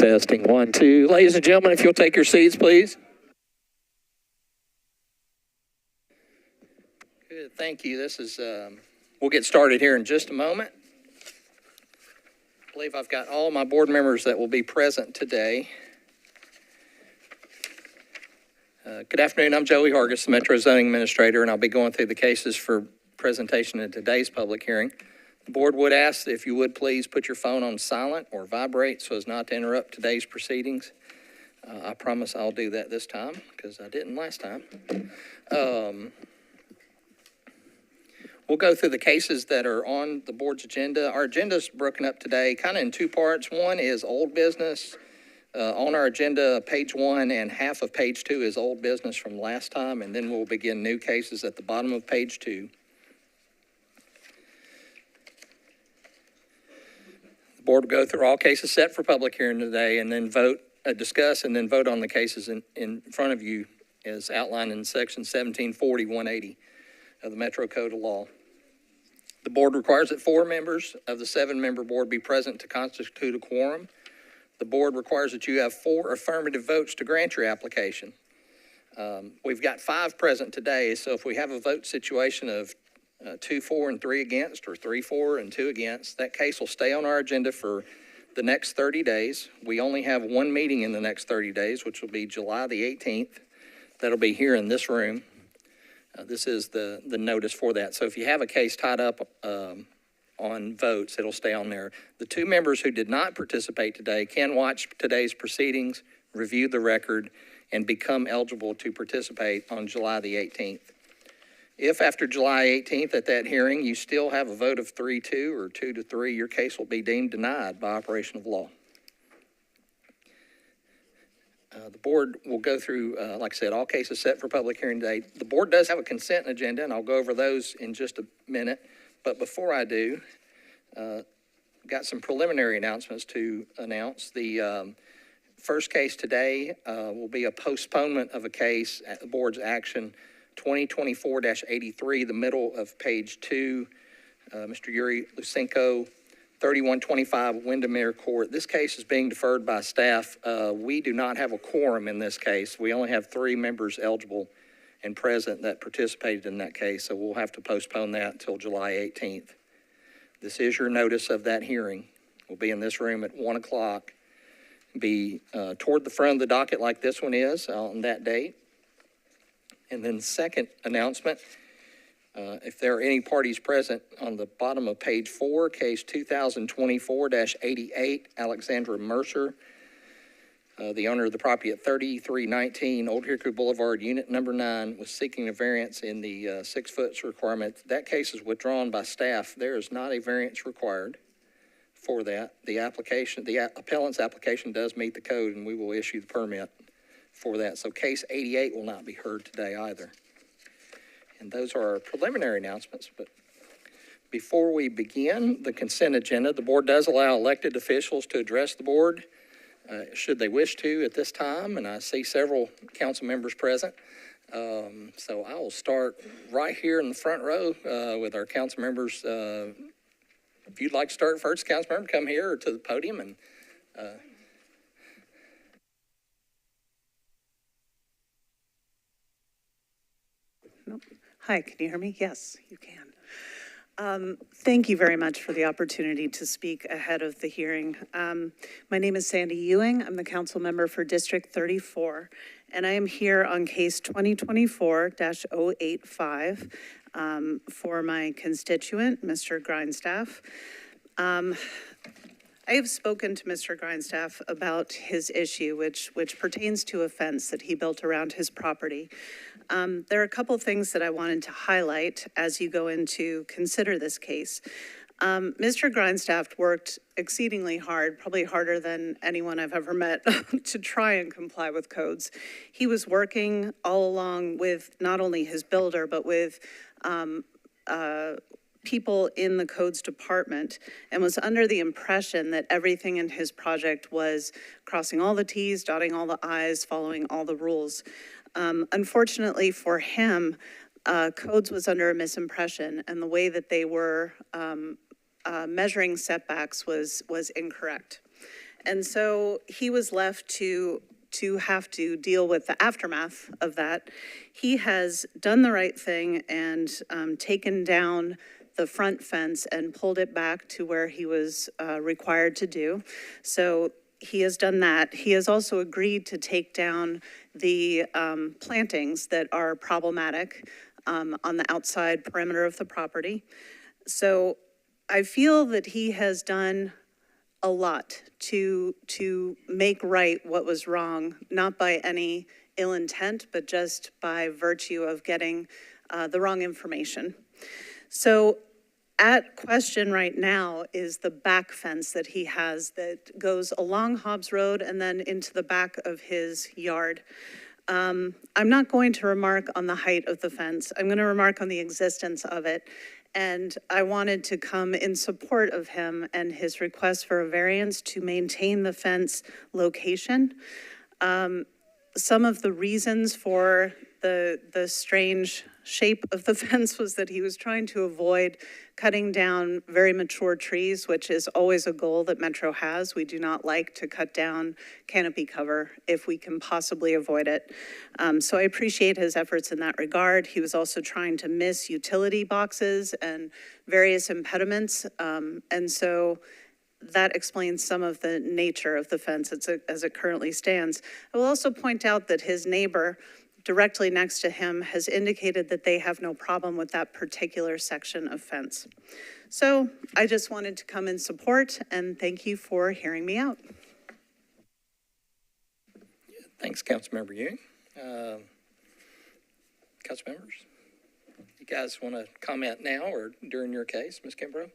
Testing 1, 2. Ladies and gentlemen, if you'll take your seats, please. Good, thank you. This is, we'll get started here in just a moment. I believe I've got all my board members that will be present today. Good afternoon. I'm Joey Hargis, the Metro Zoning Administrator, and I'll be going through the cases for presentation in today's public hearing. The board would ask if you would please put your phone on silent or vibrate so as not to interrupt today's proceedings. I promise I'll do that this time because I didn't last time. We'll go through the cases that are on the board's agenda. Our agenda is broken up today kind of in two parts. One is old business. On our agenda, page 1 and half of page 2 is old business from last time, and then we'll begin new cases at the bottom of page 2. The board will go through all cases set for public hearing today and then discuss and then vote on the cases in front of you as outlined in section 1740-180 of the Metro Code of Law. The board requires that 4 members of the 7-member board be present to constitute a quorum. The board requires that you have 4 affirmative votes to grant your application. We've got 5 present today, so if we have a vote situation of 2 for and 3 against, or 3 for and 2 against, that case will stay on our agenda for the next 30 days. We only have 1 meeting in the next 30 days, which will be July the 18th. That'll be here in this room. This is the notice for that. So if you have a case tied up on votes, it'll stay on there. The 2 members who did not participate today can watch today's proceedings, review the record, and become eligible to participate on July the 18th. If after July 18th at that hearing you still have a vote of 3-2 or 2-3, your case will be deemed denied by operation of law. The board will go through, like I said, all cases set for public hearing today. The board does have a consent agenda, and I'll go over those in just a minute. But before I do, got some preliminary announcements to announce. The first case today will be a postponement of a case at the board's action 2024-83, the middle of page 2, Mr. Yuri Lusenko, 3125 Windermere Court. This case is being deferred by staff. We do not have a quorum in this case. We only have 3 members eligible and present that participated in that case, so we'll have to postpone that until July 18th. This is your notice of that hearing. We'll be in this room at 1 o'clock. Be toward the front of the docket like this one is on that date. And then second announcement, if there are any parties present, on the bottom of page 4, case 2024-88, Alexandra Mercer, the owner of the property at 3319 Old Hickory Boulevard, unit number 9, was seeking a variance in the 6-foot requirement. That case is withdrawn by staff. There is not a variance required for that. The appellant's application does meet the code, and we will issue the permit for that. So case 88 will not be heard today either. And those are our preliminary announcements. But before we begin the consent agenda, the board does allow elected officials to address the board should they wish to at this time, and I see several council members present. So I will start right here in the front row with our council members. If you'd like to start first, council member, come here or to the podium. And Nope. Hi, can you hear me? Yes, you can. Thank you very much for the opportunity to speak ahead of the hearing. My name is Sandy Ewing. I'm the council member for District 34, and I am here on case 2024-085 for my constituent, Mr. Grindstaff. I have spoken to Mr. Grindstaff about his issue, which pertains to a fence that he built around his property. There are a couple things that I wanted to highlight as you go in to consider this case. Mr. Grindstaff worked exceedingly hard, probably harder than anyone I've ever met, to try and comply with codes. He was working all along with not only his builder, but with people in the codes department, and was under the impression that everything in his project was crossing all the T's, dotting all the I's, following all the rules. Unfortunately for him, codes was under a misimpression, and the way that they were measuring setbacks was incorrect. And so he was left to have to deal with the aftermath of that. He has done the right thing and taken down the front fence and pulled it back to where he was required to do. So he has done that. He has also agreed to take down the plantings that are problematic on the outside perimeter of the property. So I feel that he has done a lot to make right what was wrong, not by any ill intent, but just by virtue of getting the wrong information. So at question right now is the back fence that he has that goes along Hobbs Road and then into the back of his yard. I'm not going to remark on the height of the fence. I'm going to remark on the existence of it. And I wanted to come in support of him and his request for a variance to maintain the fence location. Some of the reasons for the strange shape of the fence was that he was trying to avoid cutting down very mature trees, which is always a goal that Metro has. We do not like to cut down canopy cover if we can possibly avoid it. So I appreciate his efforts in that regard. He was also trying to miss utility boxes and various impediments. And so that explains some of the nature of the fence as it currently stands. I will also point out that his neighbor directly next to him has indicated that they have no problem with that particular section of fence. So I just wanted to come in support and thank you for hearing me out. Thanks, Councilmember Ewing. Council members, you guys want to comment now or during your case, Ms. Kimbrough?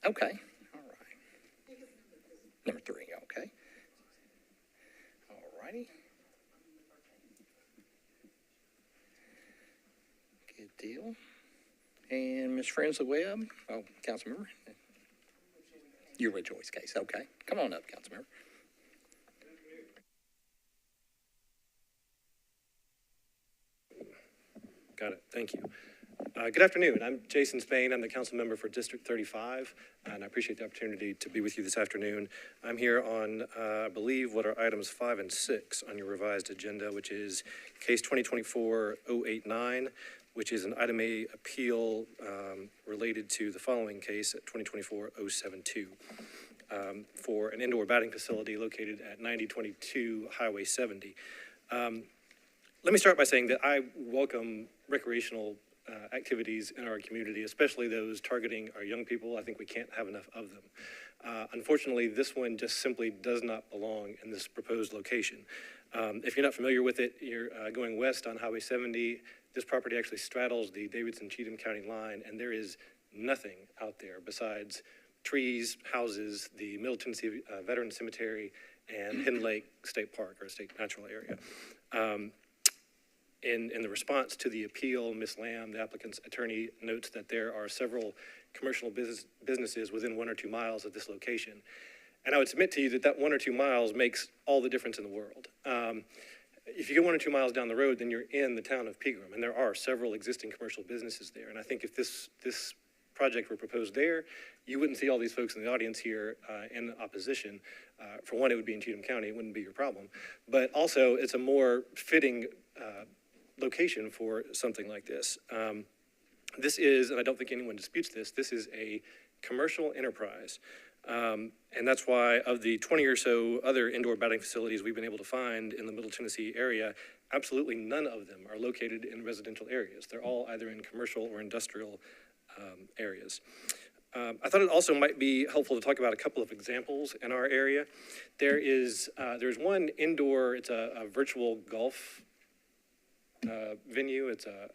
Okay, all right. Number 3, okay. All righty. Good deal. And Ms. Friendsley-Webb, council member. You're with Joy's case, okay. Come on up, council member. Got it, thank you. Good afternoon, I'm Jason Spain. I'm the council member for District 35, and I appreciate the opportunity to be with you this afternoon. I'm here on, I believe, what are items 5 and 6 on your revised agenda, which is case 2024-089, which is an item A appeal related to the following case at 2024-072 for an indoor batting facility located at 9022 Highway 70. Let me start by saying that I welcome recreational activities in our community, especially those targeting our young people. I think we can't have enough of them. Unfortunately, this one just simply does not belong in this proposed location. If you're not familiar with it, you're going west on Highway 70. This property actually straddles the Davidson-Cheatham County line, and there is nothing out there besides trees, houses, the Middle Tennessee Veteran Cemetery, and Hidden Lake State Park, or State Natural Area. In the response to the appeal, Ms. Lamb, the applicant's attorney, notes that there are several commercial businesses within 1 or 2 miles of this location. And I would submit to you that that 1 or 2 miles makes all the difference in the world. If you go 1 or 2 miles down the road, then you're in the town of Pegram, and there are several existing commercial businesses there. And I think if this project were proposed there, you wouldn't see all these folks in the audience here in opposition. For one, it would be in Cheatham County, it wouldn't be your problem. But also, it's a more fitting location for something like this. This is, and I don't think anyone disputes this, this is a commercial enterprise. And that's why of the 20 or so other indoor batting facilities we've been able to find in the Middle Tennessee area, absolutely none of them are located in residential areas. They're all either in commercial or industrial areas. I thought it also might be helpful to talk about a couple of examples in our area. There's one indoor, it's a virtual golf venue. It's a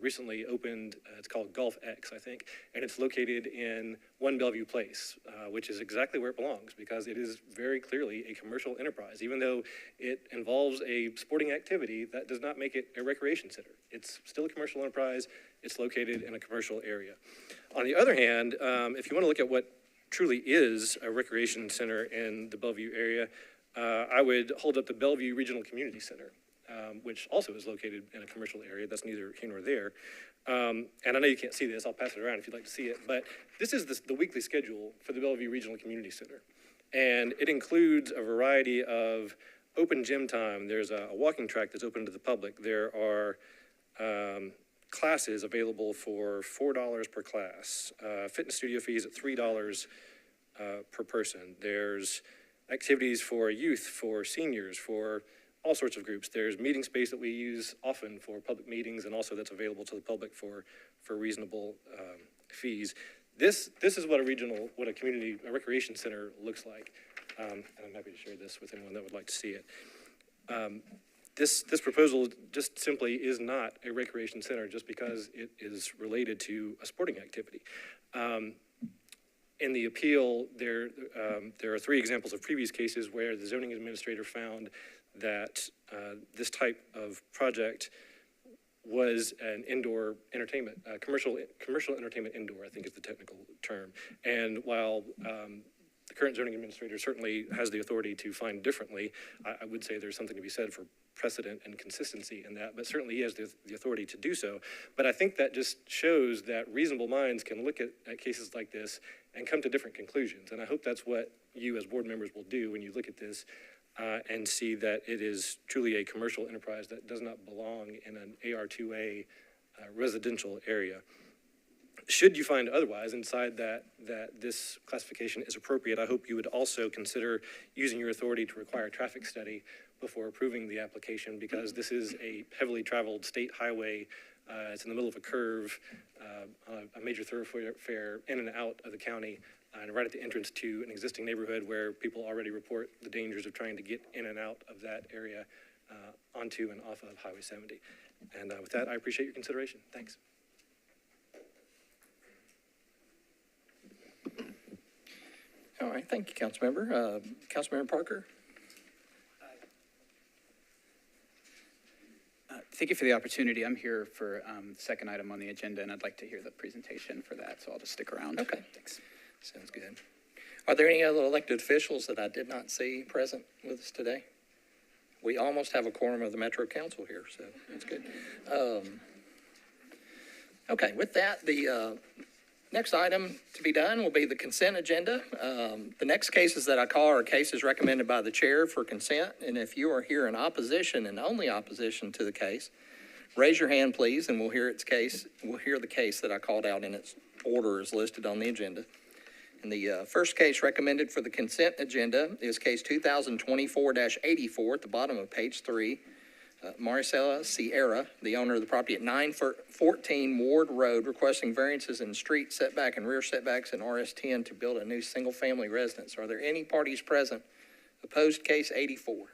recently opened, it's called Golf X, I think, and it's located in 1 Bellevue Place, which is exactly where it belongs because it is very clearly a commercial enterprise. Even though it involves a sporting activity, that does not make it a recreation center. It's still a commercial enterprise. It's located in a commercial area. On the other hand, if you want to look at what truly is a recreation center in the Bellevue area, I would hold up the Bellevue Regional Community Center. which also is located in a commercial area. That's neither here nor there. And I know you can't see this. I'll pass it around if you'd like to see it. But this is the weekly schedule for the Bellevue Regional Community Center. And it includes a variety of open gym time. There's a walking track that's open to the public. There are classes available for $4 per class. Fitness studio fees at $3 per person. There's activities for youth, for seniors, for all sorts of groups. There's meeting space that we use often for public meetings, and also that's available to the public for reasonable fees. This is what a recreation center looks like. And I'm happy to share this with anyone that would like to see it. This proposal just simply is not a recreation center just because it is related to a sporting activity. In the appeal, there are 3 examples of previous cases where the zoning administrator found that this type of project was an indoor entertainment, commercial entertainment indoor, I think is the technical term. And while the current zoning administrator certainly has the authority to find differently, I would say there's something to be said for precedent and consistency in that, but certainly he has the authority to do so. But I think that just shows that reasonable minds can look at cases like this and come to different conclusions. And I hope that's what you as board members will do when you look at this and see that it is truly a commercial enterprise that does not belong in an AR2A residential area. Should you find otherwise and decide that this classification is appropriate, I hope you would also consider using your authority to require a traffic study before approving the application, because this is a heavily traveled state highway. It's in the middle of a curve, a major thoroughfare in and out of the county, and right at the entrance to an existing neighborhood where people already report the dangers of trying to get in and out of that area onto and off of Highway 70. And with that, I appreciate your consideration. Thanks. All right, thank you, Councilmember. Councilmember Parker? Thank you for the opportunity. I'm here for the second item on the agenda, and I'd like to hear the presentation for that, so I'll just stick around. Okay. Thanks. Sounds good. Are there any other elected officials that I did not see present with us today? We almost have a quorum of the Metro Council here, so that's good. Okay, with that, the next item to be done will be the consent agenda. The next cases that I call are cases recommended by the chair for consent, and if you are here in opposition and only opposition to the case, raise your hand, please, and we'll hear its case. We'll hear the case that I called out in its order as listed on the agenda. And the first case recommended for the consent agenda is case 2024-84 at the bottom of page 3. Maricela Sierra, the owner of the property at 914 Ward Road, requesting variances in street setback and rear setbacks in RS10 to build a new single-family residence. Are there any parties present opposed to case 84?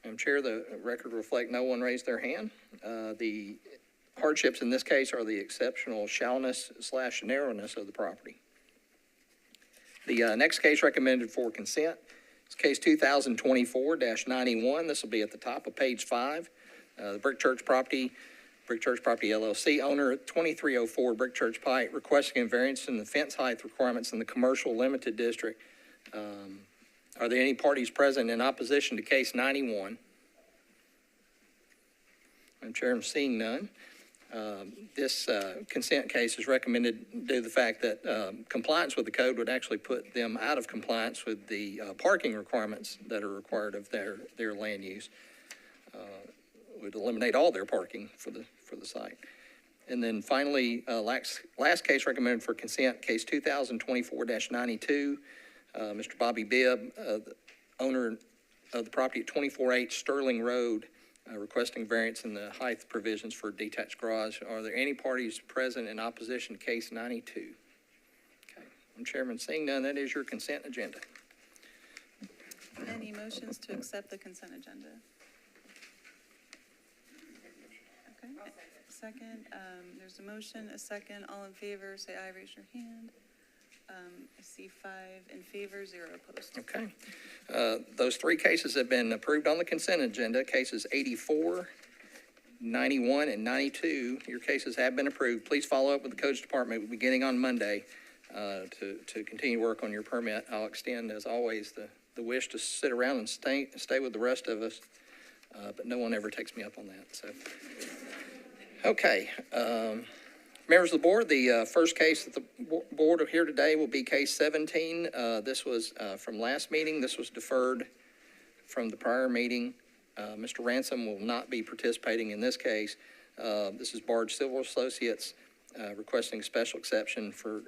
Madam Chair, the record reflect no one raised their hand. The hardships in this case are the exceptional shallowness/narrowness of the property. The next case recommended for consent is case 2024-91. This will be at the top of page 5. The Brick Church Property LLC owner at 2304 Brick Church Pike requesting a variance in the fence height requirements in the commercial limited district. Are there any parties present in opposition to case 91? Madam Chair, I'm seeing none. This consent case is recommended due to the fact that compliance with the code would actually put them out of compliance with the parking requirements that are required of their land use. Would eliminate all their parking for the site. And then finally, last case recommended for consent, case 2024-92, Mr. Bobby Bibb, the owner of the property at 248 Sterling Road, requesting variance in the height provisions for detached garage. Are there any parties present in opposition to case 92? Okay, I'm Chairman, seeing none, that is your consent agenda. Any motions to accept the consent agenda? Okay, second, there's a motion, a second, all in favor, say aye, raise your hand. I see 5 in favor, 0 opposed. Okay. Those 3 cases have been approved on the consent agenda. Cases 84, 91, and 92. Your cases have been approved. Please follow up with the Codes Department beginning on Monday to continue work on your permit. I'll extend, as always, the wish to sit around and stay with the rest of us, but no one ever takes me up on that, so. Okay, members of the board, the first case that the board will hear today will be case 17. This was from last meeting. This was deferred from the prior meeting. Mr. Ransom will not be participating in this case. This is Barge Civil Associates requesting special exception for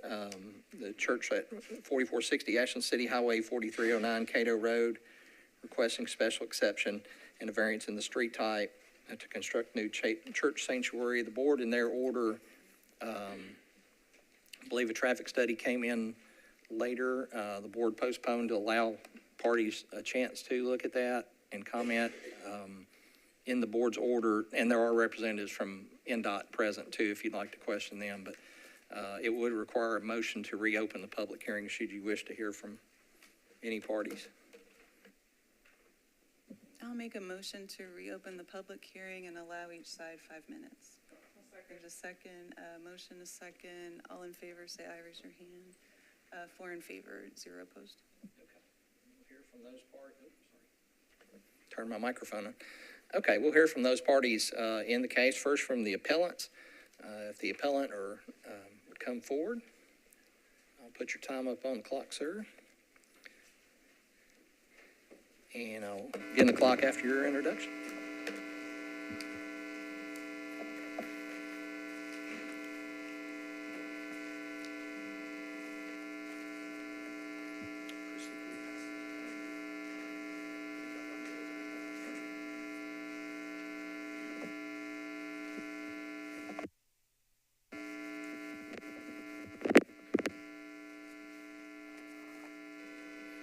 the church at 4460 Ashland City Highway 4309 Cato Road, requesting special exception and a variance in the street type to construct new church sanctuary. The board, in their order, I believe a traffic study came in later. The board postponed to allow parties a chance to look at that and comment in the board's order. And there are representatives from NDOT present too, if you'd like to question them. But it would require a motion to reopen the public hearing should you wish to hear from any parties. I'll make a motion to reopen the public hearing and allow each side 5 minutes. There's a second, motion a second. All in favor, say aye, raise your hand. 4 in favor, 0 opposed. Okay. We'll hear from those parties. Turn my microphone on. Okay, we'll hear from those parties in the case. First from the appellants. If the appellant would come forward, I'll put your time up on the clock, sir. And I'll begin the clock after your introduction.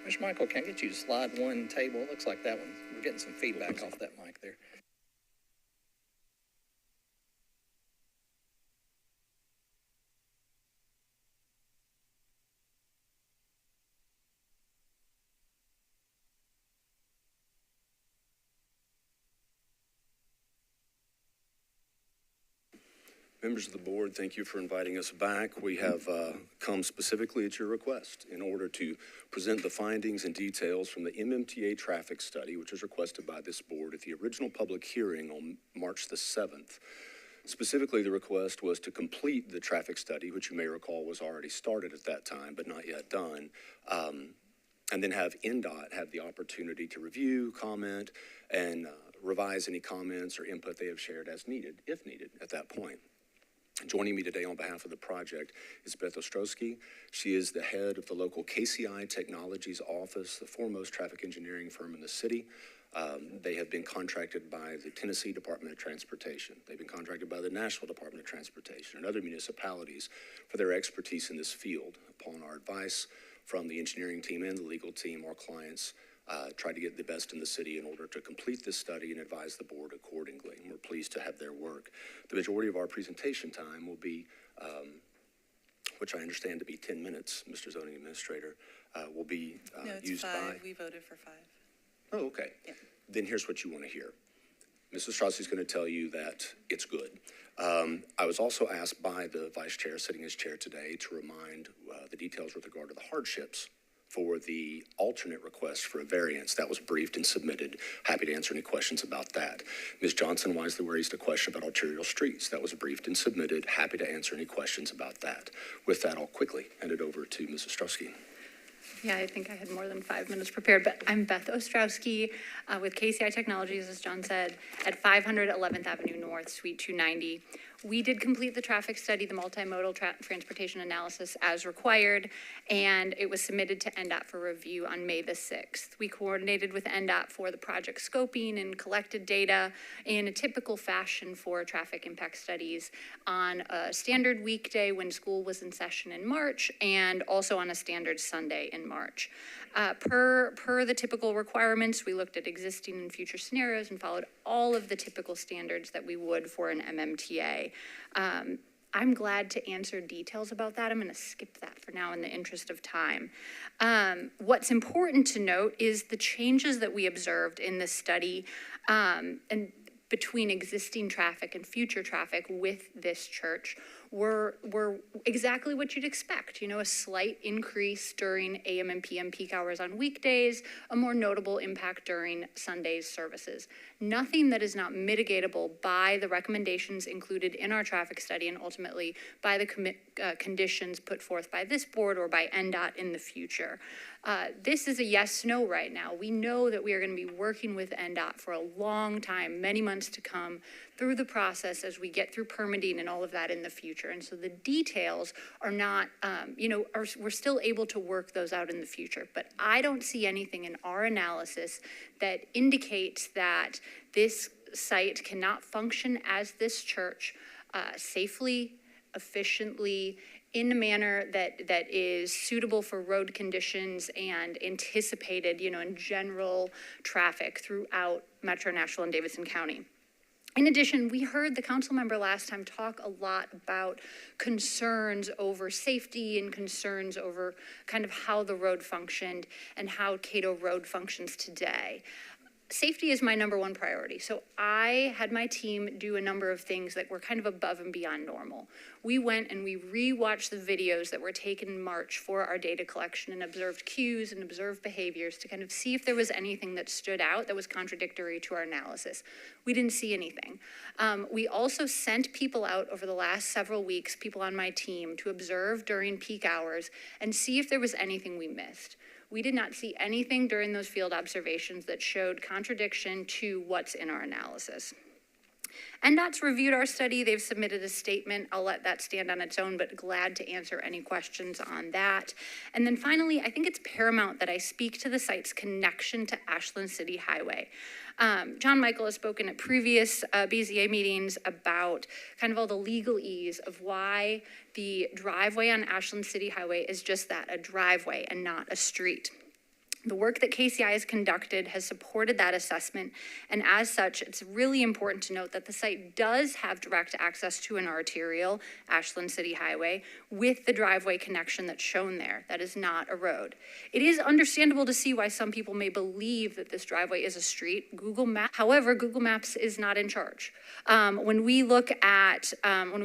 Mr. Michael, can I get you to slide one table? It looks like that one. We're getting some feedback off that mic there. Members of the board, thank you for inviting us back. We have come specifically at your request in order to present the findings and details from the MMTA traffic study, which was requested by this board at the original public hearing on March the 7th. Specifically, the request was to complete the traffic study, which you may recall was already started at that time, but not yet done, and then have NDOT have the opportunity to review, comment, and revise any comments or input they have shared as needed, if needed, at that point. Joining me today on behalf of the project is Beth Ostrowski. She is the head of the local KCI Technologies office, the foremost traffic engineering firm in the city. They have been contracted by the Tennessee Department of Transportation. They've been contracted by the Nashville Department of Transportation and other municipalities for their expertise in this field. Upon our advice from the engineering team and the legal team, our clients tried to get the best in the city in order to complete this study and advise the board accordingly. And we're pleased to have their work. The majority of our presentation time will be, which I understand to be 10 minutes, Mr. Zoning Administrator, will be No, it's used 5. by... We voted for 5. Oh, okay. Yeah. Then here's what you want to hear. Mrs. Strauss is going to tell you that it's good. I was also asked by the vice chair sitting as chair today to remind the details with regard to the hardships for the alternate request for a variance. That was briefed and submitted. Happy to answer any questions about that. Ms. Johnson wisely raised a question about arterial streets. That was briefed and submitted. Happy to answer any questions about that. With that, I'll quickly hand it over to Mrs. Ostrowski. Yeah, I think I had more than 5 minutes prepared, but I'm Beth Ostrowski with KCI Technologies, as John said, at 500 11th Avenue North, Suite 290. We did complete the traffic study, the multimodal transportation analysis as required, and it was submitted to NDOT for review on May the 6th. We coordinated with NDOT for the project scoping and collected data in a typical fashion for traffic impact studies on a standard weekday when school was in session in March, and also on a standard Sunday in March. Per the typical requirements, we looked at existing and future scenarios and followed all of the typical standards that we would for an MMTA. I'm glad to answer details about that. I'm going to skip that for now in the interest of time. What's important to note is the changes that we observed in this study and between existing traffic and future traffic with this church were exactly what you'd expect. A slight increase during AM and PM peak hours on weekdays, a more notable impact during Sunday's services. Nothing that is not mitigatable by the recommendations included in our traffic study and ultimately by the conditions put forth by this board or by NDOT in the future. This is a yes/no right now. We know that we are going to be working with NDOT for a long time, many months to come, through the process as we get through permitting and all of that in the future. And so the details are not, we're still able to work those out in the future. But I don't see anything in our analysis that indicates that this site cannot function as this church safely, efficiently, in a manner that is suitable for road conditions and anticipated, in general traffic throughout Metro Nashville and Davidson County. In addition, we heard the council member last time talk a lot about concerns over safety and concerns over kind of how the road functioned and how Cato Road functions today. Safety is my number one priority. So I had my team do a number of things that were kind of above and beyond normal. We went and we re-watched the videos that were taken in March for our data collection and observed cues and observed behaviors to kind of see if there was anything that stood out that was contradictory to our analysis. We didn't see anything. We also sent people out over the last several weeks, people on my team, to observe during peak hours and see if there was anything we missed. We did not see anything during those field observations that showed contradiction to what's in our analysis. NDOT's reviewed our study. They've submitted a statement. I'll let that stand on its own, but glad to answer any questions on that. And then finally, I think it's paramount that I speak to the site's connection to Ashland City Highway. John Michael has spoken at previous BZA meetings about kind of all the legalese of why the driveway on Ashland City Highway is just that, a driveway and not a street. The work that KCI has conducted has supported that assessment, and as such, it's really important to note that the site does have direct access to an arterial, Ashland City Highway, with the driveway connection that's shown there. That is not a road. It is understandable to see why some people may believe that this driveway is a street. However, Google Maps is not in charge. When we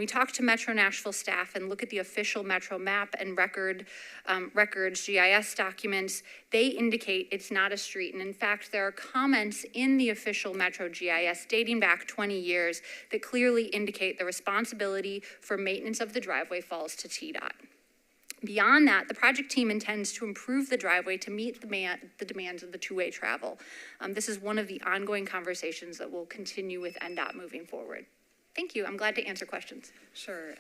talk to Metro Nashville staff and look at the official Metro map and records, GIS documents, they indicate it's not a street. And in fact, there are comments in the official Metro GIS dating back 20 years that clearly indicate the responsibility for maintenance of the driveway falls to TDOT. Beyond that, the project team intends to improve the driveway to meet the demands of the two-way travel. This is one of the ongoing conversations that will continue with NDOT moving forward. Thank you. I'm glad to answer questions. Sure.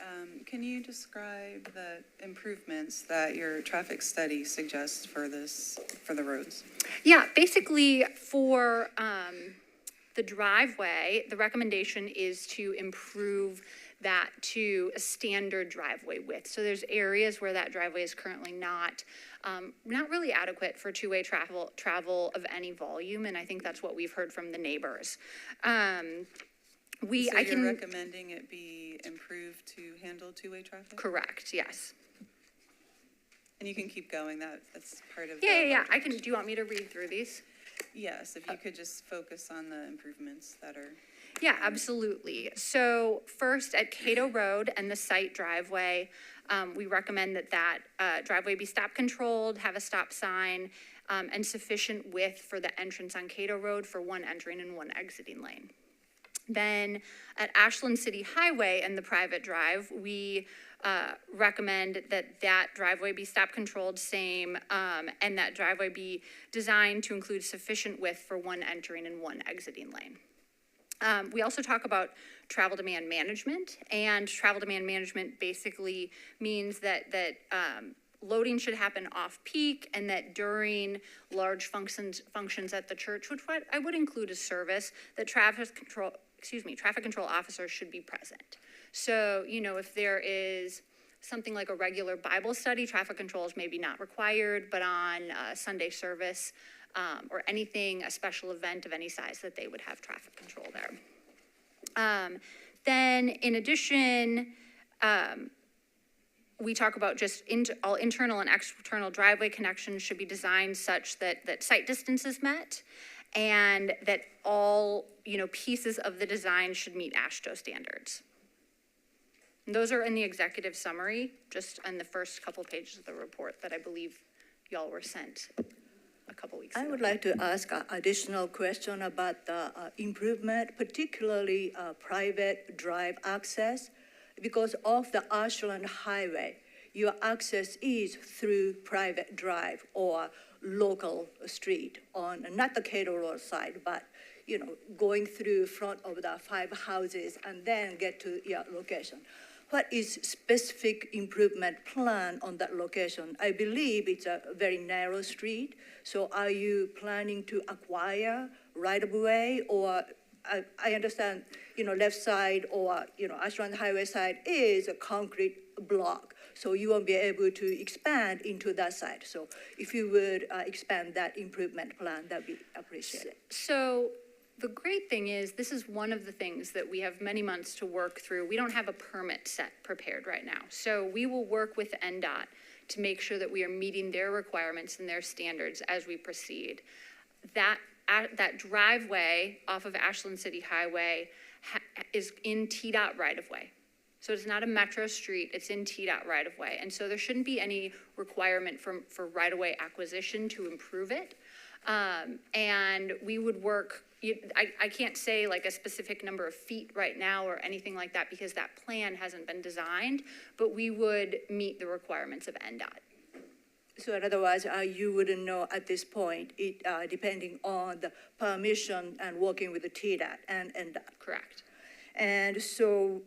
Can you describe the improvements that your traffic study suggests for the roads? Yeah, basically for the driveway, the recommendation is to improve that to a standard driveway width. So there's areas where that driveway is currently not really adequate for two-way travel of any volume, and I think that's what we've heard from the neighbors. You're recommending it be improved to handle two-way traffic? Correct, yes. And you can keep going, that's part of Yeah. Do you want me to read through these? Yes, if you could just focus on the improvements that are. Yeah, absolutely. So first at Cato Road and the site driveway, we recommend that driveway be stop controlled, have a stop sign, and sufficient width for the entrance on Cato Road for one entering and one exiting lane. Then at Ashland City Highway and the private drive, we recommend that driveway be stop controlled same, and that driveway be designed to include sufficient width for one entering and one exiting lane. We also talk about travel demand management, and travel demand management basically means that loading should happen off-peak, and that during large functions at the church, which I would include as service, that traffic control officers should be present. So, if there is something like a regular Bible study, traffic control is maybe not required, but on Sunday service or anything, a special event of any size, that they would have traffic control there. Then in addition, we talk about just all internal and external driveway connections should be designed such that site distance is met, and that all pieces of the design should meet AASHTO standards. And those are in the executive summary, just on the first couple pages of the report that I believe y'all were sent a couple weeks ago. I would like to ask an additional question about the improvement, particularly private drive access. Because of the Ashland Highway, your access is through private drive or local street on, not the Cato Road side, but, you know, going through front of the 5 houses and then get to your location. What is specific improvement plan on that location? I believe it's a very narrow street, so are you planning to acquire right-of-way, or I understand, you know, left side or, you know, Ashland Highway side is a concrete block, so you won't be able to expand into that side. So if you would expand that improvement plan, that'd be appreciated. So the great thing is, this is one of the things that we have many months to work through. We don't have a permit set prepared right now. So we will work with NDOT to make sure that we are meeting their requirements and their standards as we proceed. That driveway off of Ashland City Highway is in TDOT right-of-way. So it's not a metro street, it's in TDOT right-of-way. And so there shouldn't be any requirement for right-of-way acquisition to improve it. And we would work, I can't say like a specific number of feet right now or anything like that because that plan hasn't been designed, but we would meet the requirements of NDOT. So otherwise, you wouldn't know at this point, it depending on the permission and working with the TDOT and NDOT. Correct. And so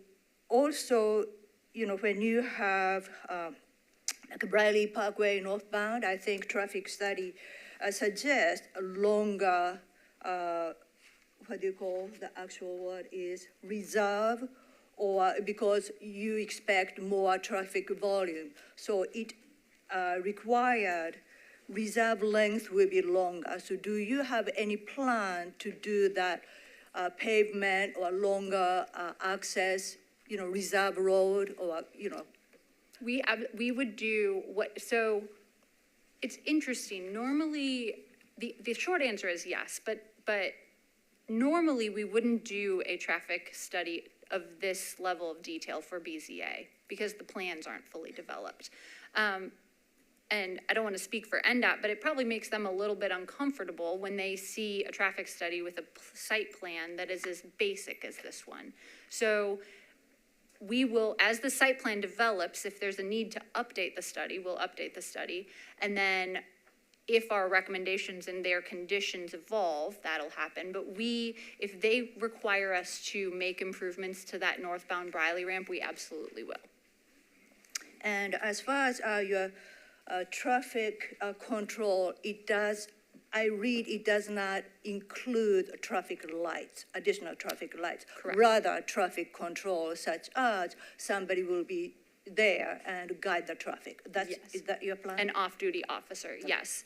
also, you know, when you have like Briley Parkway northbound, I think traffic study suggests a longer, what do you call the actual word is, reserve, or because you expect more traffic volume. So it required reserve length will be longer. So do you have any plan to do that pavement or longer access, you know, reserve road, or, you know? We would do what, so it's interesting. Normally, the short answer is yes, but normally we wouldn't do a traffic study of this level of detail for BZA because the plans aren't fully developed. And I don't want to speak for NDOT, but it probably makes them a little bit uncomfortable when they see a traffic study with a site plan that is as basic as this one. So we will, as the site plan develops, if there's a need to update the study, we'll update the study. And then if our recommendations and their conditions evolve, that'll happen. But if they require us to make improvements to that northbound Briley ramp, we absolutely will. And as far as your traffic control, I read it does not include traffic lights, additional traffic lights. Correct. Rather, traffic control such as somebody will be there and guide the traffic. Yes. Is that your plan? An off-duty officer, yes.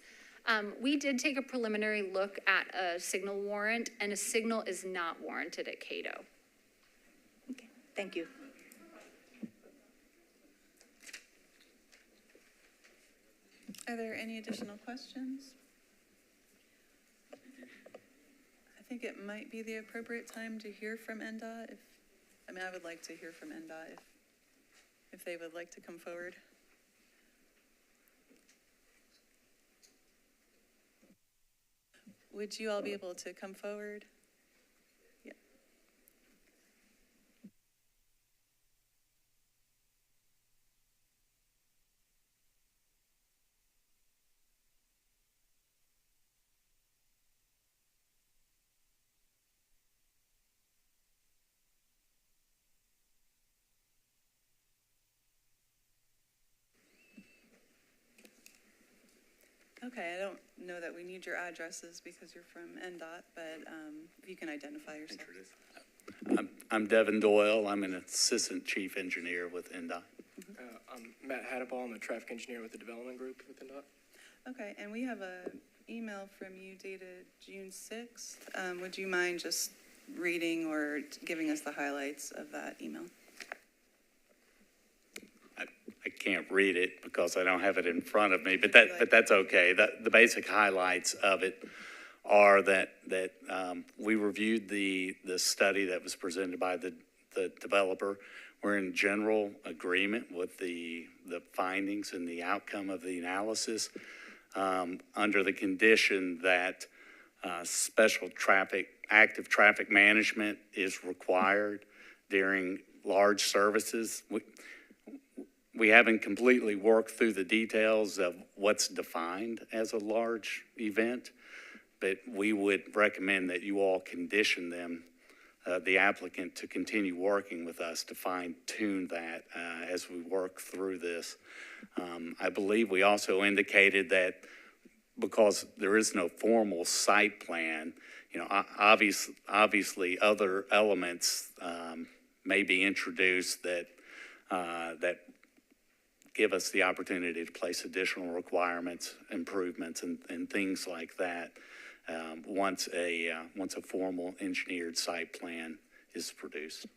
We did take a preliminary look at a signal warrant, and a signal is not warranted at Cato. Okay, thank you. Are there any additional questions? I think it might be the appropriate time to hear from NDOT. I would like to hear from NDOT if they would like to come forward. Would you all be able to come forward? Yeah. Okay, I don't know that we need your addresses because you're from NDOT, but if you can identify yourself. I'm Devin Doyle. I'm an assistant chief engineer with NDOT. I'm Matt Hadaball. I'm a traffic engineer with the development group with NDOT. Okay, and we have an email from you dated June 6th. Would you mind just reading or giving us the highlights of that email? I can't read it because I don't have it in front of me, but that's okay. The basic highlights of it are that we reviewed the study that was presented by the developer. we're in general agreement with the findings and the outcome of the analysis, under the condition that special active traffic management is required during large services. We haven't completely worked through the details of what's defined as a large event, but we would recommend that you all condition them, the applicant, to continue working with us to fine tune that as we work through this. I believe we also indicated that because there is no formal site plan, obviously other elements may be introduced that give us the opportunity to place additional requirements, improvements, and things like that once a formal engineered site plan is produced.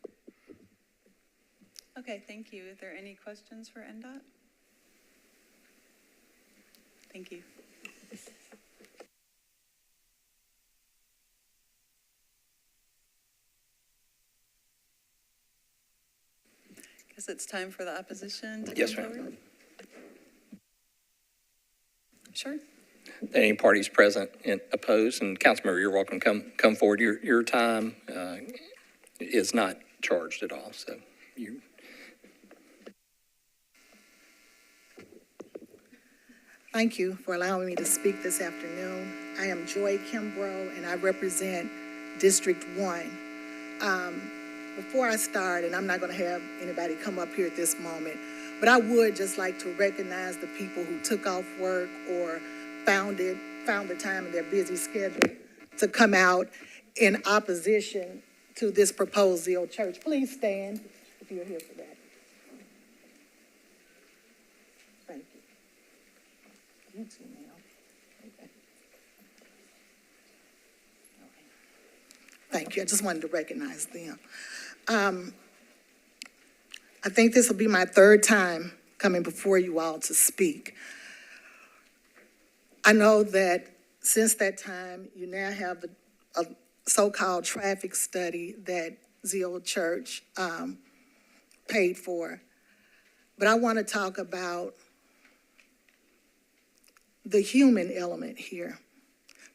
Okay, thank you. Are there any questions for NDOT? Thank you. Guess it's time for the opposition to Yes, come ma'am. forward. Sure. Any parties present and opposed, and Councilmember, you're welcome, come forward. Your time is not charged at all, so you. Thank you for allowing me to speak this afternoon. I am Joy Kimbrough, and I represent District 1. Before I start, and I'm not going to have anybody come up here at this moment, but I would just like to recognize the people who took off work or found the time in their busy schedule to come out in opposition to this proposed Zio Church. Please stand if you're here for that. Thank you. You too, ma'am. Okay. Thank you. I just wanted to recognize them. I think this will be my third time coming before you all to speak. I know that since that time, you now have a so-called traffic study that Zio Church paid for. But I want to talk about the human element here,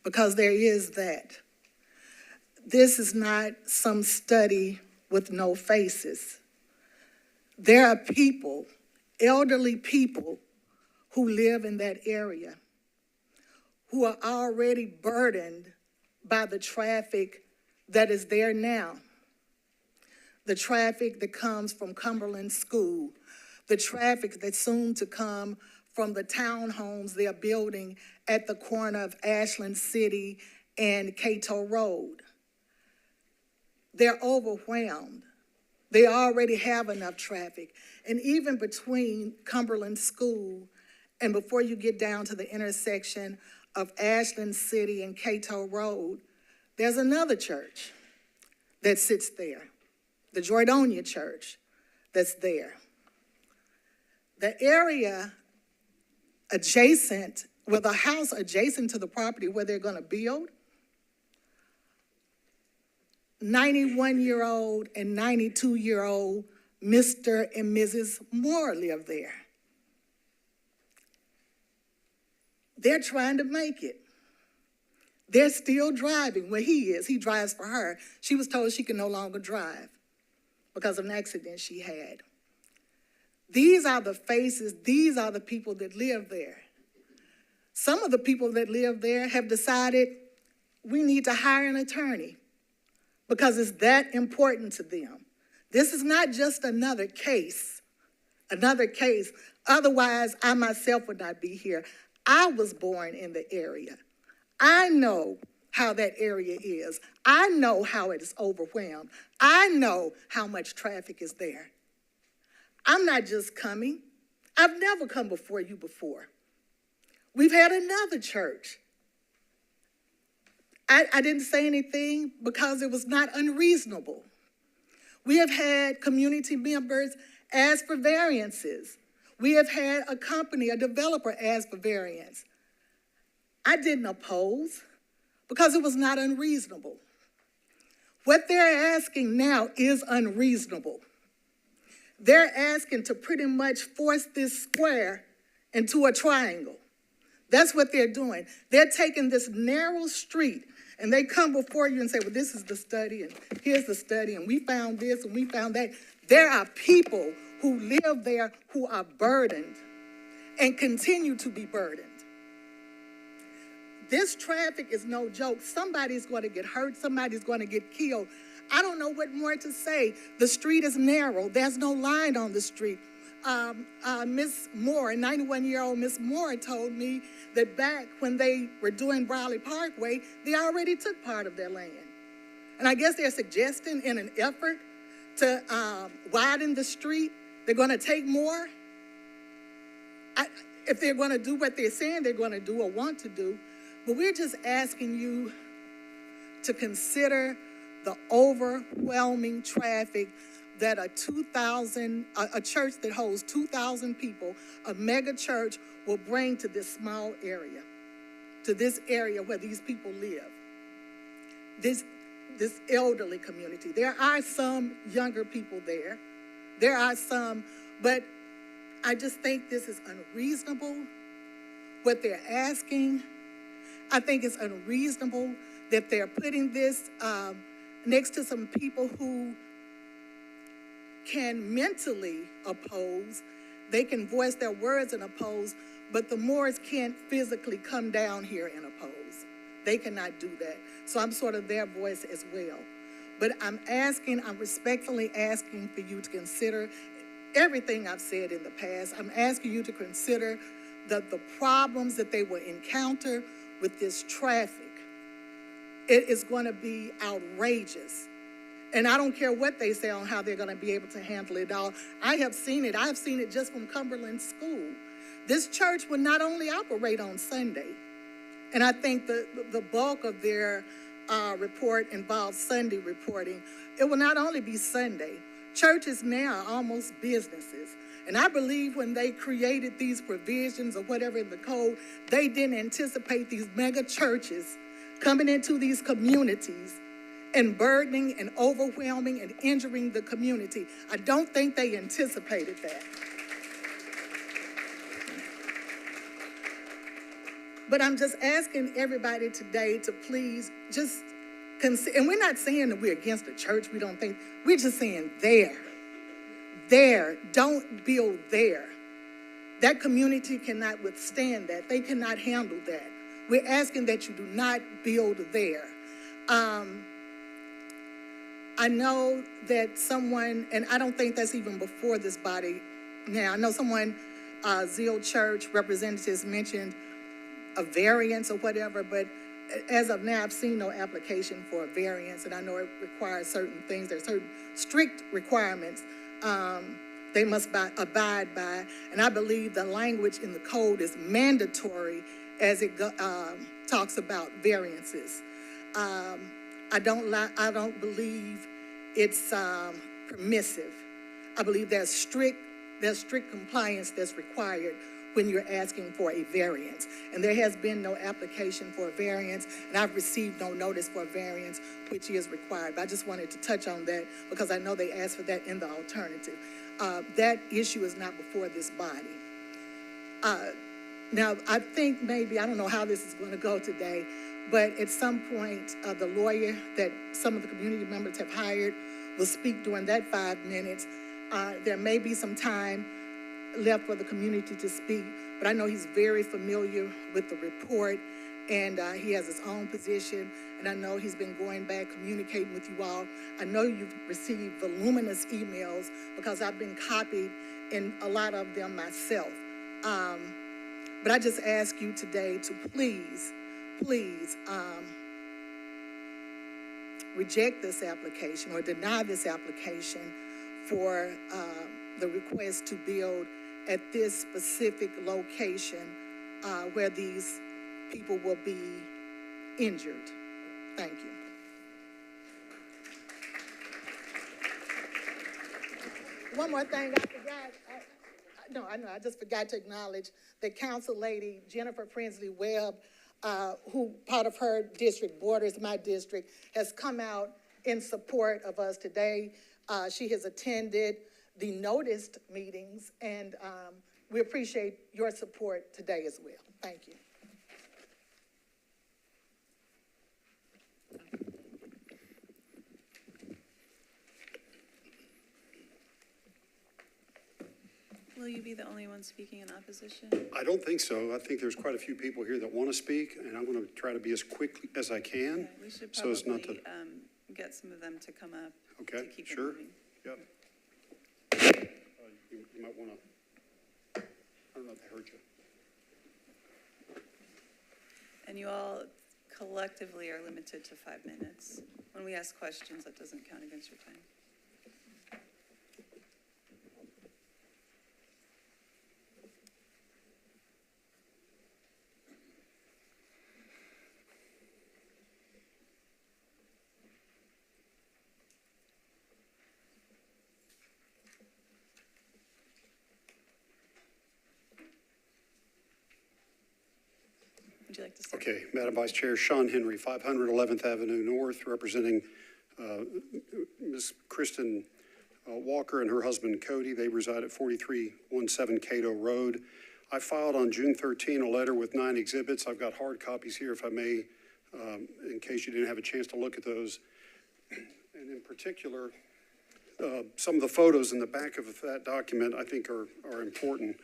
because there is that. This is not some study with no faces. There are people, elderly people, who live in that area, who are already burdened by the traffic that is there now. The traffic that comes from Cumberland School, the traffic that's soon to come from the townhomes they're building at the corner of Ashland City and Cato Road. They're overwhelmed. They already have enough traffic. And even between Cumberland School and before you get down to the intersection of Ashland City and Cato Road, there's another church that sits there, the Jordonia Church that's there. The area adjacent, well, the house adjacent to the property where they're going to build, 91-year-old and 92-year-old Mr. and Mrs. Moore live there. They're trying to make it. They're still driving. Well, he drives for her. She was told she can no longer drive because of an accident she had. These are the faces, these are the people that live there. Some of the people that live there have decided we need to hire an attorney because it's that important to them. This is not just another case. Otherwise, I myself would not be here. I was born in the area. I know how that area is. I know how it is overwhelmed. I know how much traffic is there. I'm not just coming. I've never come before you before. We've had another church. I didn't say anything because it was not unreasonable. We have had community members ask for variances. We have had a company, a developer, ask for variance. I didn't oppose because it was not unreasonable. What they're asking now is unreasonable. They're asking to pretty much force this square into a triangle. That's what they're doing. They're taking this narrow street and they come before you and say, well, this is the study and here's the study and we found this and we found that. There are people who live there who are burdened and continue to be burdened. This traffic is no joke. Somebody's going to get hurt. Somebody's going to get killed. I don't know what more to say. The street is narrow. There's no line on the street. Miss Moore, 91-year-old Miss Moore told me that back when they were doing Brawley Parkway, they already took part of their land. And I guess they're suggesting in an effort to widen the street, they're going to take more. If they're going to do what they're saying they're going to do or want to do, but we're just asking you to consider the overwhelming traffic that a church that holds 2,000 people, a mega church, will bring to this small area, to this area where these people live, this elderly community. There are some younger people there. There are some, but I just think this is unreasonable, what they're asking. I think it's unreasonable that they're putting this next to some people who can mentally oppose. They can voice their words and oppose, but the Moors can't physically come down here and oppose. They cannot do that. So I'm sort of their voice as well. But I'm respectfully asking for you to consider everything I've said in the past. I'm asking you to consider the problems that they will encounter with this traffic. It is going to be outrageous. And I don't care what they say on how they're going to be able to handle it all. I have seen it. I've seen it just from Cumberland School. This church will not only operate on Sunday, and I think the bulk of their report involves Sunday reporting. It will not only be Sunday. Churches now are almost businesses. And I believe when they created these provisions or whatever in the code, they didn't anticipate these mega churches coming into these communities and burdening and overwhelming and injuring the community. I don't think they anticipated that. But I'm just asking everybody today to please just consider, and we're not saying that we're against the church, we don't think, we're just saying there, don't build there. That community cannot withstand that. They cannot handle that. We're asking that you do not build there. I know that someone, and I don't think that's even before this body now, I know someone, Zeal Church representatives mentioned a variance or whatever, but as of now, I've seen no application for a variance, and I know it requires certain things. There's certain strict requirements they must abide by, and I believe the language in the code is mandatory as it talks about variances. I don't believe it's permissive. I believe there's strict compliance that's required when you're asking for a variance. And there has been no application for a variance, and I've received no notice for a variance, which is required. But I just wanted to touch on that because I know they asked for that in the alternative. That issue is not before this body. Now, I think maybe, I don't know how this is going to go today, but at some point, the lawyer that some of the community members have hired will speak during that 5 minutes. There may be some time left for the community to speak, but I know he's very familiar with the report, and he has his own position, and I know he's been going back, communicating with you all. I know you've received voluminous emails because I've been copied in a lot of them myself. But I just ask you today to please reject this application or deny this application for the request to build at this specific location where these people will be injured. Thank you. One more thing I forgot. I just forgot to acknowledge that Council Lady Jennifer Prinsley Webb, who part of her district borders my district, has come out in support of us today. She has attended the noticed meetings, and we appreciate your support today as well. Thank you. Will you be the only one speaking in opposition? I don't think so. I think there's quite a few people here that want to speak, and I'm going to try to be as quick as I can. Okay, we should So as not probably to, get some of them to come up okay, to keep it sure. moving. Yep. You might want to, I don't know if they heard you. And you all collectively are limited to 5 minutes. When we ask questions, that doesn't count against your time. Would you like to start? Okay, Madam Vice Chair, Sean Henry, 500 11th Avenue North, representing Ms. Kristen Walker and her husband Cody. They reside at 4317 Cato Road. I filed on June 13 a letter with 9 exhibits. I've got hard copies here, if I may, in case you didn't have a chance to look at those. And in particular, some of the photos in the back of that document I think are important.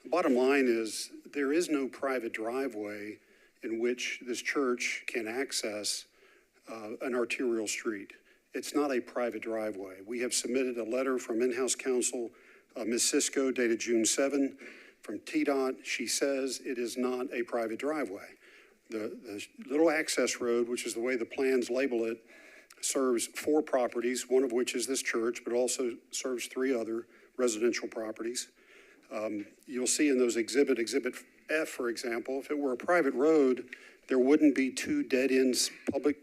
The bottom line is there is no private driveway in which this church can access an arterial street. It's not a private driveway. We have submitted a letter from in-house counsel, Ms. Cisco, dated June 7. From TDOT, she says it is not a private driveway. The little access road, which is the way the plans label it, serves 4 properties, one of which is this church, but also serves 3 other residential properties. You'll see in those Exhibit F, for example, if it were a private road, there wouldn't be 2 dead-end public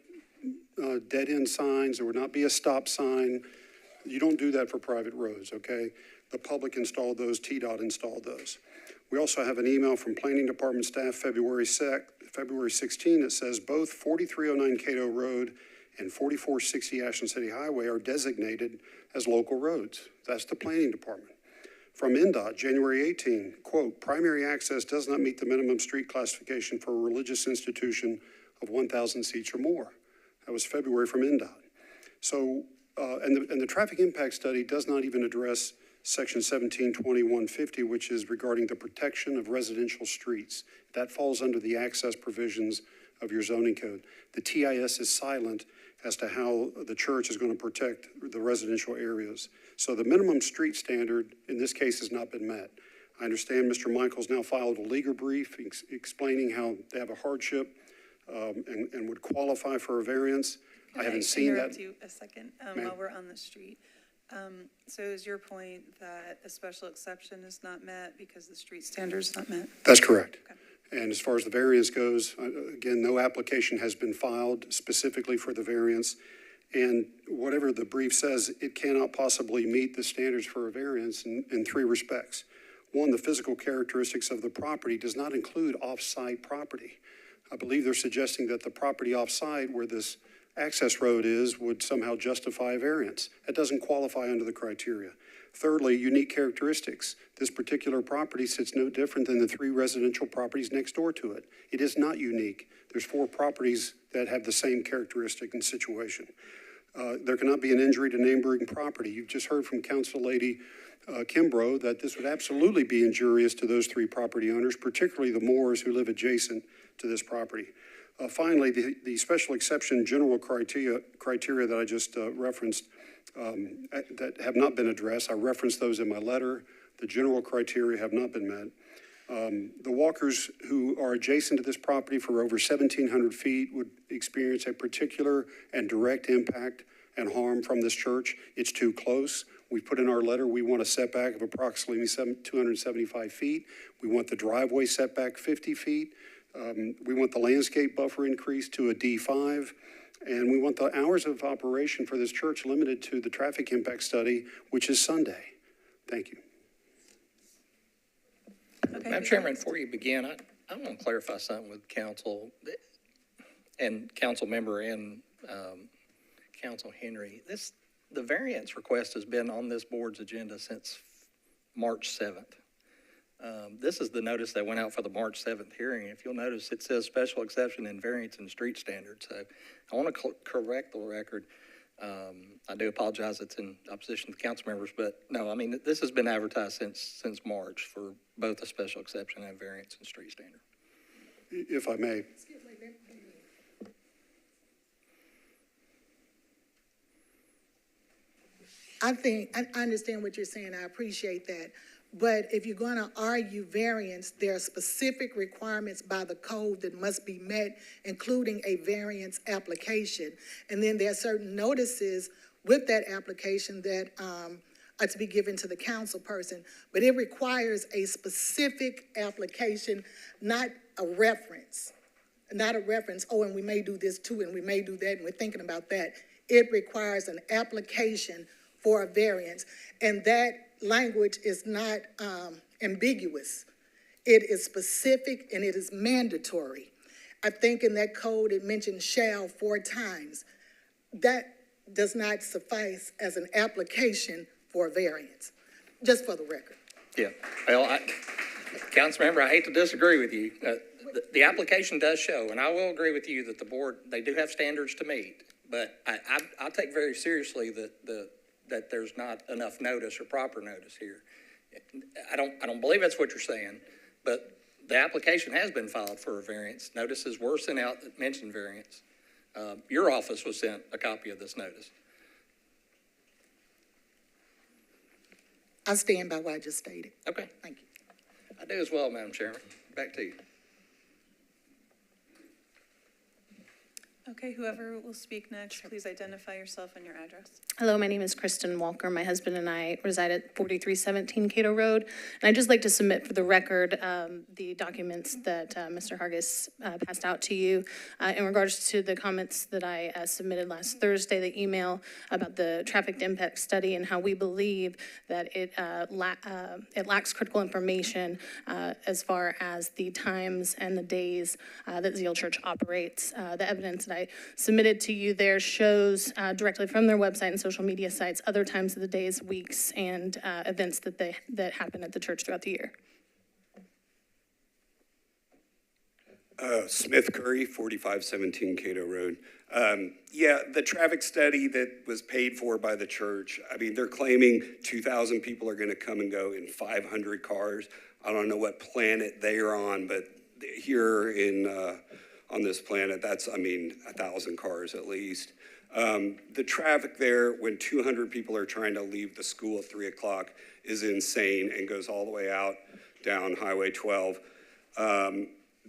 dead-end signs. There would not be a stop sign. You don't do that for private roads, okay? The public installed those, TDOT installed those. We also have an email from Planning Department staff February 16 that says both 4309 Cato Road and 4460 Ashland City Highway are designated as local roads. That's the Planning Department. From NDOT, January 18, quote, primary access does not meet the minimum street classification for a religious institution of 1,000 seats or more. That was February from NDOT. So, and the traffic impact study does not even address section 172150, which is regarding the protection of residential streets. That falls under the access provisions of your zoning code. The TIS is silent as to how the church is going to protect the residential areas. So the minimum street standard in this case has not been met. I understand Mr. Michaels now filed a legal brief explaining how they have a hardship and would qualify for a variance. I haven't seen that. Can I interrupt you a second while we're on the street? So is your point that the special exception is not met because the street standard is not met? That's correct. Okay. And as far as the variance goes, again, no application has been filed specifically for the variance. And whatever the brief says, it cannot possibly meet the standards for a variance in 3 respects. One, the physical characteristics of the property does not include off-site property. I believe they're suggesting that the property off-site where this access road is would somehow justify a variance. That doesn't qualify under the criteria. Thirdly, unique characteristics. This particular property sits no different than the 3 residential properties next door to it. It is not unique. There's 4 properties that have the same characteristic and situation. There cannot be an injury to neighboring property. You've just heard from Council Lady Kimbrough that this would absolutely be injurious to those 3 property owners, particularly the Moores who live adjacent to this property. Finally, the special exception general criteria that I just referenced that have not been addressed. I referenced those in my letter. The general criteria have not been met. The walkers who are adjacent to this property for over 1,700 feet would experience a particular and direct impact and harm from this church. It's too close. We put in our letter, we want a setback of approximately 275 feet. We want the driveway setback 50 feet. We want the landscape buffer increased to a D5. And we want the hours of operation for this church limited to the traffic impact study, which is Sunday. Thank you. Okay. Madam Chairman, before you begin, I want to clarify something with council and council member and Council Henry. the variance request has been on this board's agenda since March 7th. This is the notice that went out for the March 7th hearing. If you'll notice, it says special exception and variance in street standards. So I want to correct the record. I do apologize, it's in opposition to the council members, but no, I mean, this has been advertised since March for both a special exception and variance in street standard. If I may. I understand what you're saying. I appreciate that. But if you're going to argue variance, there are specific requirements by the code that must be met, including a variance application. And then there are certain notices with that application that are to be given to the council person. But it requires a specific application, not a reference. Not a reference, oh, and we may do this too, and we may do that, and we're thinking about that. It requires an application for a variance. And that language is not ambiguous. It is specific and it is mandatory. I think in that code it mentioned shall 4 times. That does not suffice as an application for a variance, just for the record. Yeah, well, council member, I hate to disagree with you. The application does show, and I will agree with you that the board, they do have standards to meet, but I take very seriously that there's not enough notice or proper notice here. I don't believe that's what you're saying, but the application has been filed for a variance. Notices were sent out that mentioned variance. Your office was sent a copy of this notice. I stand by what I just stated. Okay. Thank you. I do as well, Madam Chairman. Back to you. Okay, whoever will speak next, please identify yourself and your address. Hello, my name is Kristen Walker. My husband and I reside at 4317 Cato Road. And I'd just like to submit for the record the documents that Mr. Hargis passed out to you. In regards to the comments that I submitted last Thursday, the email about the traffic impact study and how we believe that it lacks critical information as far as the times and the days that Zeal Church operates. The evidence that I submitted to you there shows directly from their website and social media sites other times of the days, weeks, and events that happen at the church throughout the year. Smith Curry, 4517 Cato Road. Yeah, the traffic study that was paid for by the church, I mean, they're claiming 2,000 people are going to come and go in 500 cars. I don't know what planet they are on, but here on this planet, that's, I mean, 1,000 cars at least. The traffic there when 200 people are trying to leave the school at 3 o'clock is insane and goes all the way out down Highway 12.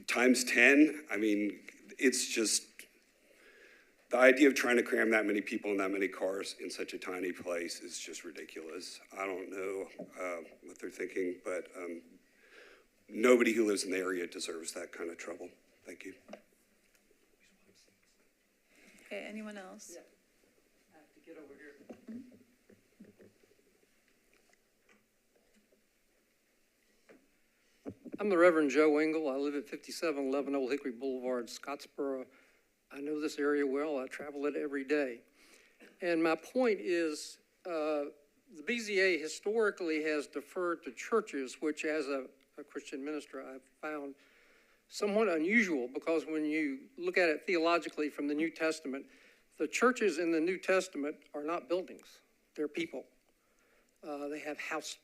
Times 10, I mean, it's just, the idea of trying to cram that many people in that many cars in such a tiny place is just ridiculous. I don't know what they're thinking, but nobody who lives in the area deserves that kind of trouble. Thank you. Okay, anyone else? Yeah. I have to get over here. I'm the Reverend Joe Engel. I live at 5711 Old Hickory Boulevard, Scottsboro. I know this area well. I travel it every day. And my point is, the BZA historically has deferred to churches, which as a Christian minister, I've found somewhat unusual, because when you look at it theologically from the New Testament, the churches in the New Testament are not buildings, they're people. They have house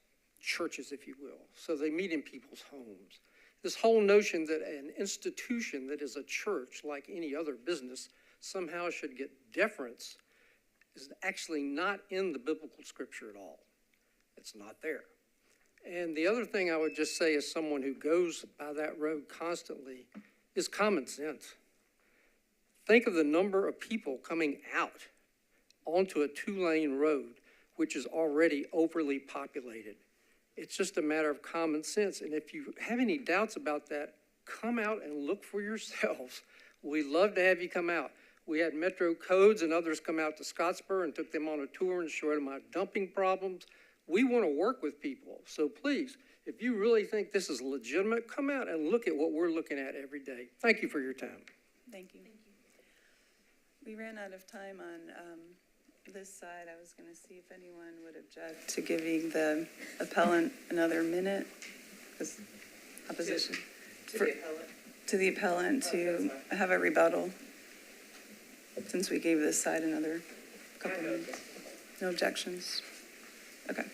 churches, if you will, so they meet in people's homes. This whole notion that an institution that is a church, like any other business, somehow should get deference is actually not in the biblical scripture at all. It's not there. And the other thing I would just say as someone who goes by that road constantly is common sense. Think of the number of people coming out onto a 2-lane road, which is already overly populated. It's just a matter of common sense. And if you have any doubts about that, come out and look for yourselves. We'd love to have you come out. We had Metro Codes and others come out to Scottsboro and took them on a tour and showed them our dumping problems. We want to work with people. So please, if you really think this is legitimate, come out and look at what we're looking at every day. Thank you for your time. Thank you. We ran out of time on this side, I was going to see if anyone would object to giving the appellant another minute. Because opposition. To the appellant to have a rebuttal, since we gave this side another couple minutes. No objections? Okay.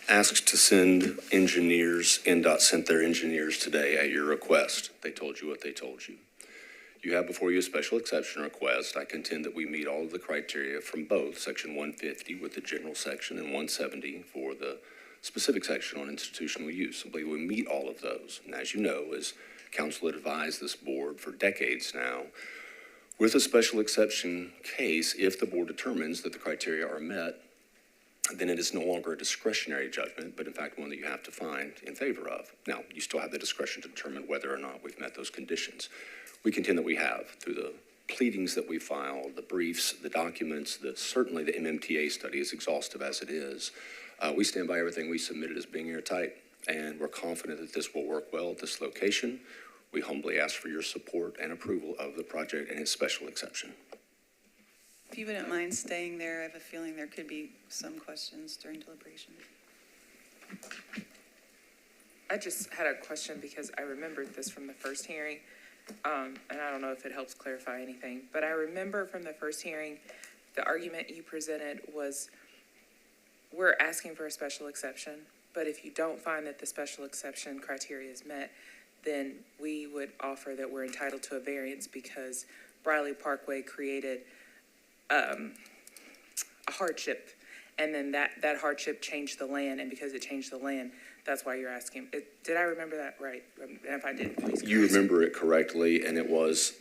Asked to send engineers, NDOT sent their engineers today at your request. They told you what they told you. You have before you a special exception request. I contend that we meet all of the criteria from both Section 150 with the general section and 170 for the specific section on institutional use. I believe we meet all of those. And as you know, as council had advised this board for decades now, with a special exception case, if the board determines that the criteria are met, then it is no longer a discretionary judgment, but in fact one that you have to find in favor of. Now, you still have the discretion to determine whether or not we've met those conditions. We contend that we have through the pleadings that we filed, the briefs, the documents, certainly the MMTA study, as exhaustive as it is. We stand by everything we submitted as being airtight, and we're confident that this will work well at this location. We humbly ask for your support and approval of the project and its special exception. If you wouldn't mind staying there, I have a feeling there could be some questions during deliberation. I just had a question because I remembered this from the first hearing, and I don't know if it helps clarify anything, but I remember from the first hearing, the argument you presented was we're asking for a special exception, but if you don't find that the special exception criteria is met, then we would offer that we're entitled to a variance because Briley Parkway created a hardship, and then that hardship changed the land, and because it changed the land, that's why you're asking. Did I remember that right? And if I didn't, please. You remember it correctly, and it was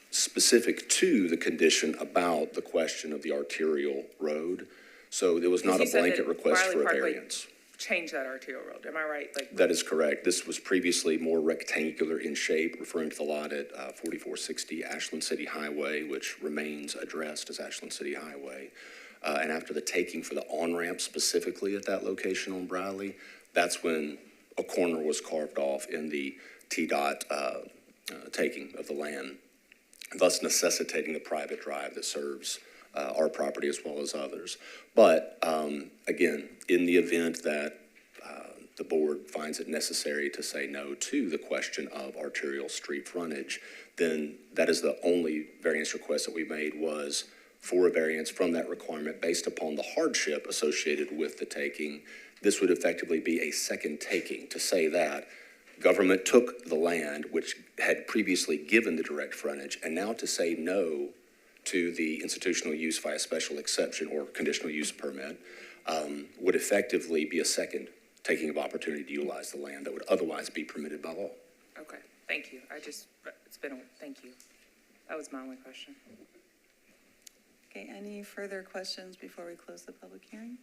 specific to the condition about the question of the arterial road. So there was not a blanket request for a variance. Change that arterial road, am I right? That is correct. This was previously more rectangular in shape, referring to the lot at 4460 Ashland City Highway, which remains addressed as Ashland City Highway. And after the taking for the on-ramp specifically at that location on Briley, that's when a corner was carved off in the TDOT taking of the land, thus necessitating the private drive that serves our property as well as others. But again, in the event that the board finds it necessary to say no to the question of arterial street frontage, then that is the only variance request that we made was for a variance from that requirement based upon the hardship associated with the taking. This would effectively be a second taking to say that government took the land which had previously given the direct frontage, and now to say no to the institutional use via special exception or conditional use permit would effectively be a second taking of opportunity to utilize the land that would otherwise be permitted by law. Okay, thank you. Thank you. That was my only question. Okay, any further questions before we close the public hearing?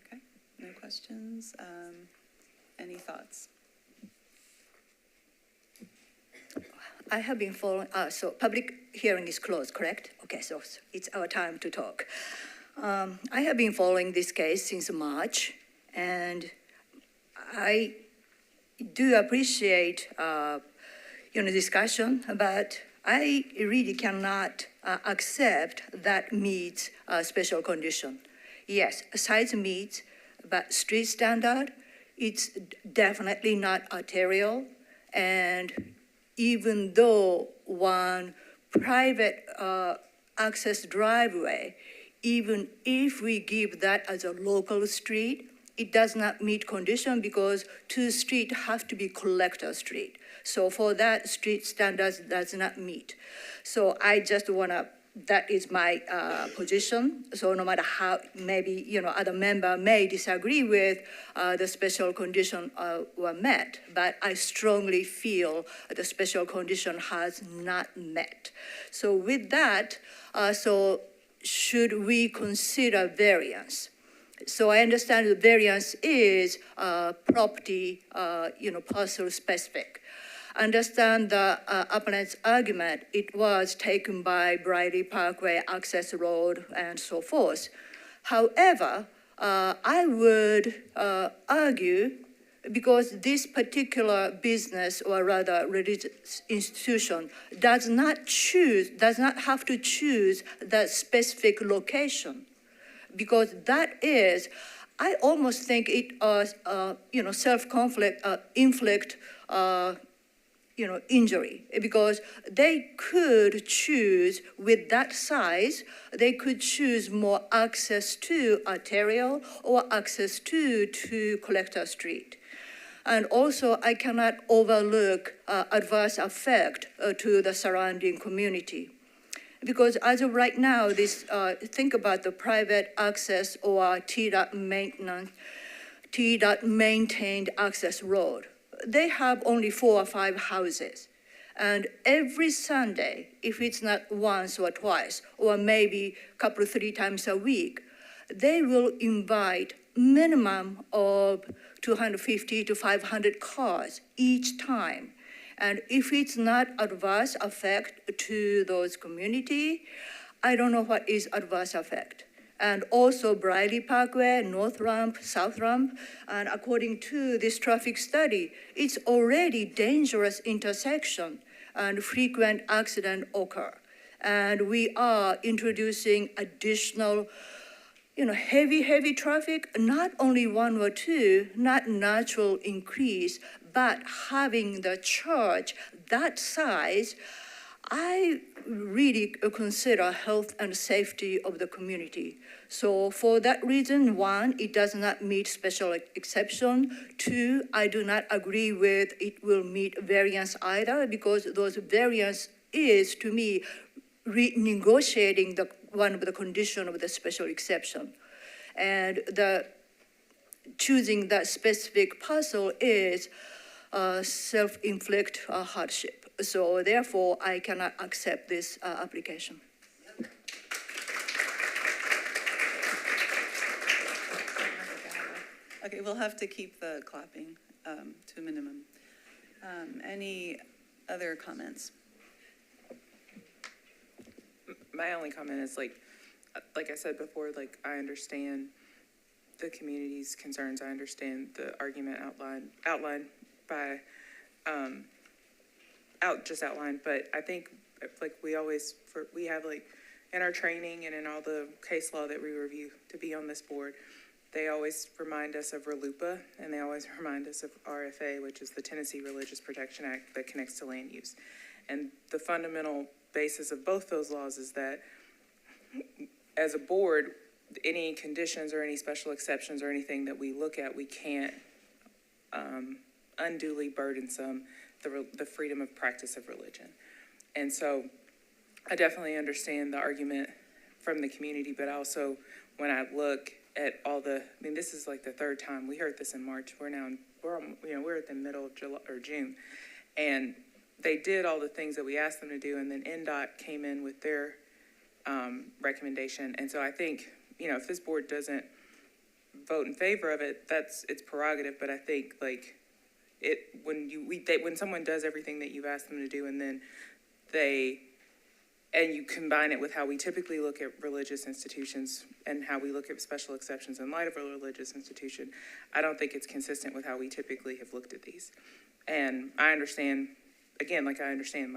Okay, no questions. Any thoughts? I have been following, so public hearing is closed, correct? Okay, so it's our time to talk. I have been following this case since March, and I do appreciate, discussion, but I really cannot accept that meets a special condition. Yes, size meets, but street standard, it's definitely not arterial, and even though one private access driveway, even if we give that as a local street, it does not meet condition because two streets have to be collector street. So for that, street standards does not meet. So I just wanna, that is my position. So no matter how, maybe, other member may disagree with the special condition were met, but I strongly feel the special condition has not met. So with that, so should we consider variance? So I understand the variance is property, parcel specific. understand the appellant's argument. It was taken by Briley Parkway Access Road and so forth. However, I would argue, because this particular business, or rather religious institution, does not have to choose that specific location, because that is, I almost think it inflict injury, because they could choose with that size, they could choose more access to arterial or access to Collector Street. And also, I cannot overlook adverse effect to the surrounding community. Because as of right now, think about the private access or TDOT maintained access road. They have only 4 or 5 houses. And every Sunday, if it's not once or twice, or maybe a couple, 3 times a week, they will invite minimum of 250 to 500 cars each time. And if it's not adverse effect to those community, I don't know what is adverse effect. And also Briley Parkway, North Ramp, South Ramp, and according to this traffic study, it's already dangerous intersection and frequent accident occur. And we are introducing additional heavy traffic, not only 1 or 2, not natural increase, but having the church that size, I really consider health and safety of the community. So for that reason, 1, it does not meet special exception. 2, I do not agree with it will meet variance either, because those variance is, to me, renegotiating one of the condition of the special exception. And choosing that specific parcel is self-inflict hardship. So therefore, I cannot accept this application. Okay, we'll have to keep the clapping to a minimum. Any other comments? My only comment is like I said before, I understand the community's concerns. I understand the argument outlined by, but I think we have in our training and in all the case law that we review to be on this board, they always remind us of RLUIPA, and they always remind us of RFA, which is the Tennessee Religious Protection Act that connects to land use. And the fundamental basis of both those laws is that as a board, any conditions or any special exceptions or anything that we look at, we can't unduly burdensome the freedom of practice of religion. And so I definitely understand the argument from the community, but also when I look at this is the 3rd time. We heard this in March. We're at the middle of July or June. And they did all the things that we asked them to do, and then NDOT came in with their recommendation. And so I think, if this board doesn't vote in favor of it, it's prerogative. But I think when someone does everything that you've asked them to do, and then you combine it with how we typically look at religious institutions and how we look at special exceptions in light of a religious institution, I don't think it's consistent with how we typically have looked at these. And I understand, again, I understand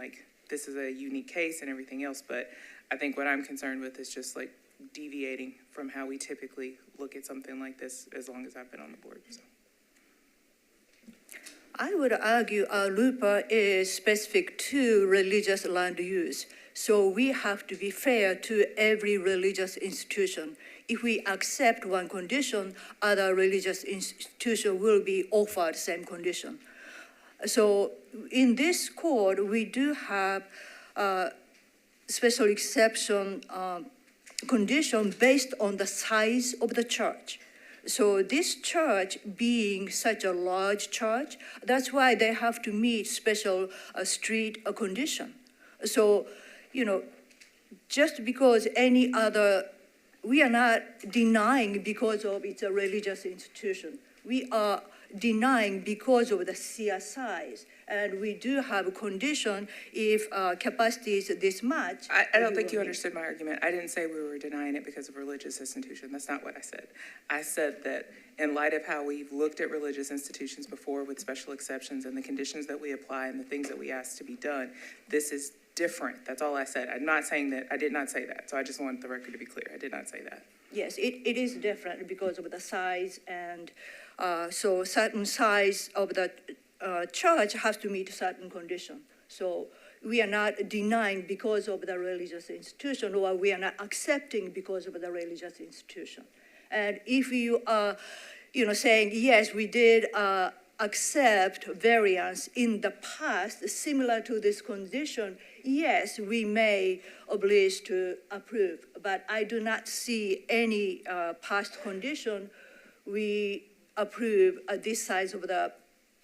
this is a unique case and everything else, but I think what I'm concerned with is just deviating from how we typically look at something like this as long as I've been on the board. So. I would argue LUPA is specific to religious land use. So we have to be fair to every religious institution. If we accept one condition, other religious institution will be offered same condition. So in this code, we do have special exception condition based on the size of the church. So this church being such a large church, that's why they have to meet special street condition. So, just because we are not denying because of it's a religious institution. We are denying because of the sheer size. And we do have a condition if capacity is this much. I don't think you understood my argument. I didn't say we were denying it because of religious institution. That's not what I said. I said that in light of how we've looked at religious institutions before with special exceptions and the conditions that we apply and the things that we ask to be done, this is different. That's all I said. I'm not saying that, I did not say that. So I just want the record to be clear. I did not say that. Yes, it is different because of the size, and so certain size of the church has to meet certain condition. So we are not denying because of the religious institution, or we are not accepting because of the religious institution. And if you are, saying, yes, we did accept variance in the past similar to this condition, yes, we may oblige to approve. But I do not see any past condition we approve this size of the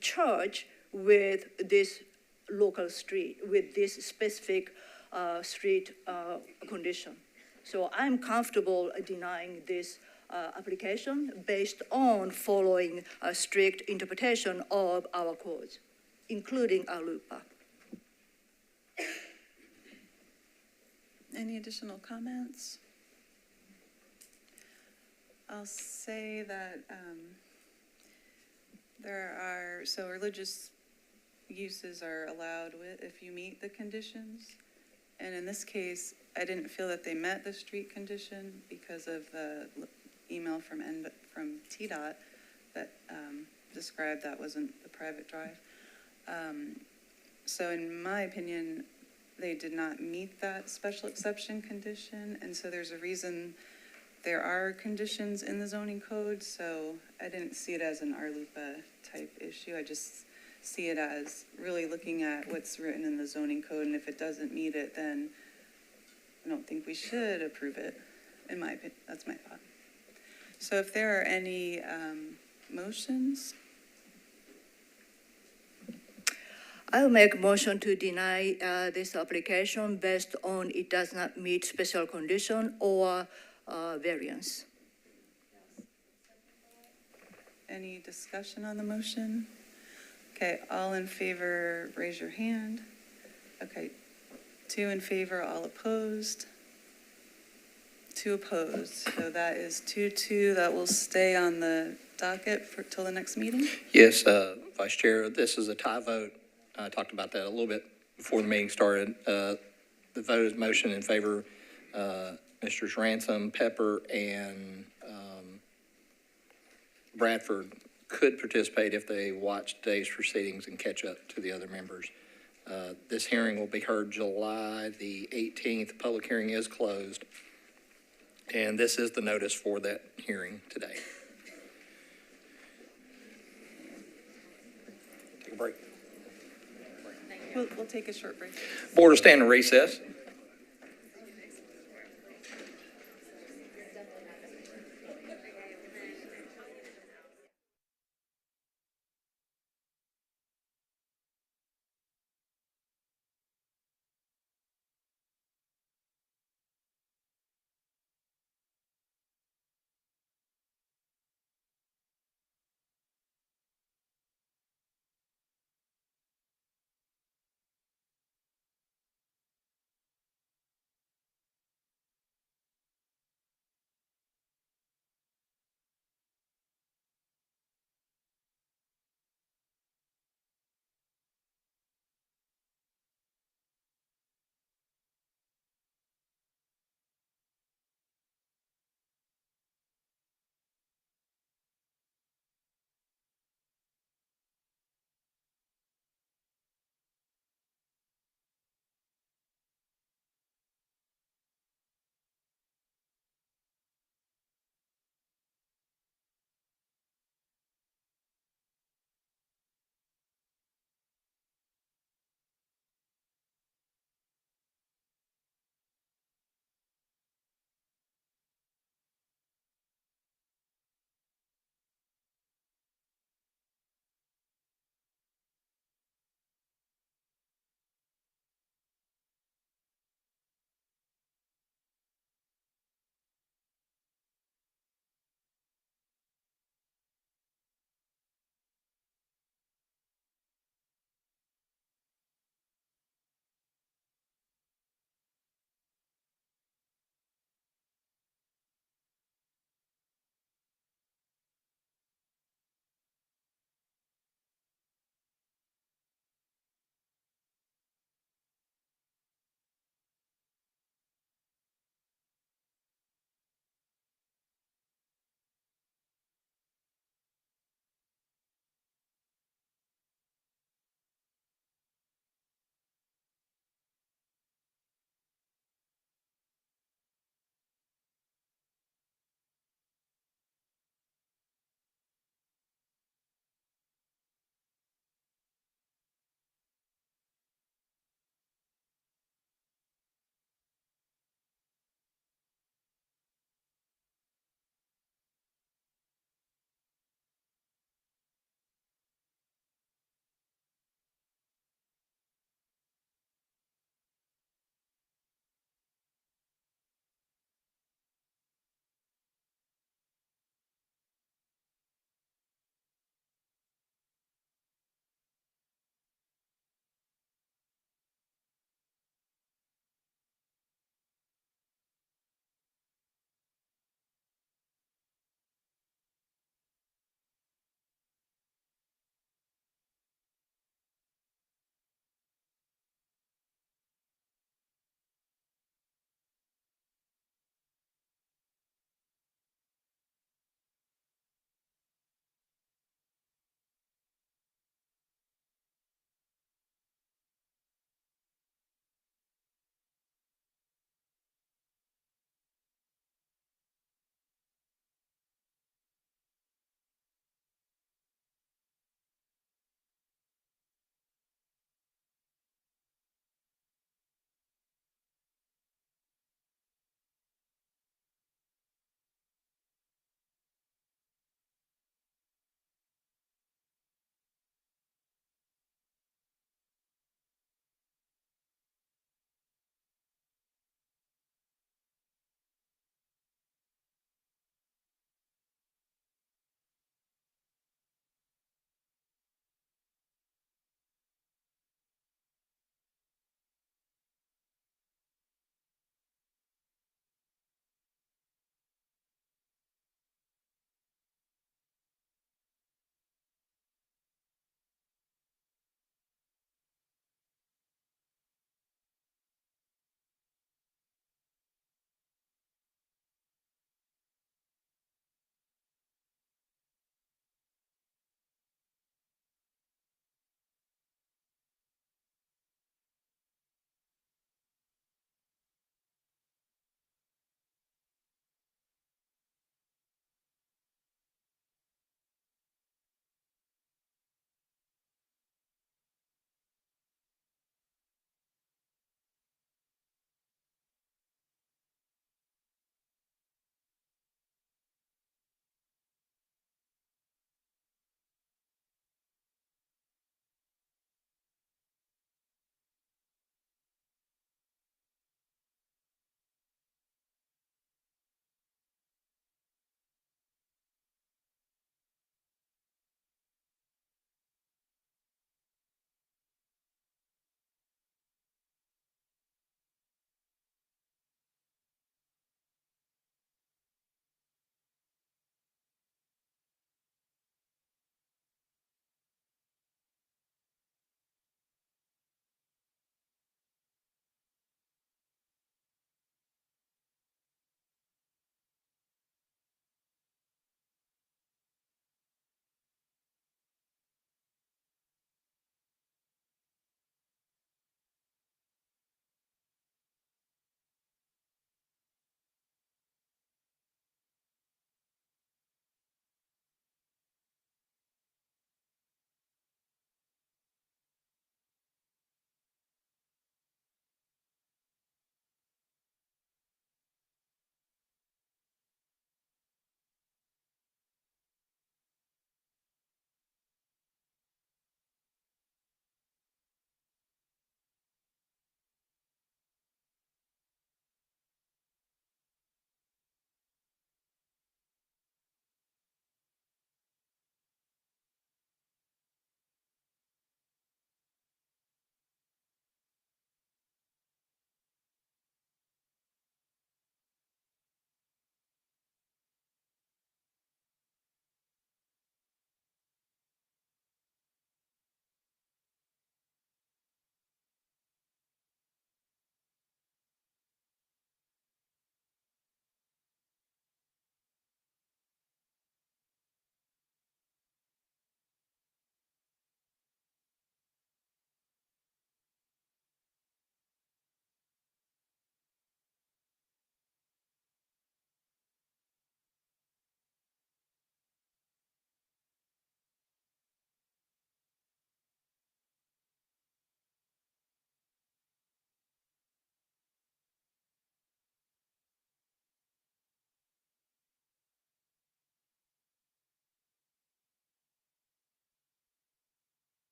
church with this local street, with this specific street condition. So I'm comfortable denying this application based on following a strict interpretation of our codes, including ALUPA. Any additional comments? I'll say that so religious uses are allowed if you meet the conditions. And in this case, I didn't feel that they met the street condition because of the email from TDOT that described that wasn't the private drive. So in my opinion, they did not meet that special exception condition, and so there's a reason there are conditions in the zoning code, so I didn't see it as an ARLUPA type issue. I just see it as really looking at what's written in the zoning code, and if it doesn't meet it, then I don't think we should approve it, in my opinion. That's my thought. So if there are any motions? I'll make a motion to deny this application based on it does not meet special condition or variance. Any discussion on the motion? Okay, all in favor, raise your hand. Okay, 2 in favor, all opposed. 2 opposed, so that is 2-2. That will stay on the docket till the next meeting? Yes, Vice Chair, this is a tie vote. I talked about that a little bit before the meeting started. The vote is motion in favor. Mr. Ransom, Pepper, and Bradford could participate if they watch today's proceedings and catch up to the other members. This hearing will be heard July the 18th. The public hearing is closed. And this is the notice for that hearing today. Take a break. We'll take a short break. Board will stand in recess.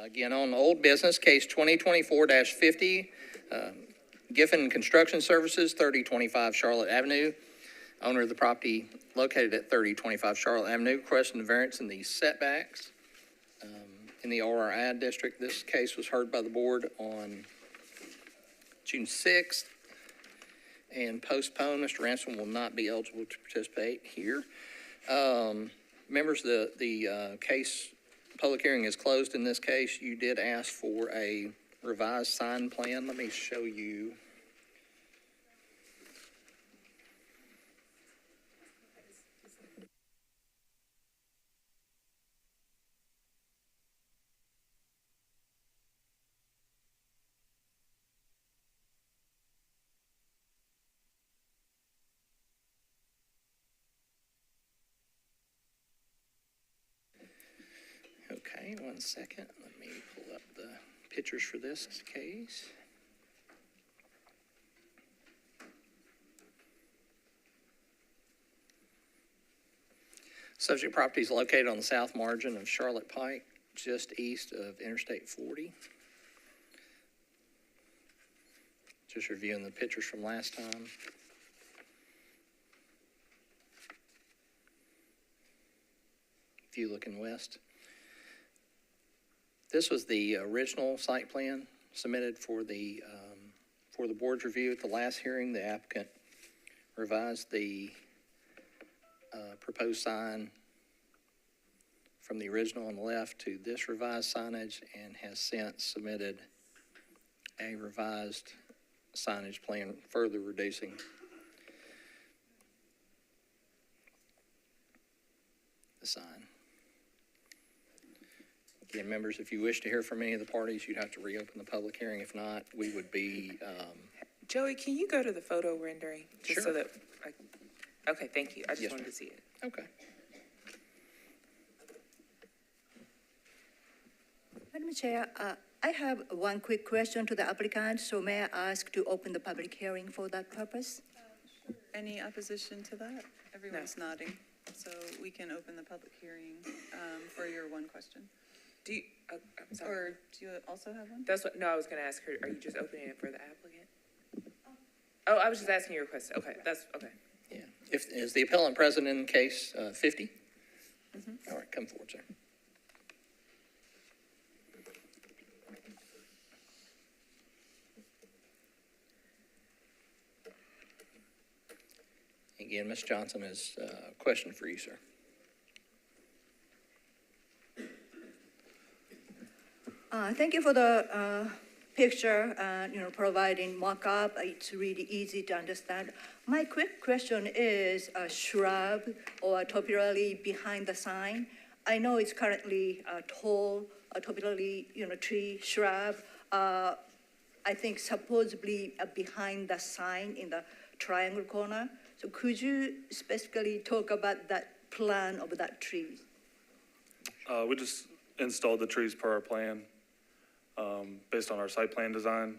Again, on old business, case 2024-50, Giffen Construction Services, 3025 Charlotte Avenue. Owner of the property located at 3025 Charlotte Avenue, requesting the variance in the setbacks in the RRI district. This case was heard by the board on June 6th and postponed. Mr. Ransom will not be eligible to participate here. Members, the case, public hearing is closed in this case. You did ask for a revised sign plan. Let me show you. Okay, 1 second. Let me pull up the pictures for this case. Subject property is located on the south margin of Charlotte Pike, just east of Interstate 40. Just reviewing the pictures from last time. View looking west. This was the original site plan submitted for the board's review at the last hearing. The applicant revised the proposed sign from the original on the left to this revised signage and has since submitted a revised signage plan, further reducing the sign. Again, members, if you wish to hear from any of the parties, you'd have to reopen the public hearing. If not, we would be... Joey, can you go to the photo rendering? Just Sure. So that okay, thank you. I just Yes, wanted ma'am. to see it. Okay. Madam Chair, I have one quick question to the applicant, so may I ask to open the public hearing for that purpose? Any opposition to that? Everyone's nodding, so we can open the public hearing for your one question. Do you, I'm sorry. Or do you also have one? That's what, no, I was gonna ask her, are you just opening it for the applicant? Oh, I was just asking your question. Okay, that's, okay. Yeah. Is the appellant present in case 50? Mm-hmm. All right, come forward, sir. Again, Ms. Johnson has a question for you, sir. Thank you for the picture, providing mock-up. It's really easy to understand. My quick question is a shrub or topically behind the sign. I know it's currently tall, topically, tree, shrub. I think supposedly behind the sign in the triangle corner. So could you specifically talk about that plan of that tree? We just installed the trees per our plan, based on our site plan design.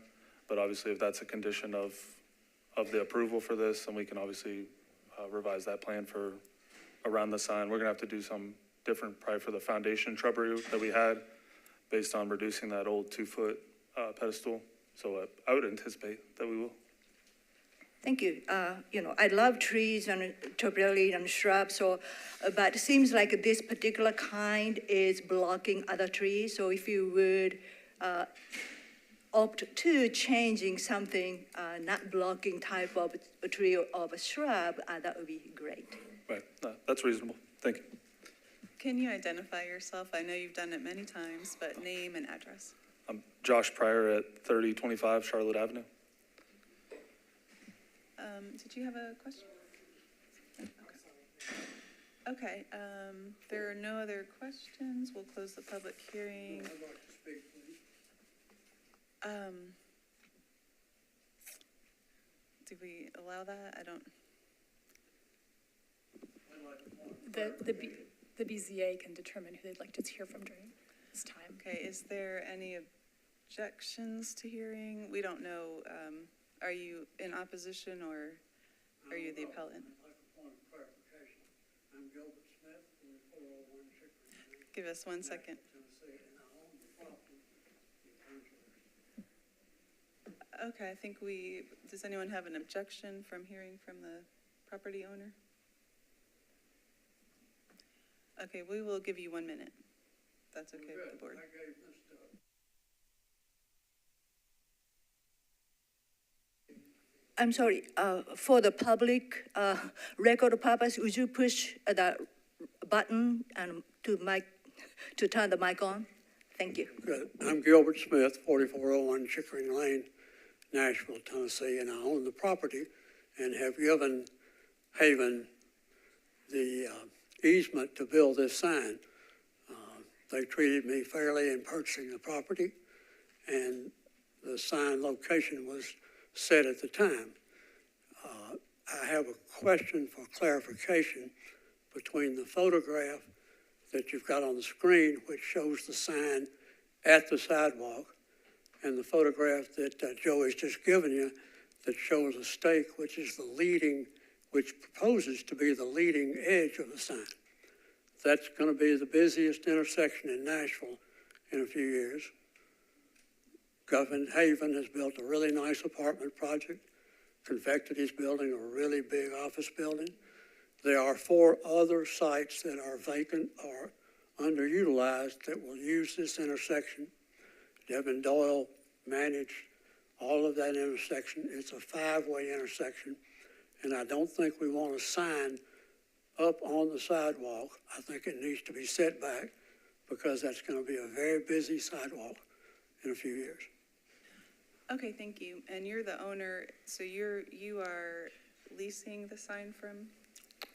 But obviously, if that's a condition of the approval for this, then we can obviously revise that plan for around the sign. We're gonna have to do some different probably for the foundation shrubbery that we had based on reducing that old 2-foot pedestal. So I would anticipate that we will. Thank you. I love trees and topically and shrubs, but it seems like this particular kind is blocking other trees. So if you would opt to changing something, not blocking type of a tree or of a shrub, that would be great. Right, that's reasonable. Thank you. Can you identify yourself? I know you've done it many times, but name and address. I'm Josh Pryor at 3025 Charlotte Avenue. Did you have a question? Okay, there are no other questions. We'll close the public hearing. Do we allow that? I don't. The BZA can determine who they'd like to hear from during this time. Okay, is there any objections to hearing? We don't know, are you in opposition or are you the appellant? I'm Gilbert Smith from 401 Give us 1 second. Okay, I think does anyone have an objection from hearing from the property owner? Okay, we will give you 1 minute. That's okay with the board. I'm sorry, for the public record purpose, would you push the button and to turn the mic on? Thank you. Good. I'm Gilbert Smith, 4401 Chickering Lane, Nashville, Tennessee, and I own the property and have given Haven the easement to build this sign. They treated me fairly in purchasing the property, and the sign location was set at the time. I have a question for clarification between the photograph that you've got on the screen, which shows the sign at the sidewalk, and the photograph that Joe has just given you that shows a stake, which proposes to be the leading edge of the sign. That's going to be the busiest intersection in Nashville in a few years. Government Haven has built a really nice apartment project. Convectity is building a really big office building. There are 4 other sites that are vacant or underutilized that will use this intersection. Devin Doyle managed all of that intersection. It's a 5-way intersection, and I don't think we want a sign up on the sidewalk. I think it needs to be set back because that's going to be a very busy sidewalk in a few years. Okay, thank you. And you're the owner, so you are leasing the sign from?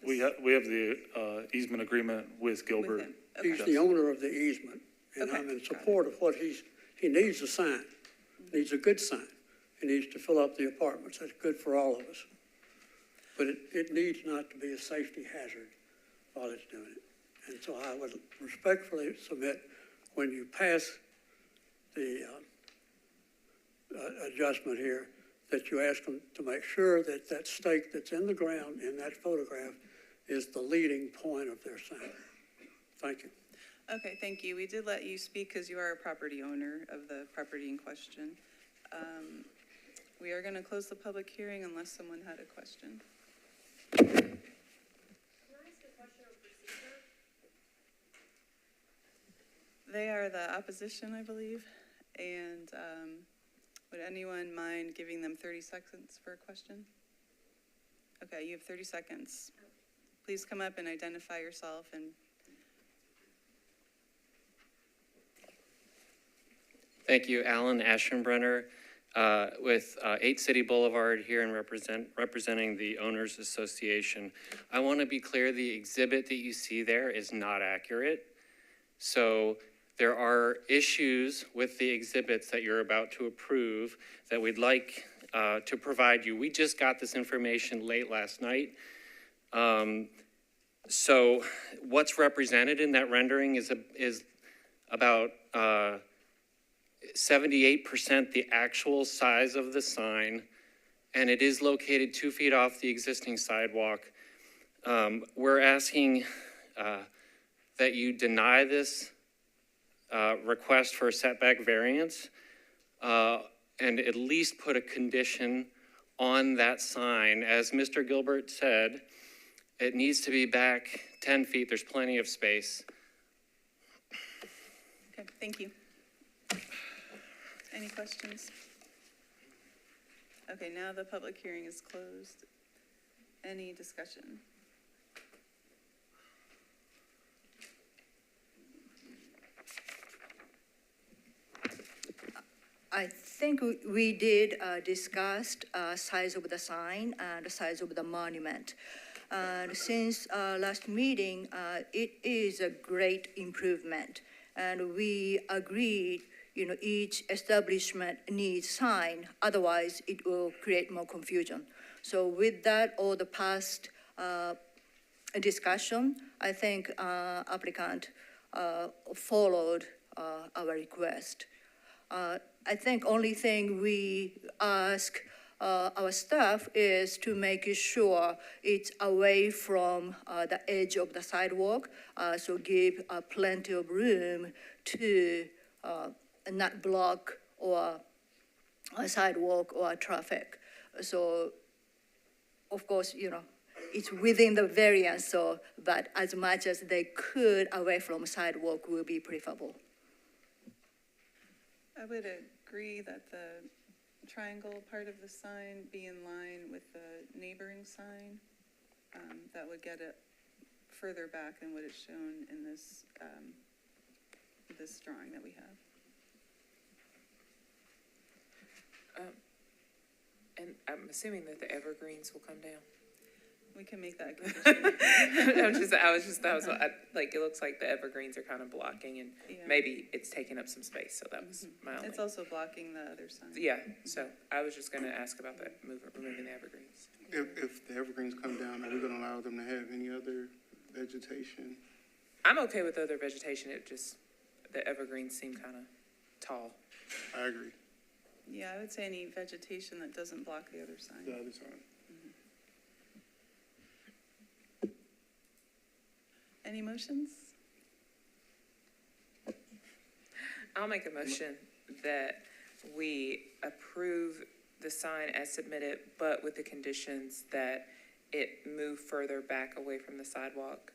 We have the easement agreement with Gilbert. With him. Okay. He's the owner of the easement, and Okay. I'm in support of what he needs a sign. He needs a good sign. He needs to fill up the apartments. That's good for all of us. But it needs not to be a safety hazard while it's doing it. And so I would respectfully submit, when you pass the adjustment here, that you ask them to make sure that that stake that's in the ground in that photograph is the leading point of their sign. Thank you. Okay, thank you. We did let you speak because you are a property owner of the property in question. We are going to close the public hearing unless someone had a question. Can I ask a question of procedure? They are the opposition, I believe, and would anyone mind giving them 30 seconds for a question? Okay, you have 30 seconds. Please come up and identify yourself and Thank you, Alan Aschenbrenner, with 8 City Boulevard here and representing the Owners Association. I want to be clear, the exhibit that you see there is not accurate. So there are issues with the exhibits that you're about to approve that we'd like to provide you. We just got this information late last night. So what's represented in that rendering is about 78% the actual size of the sign, and it is located 2 feet off the existing sidewalk. We're asking that you deny this request for a setback variance and at least put a condition on that sign. As Mr. Gilbert said, it needs to be back 10 feet. There's plenty of space. okay, thank you. Any questions? Okay, now the public hearing is closed. Any discussion? I think we did discuss size of the sign and the size of the monument. Since last meeting, it is a great improvement, and we agreed, each establishment needs sign, otherwise it will create more confusion. So with that, all the past discussion, I think applicant followed our request. I think only thing we ask our staff is to make sure it's away from the edge of the sidewalk, so give plenty of room to not block or sidewalk or traffic. So, of course, it's within the variance, so, but as much as they could away from sidewalk will be preferable. I would agree that the triangle part of the sign be in line with the neighboring sign. That would get it further back than what is shown in this, this drawing that we have. And I'm assuming that the evergreens will come down. We can make that a condition. Like, it looks like the evergreens are kind of blocking, and Yeah. maybe it's taking up some space, so that was my only. It's also blocking the other sign. Yeah, so I was just gonna ask about that, removing the evergreens. If the evergreens come down, are we gonna allow them to have any other vegetation? I'm okay with other vegetation, the evergreens seem kind of tall. I agree. Yeah, I would say any vegetation that doesn't block the other sign. The other side. Any motions? I'll make a motion that we approve the sign as submitted, but with the conditions that it move further back away from the sidewalk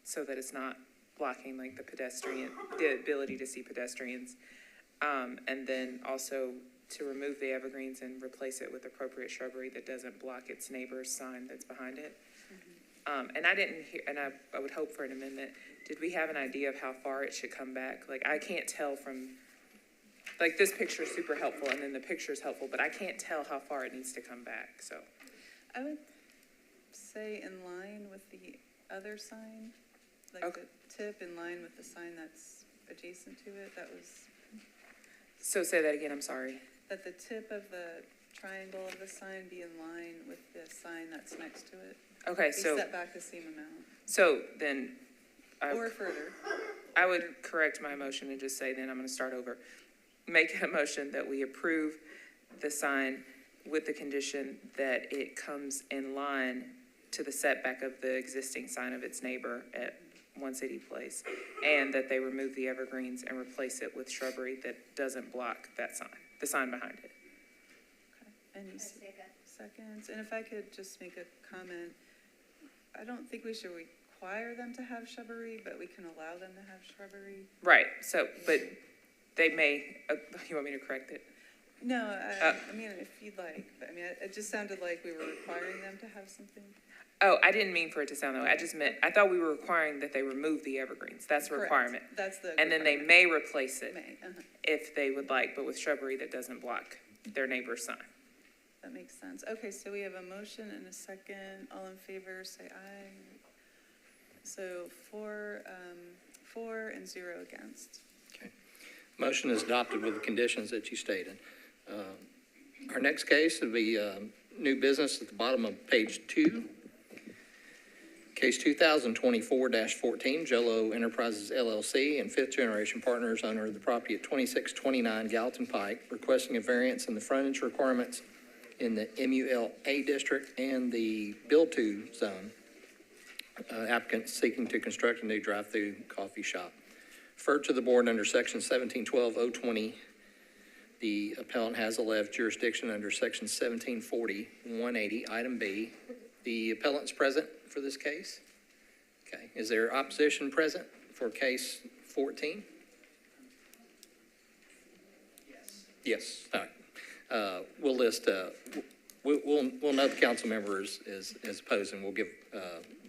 so that it's not blocking like the ability to see pedestrians. And then also to remove the evergreens and replace it with appropriate shrubbery that doesn't block its neighbor's sign that's behind it. And I didn't hear, and I would hope for an amendment. Did we have an idea of how far it should come back? Like, I can't tell from, like, this picture is super helpful, and then the picture is helpful, but I can't tell how far it needs to come back, so. I would say in line with the other sign, like the tip in line with the sign that's adjacent to it. That was. So say that again, I'm sorry. That the tip of the triangle of the sign be in line with the sign that's next to it. Okay, Be so. set back the same amount. So then. Or further. I would correct my motion and just say, then I'm going to start over. Make a motion that we approve the sign with the condition that it comes in line to the setback of the existing sign of its neighbor at One City Place, and that they remove the evergreens and replace it with shrubbery that doesn't block that sign, the sign behind it. Okay. Any seconds? And if I could just make a comment, I don't think we should require them to have shrubbery, but we can allow them to have shrubbery. Right, so, but they may, you want me to correct it? No, I mean, if you'd like, but I mean, it just sounded like we were requiring them to have something. Oh, I didn't mean for it to sound that way. I just meant, I thought we were requiring that they remove the evergreens. That's a Correct. requirement. That's the. And then they may replace it May, if they would like, but with shrubbery that doesn't block their neighbor's sign. That makes sense. Okay, so we have a motion and a second. All in favor, say aye. So 4 and 0 against. Okay. Motion is adopted with the conditions that you stated. Our next case would be new business at the bottom of page 2. Case 2024-14, Jolo Enterprises LLC and Fifth Generation Partners, owner of the property at 2629 Gallatin Pike, requesting a variance in the frontage requirements in the MULA district and the build-to zone. Applicant seeking to construct a new drive-through coffee shop. Referred to the board under section 1712-020. The appellant has alleged jurisdiction under section 1740-180, item B. The appellant's present for this case. Okay, is there opposition present for case 14? Yes. All right. We'll list, we'll note the council member is opposed, and we'll give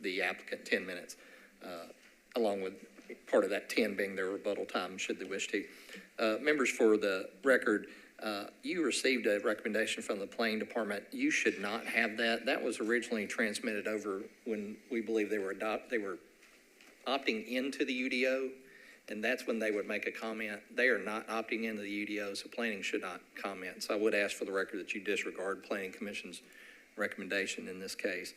the applicant 10 minutes, along with part of that 10 being their rebuttal time, should they wish to. Members, for the record, you received a recommendation from the planning department. You should not have that. That was originally transmitted over when we believe they were opting into the UDO, and that's when they would make a comment. They are not opting into the UDO, so planning should not comment. So I would ask for the record that you disregard Planning Commission's recommendation in this case.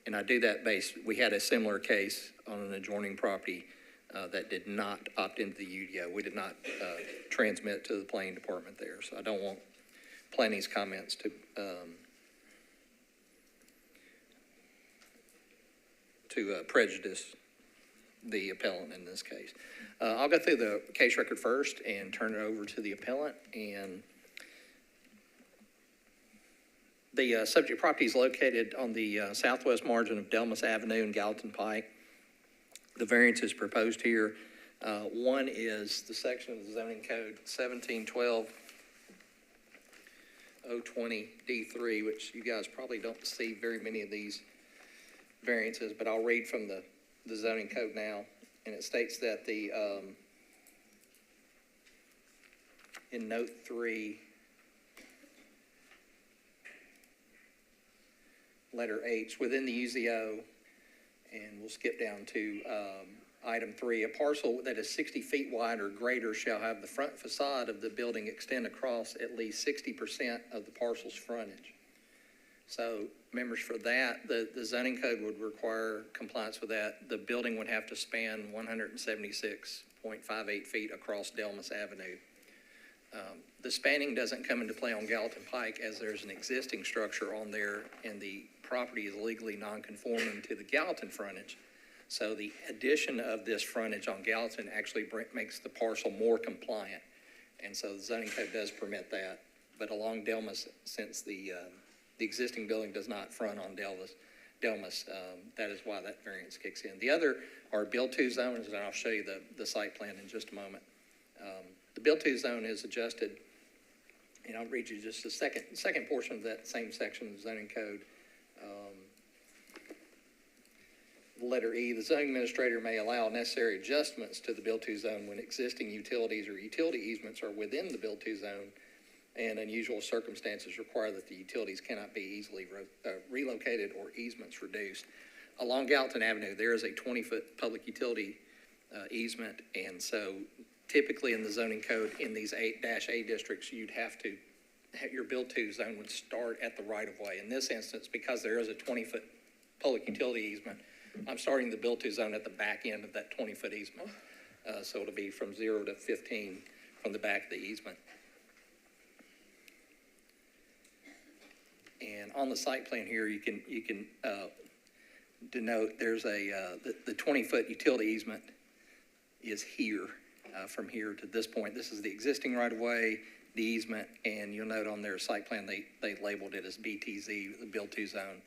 And I do that we had a similar case on an adjoining property that did not opt into the UDO. We did not transmit to the planning department there. So I don't want planning's comments to prejudice the appellant in this case. I'll go through the case record first and turn it over to the appellant. And The subject property is located on the southwest margin of Delmas Avenue and Gallatin Pike. The variances proposed here, one is the section of the zoning code 1712-020-D3, which you guys probably don't see very many of these variances, but I'll read from the zoning code now. And it states that the, in note 3, letter H, within the UZO, and we'll skip down to item 3, a parcel that is 60 feet wide or greater shall have the front facade of the building extend across at least 60% of the parcel's frontage. So, members, for that, the zoning code would require compliance with that. The building would have to span 176.58 feet across Delmas Avenue. The spanning doesn't come into play on Gallatin Pike as there's an existing structure on there and the property is legally non-conforming to the Gallatin frontage. So the addition of this frontage on Gallatin actually makes the parcel more compliant. And so the zoning code does permit that. But along Delmas, since the existing building does not front on Delmas, that is why that variance kicks in. The other are build-to zones, and I'll show you the site plan in just a moment. The build-to zone is adjusted, and I'll read you just the second portion of that same section of the zoning code. Letter E, the zoning administrator may allow necessary adjustments to the build-to zone when existing utilities or utility easements are within the build-to zone and unusual circumstances require that the utilities cannot be easily relocated or easements reduced. Along Gallatin Avenue, there is a 20-foot public utility easement, and so typically in the zoning code in these 8-A districts, you'd have to, your build-to zone would start at the right-of-way. In this instance, because there is a 20-foot public utility easement, I'm starting the build-to zone at the back end of that 20-foot easement. So it'll be from 0 to 15 from the back of the easement. And on the site plan here, you can denote there's the 20-foot utility easement is here, from here to this point. This is the existing right-of-way, the easement, and you'll note on their site plan they labeled it as BTZ, the build-to zone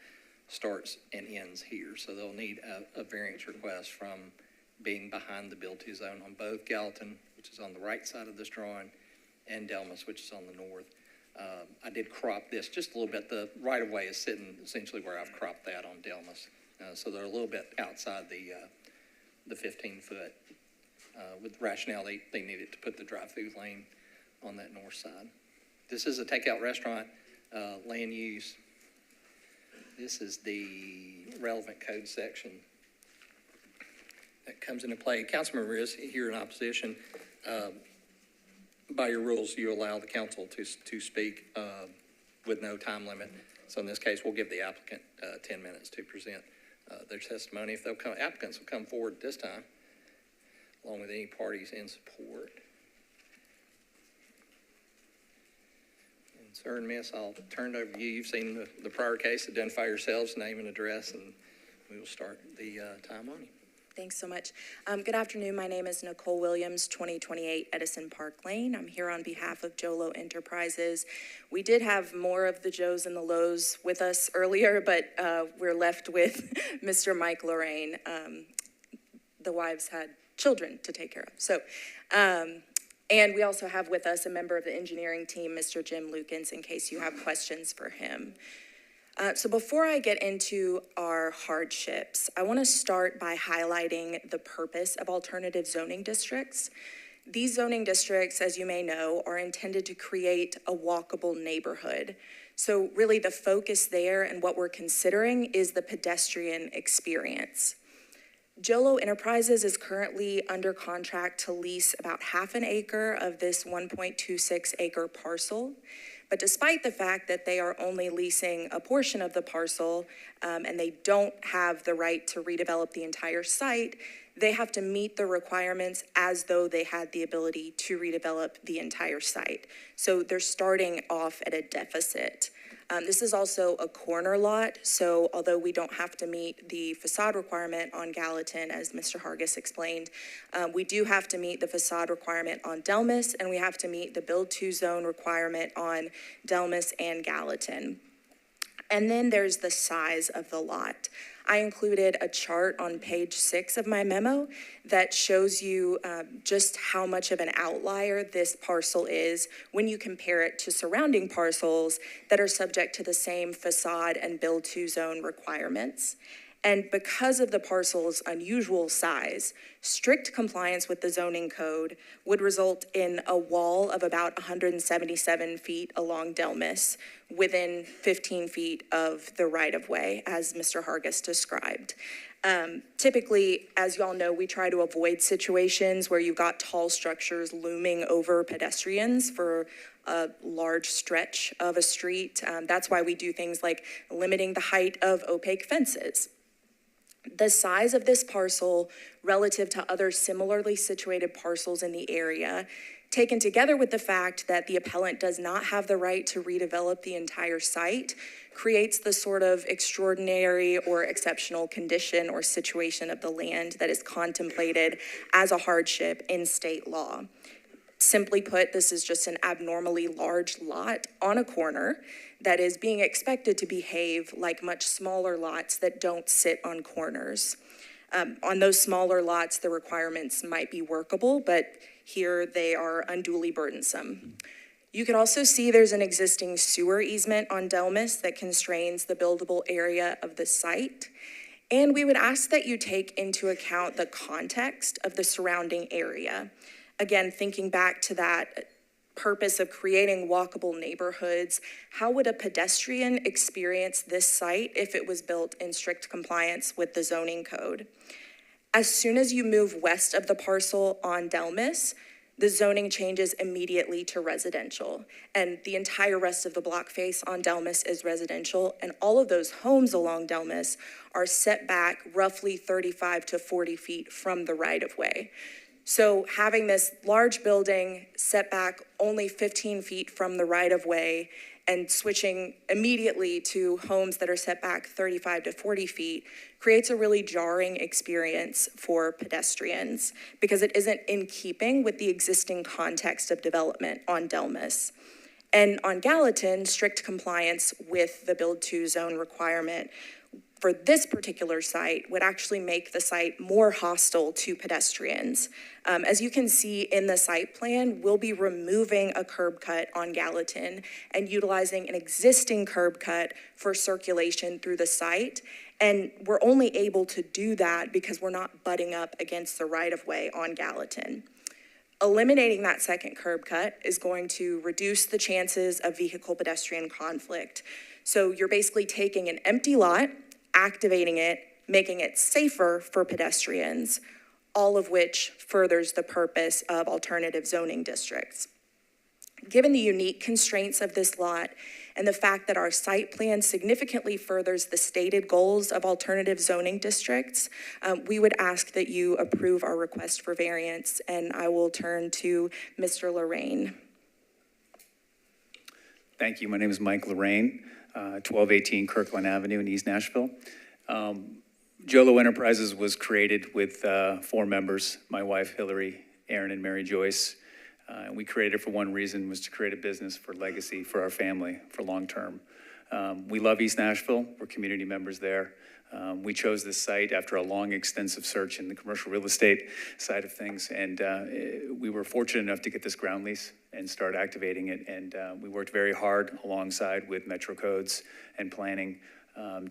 starts and ends here. So they'll need a variance request from being behind the build-to zone on both Gallatin, which is on the right side of this drawing, and Delmas, which is on the north. I did crop this just a little bit. The right-of-way is sitting essentially where I've cropped that on Delmas. So they're a little bit outside the 15-foot. With rationale, they needed to put the drive-through lane on that north side. This is a takeout restaurant, land use. This is the relevant code section that comes into play. Councilmember is here in opposition. By your rules, you allow the council to speak with no time limit. So in this case, we'll give the applicant 10 minutes to present their testimony. If they'll come, applicants will come forward this time, along with any parties in support. And sir and miss, I'll turn it over to you. You've seen the prior case. Identify yourselves, name and address, and we will start the time on you. Thanks so much. Good afternoon. My name is Nicole Williams, 2028 Edison Park Lane. I'm here on behalf of Jolo Enterprises. We did have more of the Joes and the Lows with us earlier, but we're left with Mr. Mike Lorraine. The wives had children to take care of. So, and we also have with us a member of the engineering team, Mr. Jim Lukens, in case you have questions for him. So before I get into our hardships, I want to start by highlighting the purpose of alternative zoning districts. These zoning districts, as you may know, are intended to create a walkable neighborhood. So really the focus there and what we're considering is the pedestrian experience. Jolo Enterprises is currently under contract to lease about half an acre of this 1.26 acre parcel. But despite the fact that they are only leasing a portion of the parcel and they don't have the right to redevelop the entire site, they have to meet the requirements as though they had the ability to redevelop the entire site. So they're starting off at a deficit. This is also a corner lot, so although we don't have to meet the facade requirement on Gallatin, as Mr. Hargis explained, we do have to meet the facade requirement on Delmas, and we have to meet the build-to zone requirement on Delmas and Gallatin. And then there's the size of the lot. I included a chart on page 6 of my memo that shows you just how much of an outlier this parcel is when you compare it to surrounding parcels that are subject to the same facade and build-to zone requirements. And because of the parcel's unusual size, strict compliance with the zoning code would result in a wall of about 177 feet along Delmas within 15 feet of the right-of-way, as Mr. Hargis described. Typically, as y'all know, we try to avoid situations where you've got tall structures looming over pedestrians for a large stretch of a street. That's why we do things like limiting the height of opaque fences. The size of this parcel relative to other similarly situated parcels in the area, taken together with the fact that the appellant does not have the right to redevelop the entire site, creates the sort of extraordinary or exceptional condition or situation of the land that is contemplated as a hardship in state law. Simply put, this is just an abnormally large lot on a corner that is being expected to behave like much smaller lots that don't sit on corners. On those smaller lots, the requirements might be workable, but here they are unduly burdensome. You can also see there's an existing sewer easement on Delmas that constrains the buildable area of the site. And we would ask that you take into account the context of the surrounding area. Again, thinking back to that purpose of creating walkable neighborhoods, how would a pedestrian experience this site if it was built in strict compliance with the zoning code? As soon as you move west of the parcel on Delmas, the zoning changes immediately to residential, and the entire rest of the block face on Delmas is residential, and all of those homes along Delmas are set back roughly 35 to 40 feet from the right-of-way. So having this large building set back only 15 feet from the right-of-way and switching immediately to homes that are set back 35 to 40 feet creates a really jarring experience for pedestrians because it isn't in keeping with the existing context of development on Delmas. And on Gallatin, strict compliance with the build-to zone requirement for this particular site would actually make the site more hostile to pedestrians. As you can see in the site plan, we'll be removing a curb cut on Gallatin and utilizing an existing curb cut for circulation through the site. And we're only able to do that because we're not butting up against the right-of-way on Gallatin. Eliminating that second curb cut is going to reduce the chances of vehicle-pedestrian conflict. So you're basically taking an empty lot, activating it, making it safer for pedestrians, all of which furthers the purpose of alternative zoning districts. Given the unique constraints of this lot and the fact that our site plan significantly furthers the stated goals of alternative zoning districts, we would ask that you approve our request for variance, and I will turn to Mr. Lorraine. Thank you. My name is Mike Lorraine. 1218 Kirkland Avenue in East Nashville. Jolo Enterprises was created with 4 members, my wife Hillary, Aaron, and Mary Joyce. We created it for one reason, was to create a business for legacy for our family, for long term. We love East Nashville. We're community members there. We chose this site after a long, extensive search in the commercial real estate side of things, and we were fortunate enough to get this ground lease and start activating it, and we worked very hard alongside with Metro Codes and planning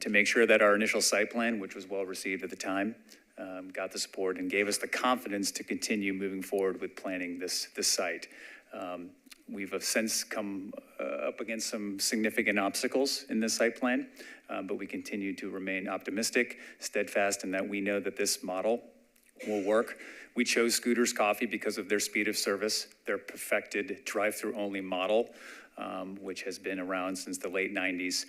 to make sure that our initial site plan, which was well received at the time, got the support and gave us the confidence to continue moving forward with planning this site. We've since come up against some significant obstacles in this site plan, but we continue to remain optimistic, steadfast, in that we know that this model will work. We chose Scooters Coffee because of their speed of service, their perfected drive-through only model, which has been around since the late 90s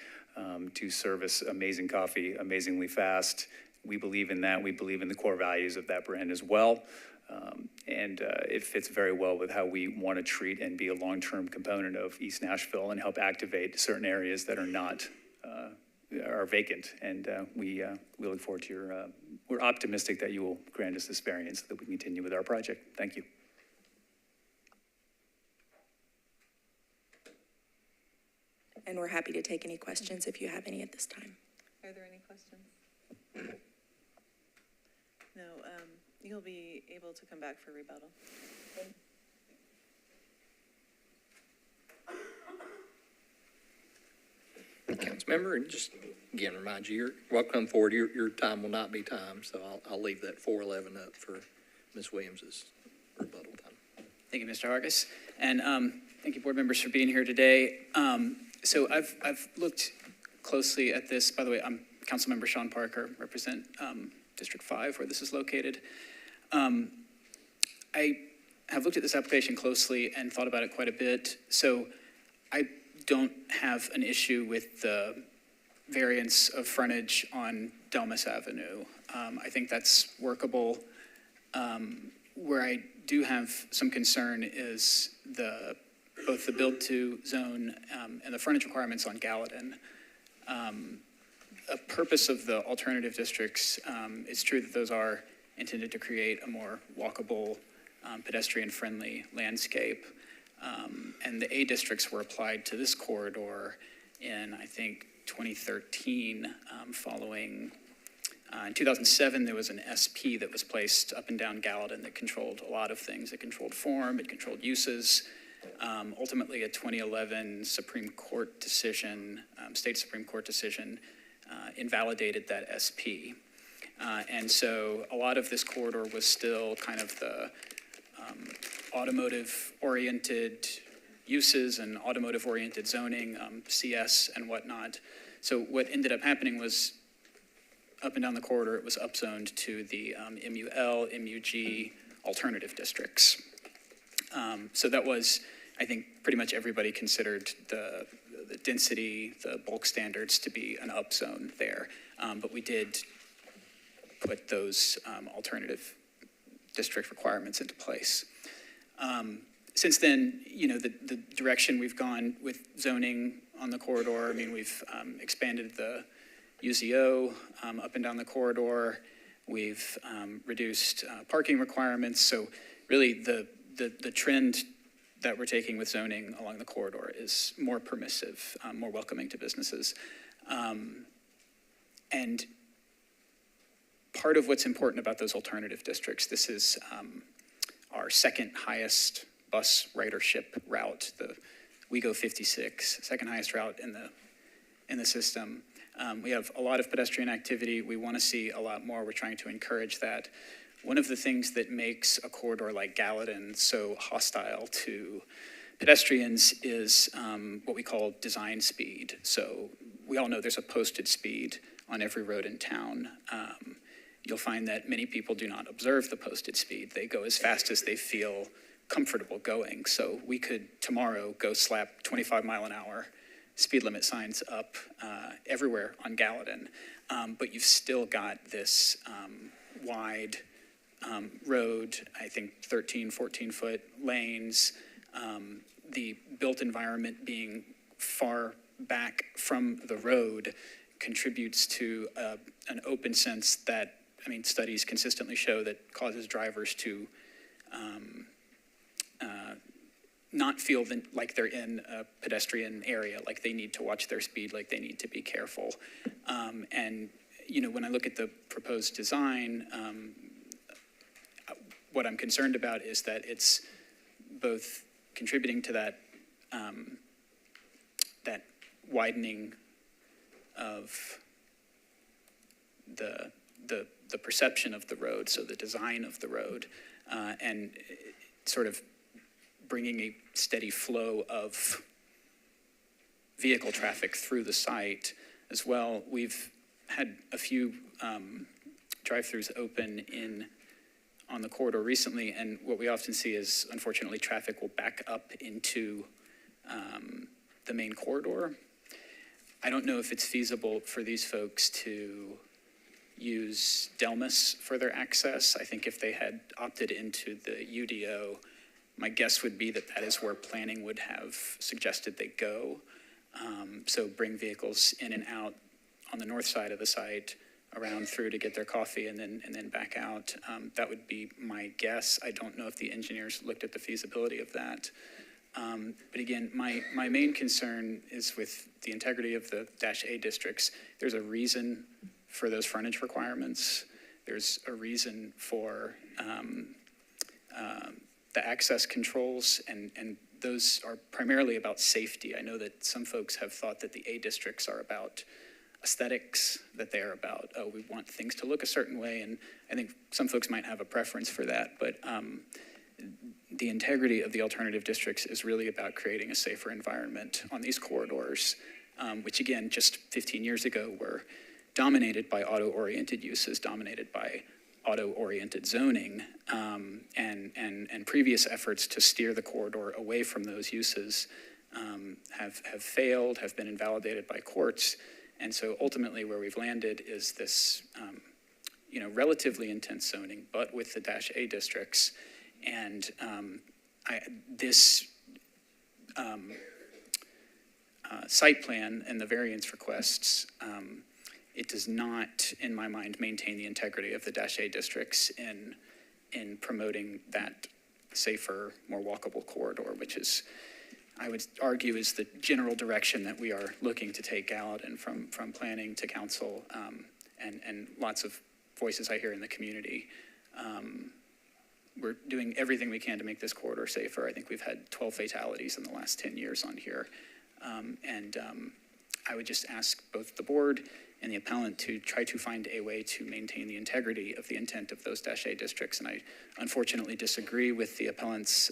to service amazing coffee amazingly fast. We believe in that. We believe in the core values of that brand as well. And it fits very well with how we want to treat and be a long-term component of East Nashville and help activate certain areas that are vacant. And we look forward to we're optimistic that you will grant us this variance so that we can continue with our project. Thank you. And we're happy to take any questions if you have any at this time. Are there any questions? No, you'll be able to come back for rebuttal. Councilmember, and just again, remind you, you're welcome to come forward. Your time will not be timed, so I'll leave that 4:11 up for Ms. Williams's rebuttal time. Thank you, Mr. Hargis. And thank you, board members, for being here today. So I've looked closely at this. By the way, I'm Councilmember Sean Parker, represent District 5, where this is located. I have looked at this application closely and thought about it quite a bit. So I don't have an issue with the variance of frontage on Delmas Avenue. I think that's workable. Where I do have some concern is both the build-to zone and the frontage requirements on Gallatin. A purpose of the alternative districts, it's true that those are intended to create a more walkable, pedestrian-friendly landscape. And the A districts were applied to this corridor in, I think, 2013, following, in 2007, there was an SP that was placed up and down Gallatin that controlled a lot of things. It controlled form, it controlled uses. Ultimately, a 2011 Supreme Court decision, state Supreme Court decision, invalidated that SP. And so a lot of this corridor was still kind of the automotive-oriented uses and automotive-oriented zoning, CS and whatnot. So what ended up happening was up and down the corridor, it was upzoned to the MUL, MUG alternative districts. So that was, I think, pretty much everybody considered the density, the bulk standards to be an upzone there. But we did put those alternative district requirements into place. Since then, you know, the direction we've gone with zoning on the corridor, I mean, we've expanded the UZO up and down the corridor. We've reduced parking requirements. So really the trend that we're taking with zoning along the corridor is more permissive, more welcoming to businesses. And part of what's important about those alternative districts, this is our second highest bus ridership route, the WeGo 56, second highest route in the system. We have a lot of pedestrian activity. We want to see a lot more. We're trying to encourage that. One of the things that makes a corridor like Gallatin so hostile to pedestrians is what we call design speed. So we all know there's a posted speed on every road in town. You'll find that many people do not observe the posted speed. They go as fast as they feel comfortable going. So we could tomorrow go slap 25-mile-an-hour speed limit signs up everywhere on Gallatin. But you've still got this wide road, I think 13, 14-foot lanes, the built environment being far back from the road contributes to an open sense that, I mean, studies consistently show that causes drivers to not feel like they're in a pedestrian area, like they need to watch their speed, like they need to be careful. And, you know, when I look at the proposed design, what I'm concerned about is that it's both contributing to that that widening of the perception of the road, so the design of the road, and sort of bringing a steady flow of vehicle traffic through the site as well. We've had a few drive-throughs open on the corridor recently, and what we often see is, unfortunately, traffic will back up into the main corridor. I don't know if it's feasible for these folks to use Delmas for their access. I think if they had opted into the UDO, my guess would be that that is where planning would have suggested they go. So bring vehicles in and out on the north side of the site, around through to get their coffee and then back out. That would be my guess. I don't know if the engineers looked at the feasibility of that. But again, my main concern is with the integrity of the Dash A districts. There's a reason for those frontage requirements. There's a reason for the access controls, and those are primarily about safety. I know that some folks have thought that the A districts are about aesthetics, that they're about, oh, we want things to look a certain way, and I think some folks might have a preference for that, but the integrity of the alternative districts is really about creating a safer environment on these corridors, which again, just 15 years ago were dominated by auto-oriented uses, dominated by auto-oriented zoning, and previous efforts to steer the corridor away from those uses have failed, have been invalidated by courts. And so ultimately where we've landed is this relatively intense zoning, but with the Dash A districts. And this site plan and the variance requests, it does not, in my mind, maintain the integrity of the Dash A districts in promoting that safer, more walkable corridor, which is, I would argue, is the general direction that we are looking to take Gallatin from planning to council, and lots of voices I hear in the community. We're doing everything we can to make this corridor safer. I think we've had 12 fatalities in the last 10 years on here. I would just ask both the board and the appellant to try to find a way to maintain the integrity of the intent of those Dash A districts. And I unfortunately disagree with the appellant's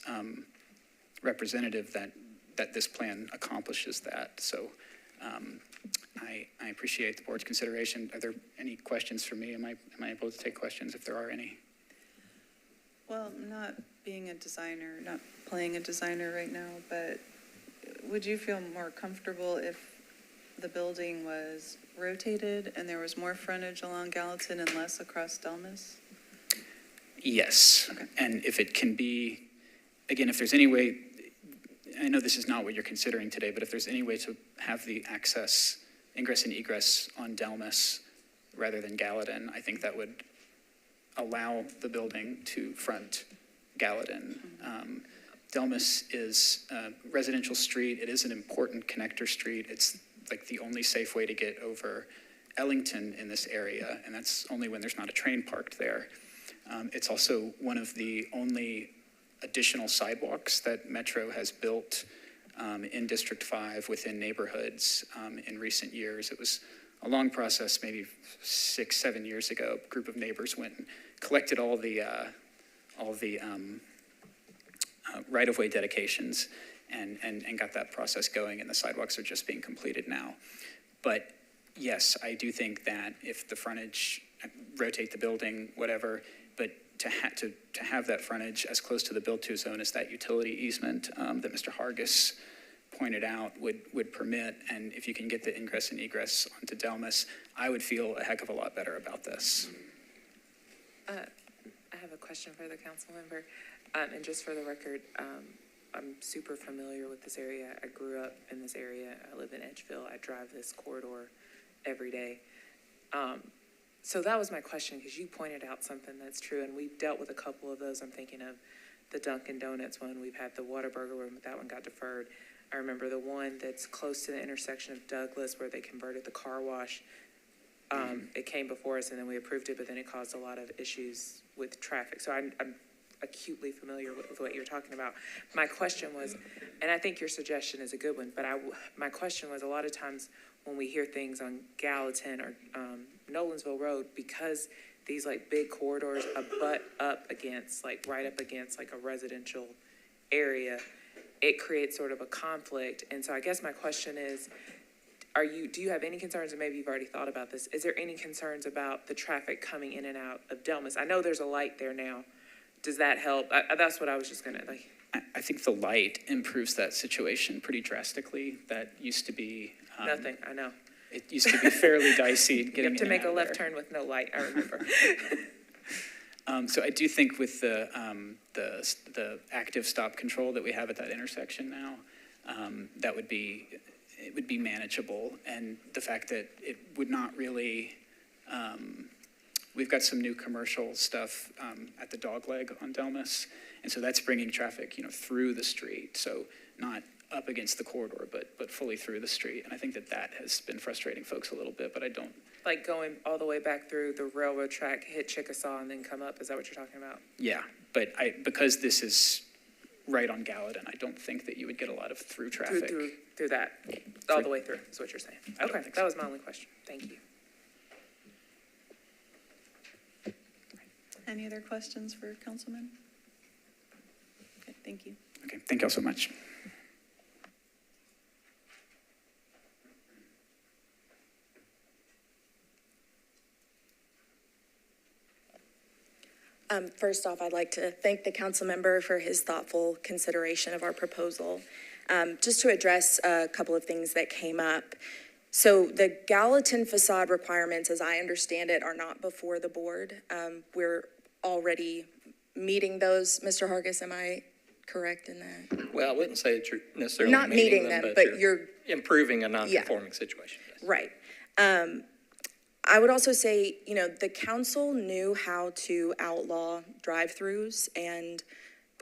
representative that this plan accomplishes that. So I appreciate the board's consideration. Are there any questions for me? Am I able to take questions if there are any? Well, not being a designer, not playing a designer right now, but would you feel more comfortable if the building was rotated and there was more frontage along Gallatin and less across Delmas? Yes. Okay. And if it can be, again, if there's any way, I know this is not what you're considering today, but if there's any way to have the access, ingress and egress on Delmas rather than Gallatin, I think that would allow the building to front Gallatin. Delmas is a residential street. It is an important connector street. It's like the only safe way to get over Ellington in this area, and that's only when there's not a train parked there. It's also one of the only additional sidewalks that Metro has built in District 5 within neighborhoods in recent years. It was a long process, maybe 6-7 years ago. A group of neighbors went and collected all the right-of-way dedications and got that process going, and the sidewalks are just being completed now. But yes, I do think that if the frontage, rotate the building, whatever, but to have that frontage as close to the build-to zone as that utility easement that Mr. Hargis pointed out would permit, and if you can get the ingress and egress onto Delmas, I would feel a heck of a lot better about this. I have a question for the council member, and just for the record, I'm super familiar with this area. I grew up in this area. I live in Edgeville. I drive this corridor every day. So that was my question, because you pointed out something that's true, and we've dealt with a couple of those. I'm thinking of the Dunkin' Donuts one. We've had the Whataburger one, but that one got deferred. I remember the one that's close to the intersection of Douglas where they converted the car wash. It came before us, and then we approved it, but then it caused a lot of issues with traffic. So I'm acutely familiar with what you're talking about. My question was, and I think your suggestion is a good one, but my question was, a lot of times when we hear things on Gallatin or Nolensville Road, because these like big corridors abut up against, like right up against like a residential area, it creates sort of a conflict. And so I guess my question is, do you have any concerns, and maybe you've already thought about this, is there any concerns about the traffic coming in and out of Delmas? I know there's a light there now. Does that help? That's what I was just gonna like. I think the light improves that situation pretty drastically. That used to be Nothing, I know. It used to be fairly dicey You getting have to in make and a out left of there. turn with no light, I remember. So I do think with the active stop control that we have at that intersection now, it would be manageable. And the fact that it would not really, we've got some new commercial stuff at the dog leg on Delmas, and so that's bringing traffic, through the street. So not up against the corridor, but fully through the street. And I think that has been frustrating folks a little bit, but I don't. Like going all the way back through the railroad track, hit Chickasaw, and then come up, is that what you're talking about? Yeah, but because this is right on Gallatin, I don't think that you would get a lot of through traffic. Through that, all the way through, is what you're saying. I don't Okay, think that so. was my only question. Thank you. Any other questions for Councilman? Okay, thank you. Okay, thank y'all so much. First off, I'd like to thank the council member for his thoughtful consideration of our proposal. Just to address a couple of things that came up. So the Gallatin facade requirements, as I understand it, are not before the board. We're already meeting those. Mr. Hargis, am I correct in that? Well, I wouldn't say that you're necessarily Not meeting them, but you're improving a non-conforming situation. Yes. right. I would also say, the council knew how to outlaw drive-throughs and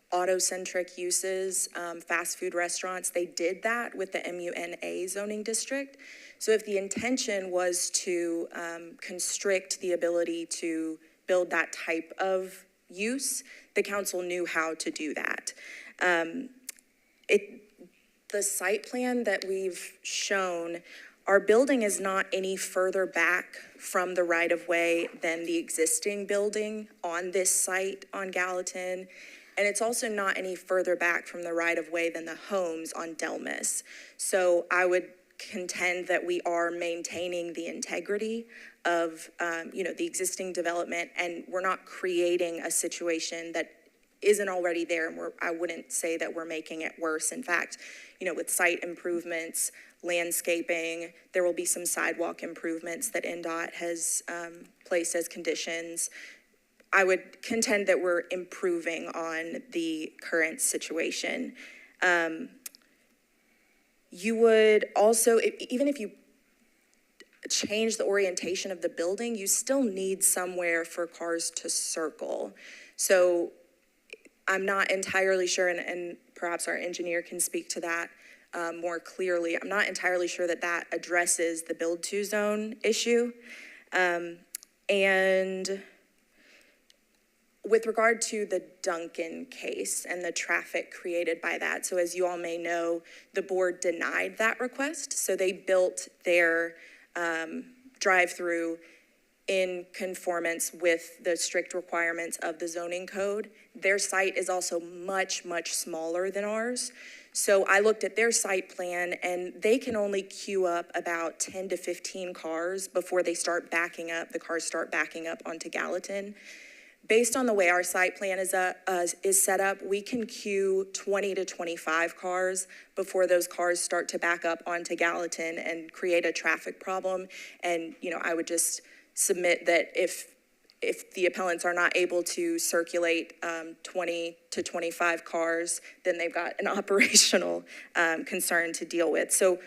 auto-centric uses, fast food restaurants. They did that with the MUNA zoning district. So if the intention was to constrict the ability to build that type of use, the council knew how to do that. The site plan that we've shown, our building is not any further back from the right-of-way than the existing building on this site on Gallatin. And it's also not any further back from the right-of-way than the homes on Delmas. So I would contend that we are maintaining the integrity of, the existing development, and we're not creating a situation that isn't already there, and I wouldn't say that we're making it worse. In fact, with site improvements, landscaping, there will be some sidewalk improvements that NDOT has placed as conditions. I would contend that we're improving on the current situation. You would also, even if you change the orientation of the building, you still need somewhere for cars to circle. So I'm not entirely sure, and perhaps our engineer can speak to that more clearly. I'm not entirely sure that addresses the build-to zone issue. And with regard to the Duncan case and the traffic created by that, so as you all may know, the board denied that request. So they built their drive-through in conformance with the strict requirements of the zoning code. Their site is also much, much smaller than ours. So I looked at their site plan, and they can only queue up about 10 to 15 cars before they start backing up. The cars start backing up onto Gallatin. Based on the way our site plan is set up, we can queue 20 to 25 cars before those cars start to back up onto Gallatin and create a traffic problem. And, I would just submit that if the appellants are not able to circulate 20 to 25 cars, then they've got an operational concern to deal with. So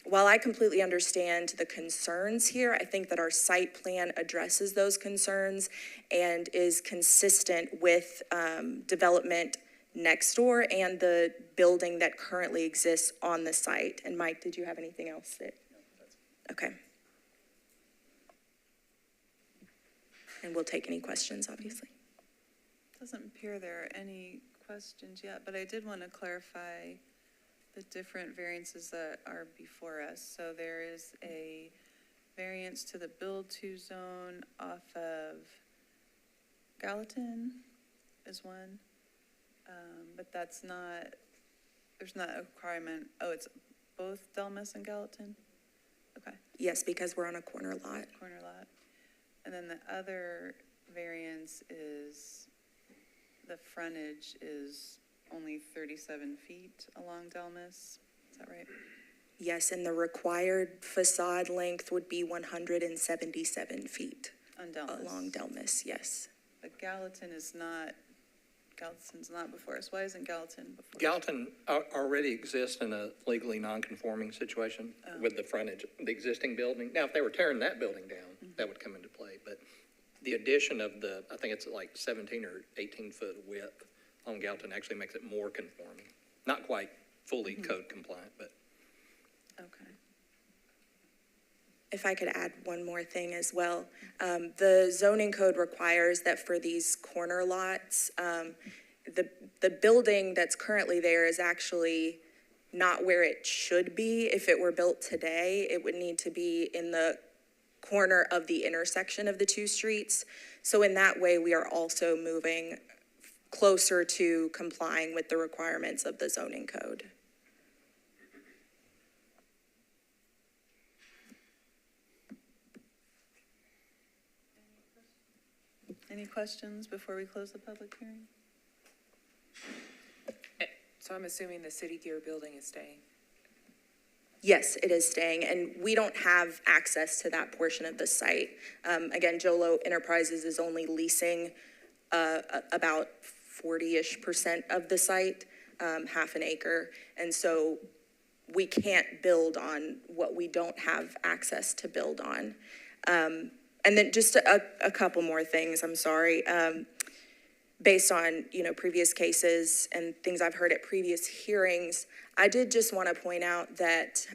while I completely understand the concerns here, I think that our site plan addresses those concerns and is consistent with development next door and the building that currently exists on the site. And Mike, did you have anything else? Okay. And we'll take any questions, obviously. Doesn't appear there are any questions yet, but I did want to clarify the different variances that are before us. So there is a variance to the build-to zone off of Gallatin is one, but there's not a requirement. Oh, it's both Delmas and Gallatin? Okay. Yes, because we're on a corner lot. Corner lot. And then the other variance is the frontage is only 37 feet along Delmas. Is that right? Yes, and the required facade length would be 177 feet. On Delmas. Along Delmas, yes. But Gallatin's not before us. Why isn't Gallatin before us? Gallatin already exists in a legally non-conforming situation with the frontage, the existing building. Now, if they were tearing that building down, that would come into play. But the addition of I think it's like 17 or 18 foot width on Gallatin actually makes it more conforming. Not quite fully code compliant, but. Okay. If I could add one more thing as well. The zoning code requires that for these corner lots, the building that's currently there is actually not where it should be. If it were built today, it would need to be in the corner of the intersection of the two streets. So in that way, we are also moving closer to complying with the requirements of the zoning code. Any questions before we close the public hearing? So I'm assuming the City Gear building is staying? Yes, it is staying, and we don't have access to that portion of the site. Again, Jolo Enterprises is only leasing about 40-ish% of the site, half an acre, and so we can't build on what we don't have access to build on. And then just a couple more things, I'm sorry. Based on, previous cases and things I've heard at previous hearings, I did just want to point out that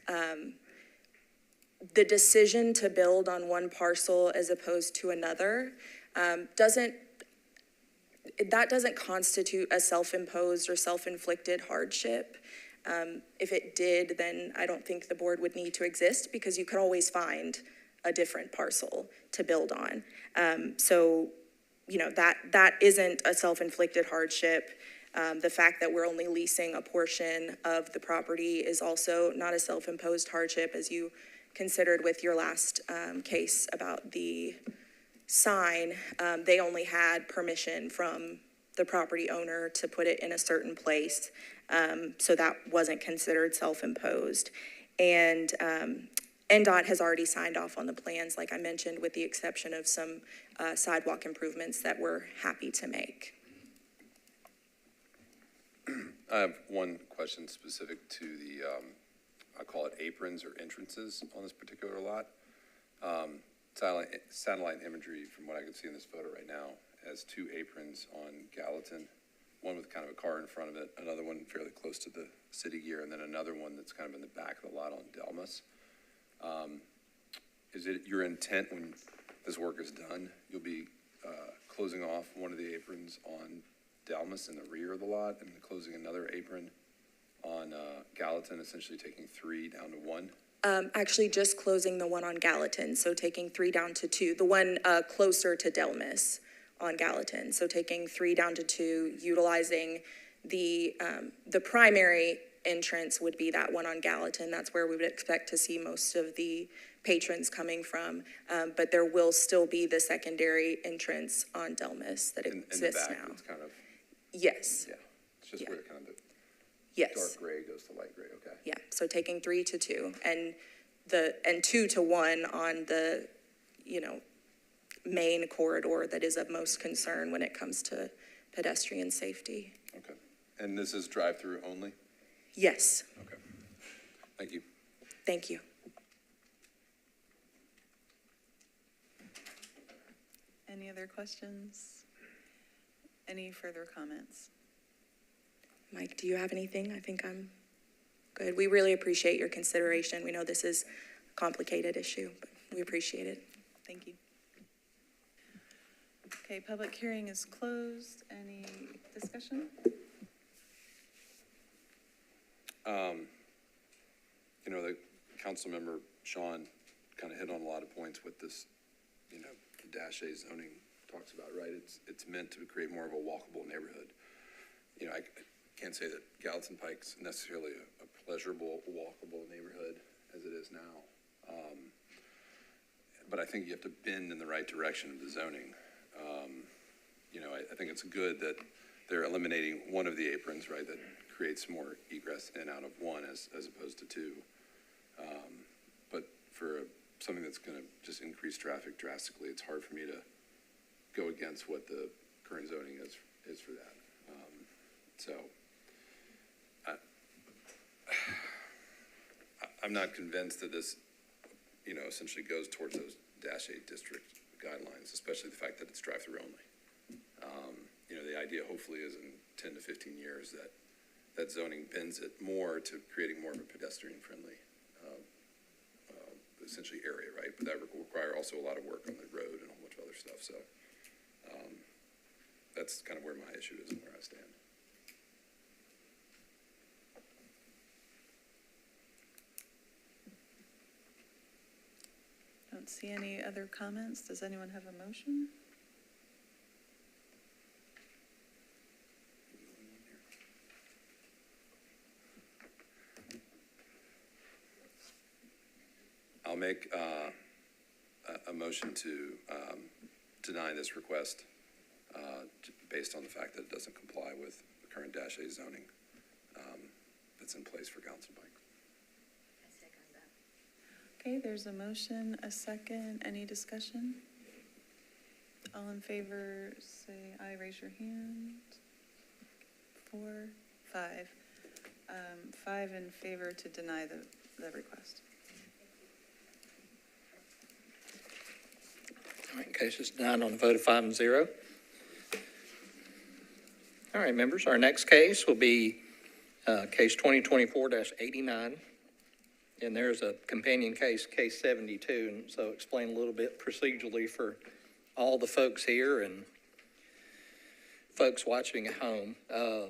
the decision to build on one parcel as opposed to another doesn't constitute a self-imposed or self-inflicted hardship. If it did, then I don't think the board would need to exist, because you could always find a different parcel to build on. So that isn't a self-inflicted hardship. The fact that we're only leasing a portion of the property is also not a self-imposed hardship, as you considered with your last case about the sign. They only had permission from the property owner to put it in a certain place, so that wasn't considered self-imposed. And NDOT has already signed off on the plans, like I mentioned, with the exception of some sidewalk improvements that we're happy to make. I have one question specific to the, I call it aprons or entrances on this particular lot. Satellite imagery, from what I can see in this photo right now, has two aprons on Gallatin, one with kind of a car in front of it, another one fairly close to the City Gear, and then another one that's kind of in the back of the lot on Delmas. Is it your intent when this work is done, you'll be closing off one of the aprons on Delmas in the rear of the lot and closing another apron on Gallatin, essentially taking 3 down to 1? Actually, just closing the one on Gallatin, so taking 3 down to 2. The one closer to Delmas on Gallatin, so taking 3 down to 2, utilizing the primary entrance would be that one on Gallatin. That's where we would expect to see most of the patrons coming from. But there will still be the secondary entrance on Delmas that exists in the back, now. it's kind of, Yes. yeah, it's just where kind of the Yes. dark gray goes to light gray, okay. Yeah, so taking 3 to 2 and 2 to 1 on the, main corridor that is of most concern when it comes to pedestrian safety. Okay, and this is drive-through only? Yes. Okay, thank you. Thank you. Any other questions? Any further comments? Mike, do you have anything? I think I'm good. We really appreciate your consideration. We know this is a complicated issue, but we appreciate it. Thank you. Okay, public hearing is closed. Any discussion? The council member, Sean, kind of hit on a lot of points with this, Dash A zoning talks about, right? It's meant to create more of a walkable neighborhood. I can't say that Gallatin Pike's necessarily a pleasurable, walkable neighborhood as it is now. But I think you have to bend in the right direction of the zoning. I think it's good that they're eliminating one of the aprons, right? That creates more egress in and out of one as opposed to 2. But for something that's going to just increase traffic drastically, it's hard for me to go against what the current zoning is for that. I'm not convinced that this, essentially goes towards those Dash 8 district guidelines, especially the fact that it's drive-through only. The idea hopefully is in 10 to 15 years that that zoning bends it more to creating more of a pedestrian-friendly, essentially area, right? But that would require also a lot of work on the road and a whole bunch of other stuff, so that's kind of where my issue is and where I stand. Don't see any other comments. Does anyone have a motion? I'll make a motion to deny this request based on the fact that it doesn't comply with the current Dash A zoning that's in place for Council Bike. Okay, there's a motion, a second. Any discussion? All in favor, say aye, raise your hand. 4, 5. 5 in favor to deny the request. All right, case is denied on a vote of 5-0. All right, members, our next case will be case 2024-89. And there's a companion case, case 72. And so explain a little bit procedurally for all the folks here and folks watching at home. The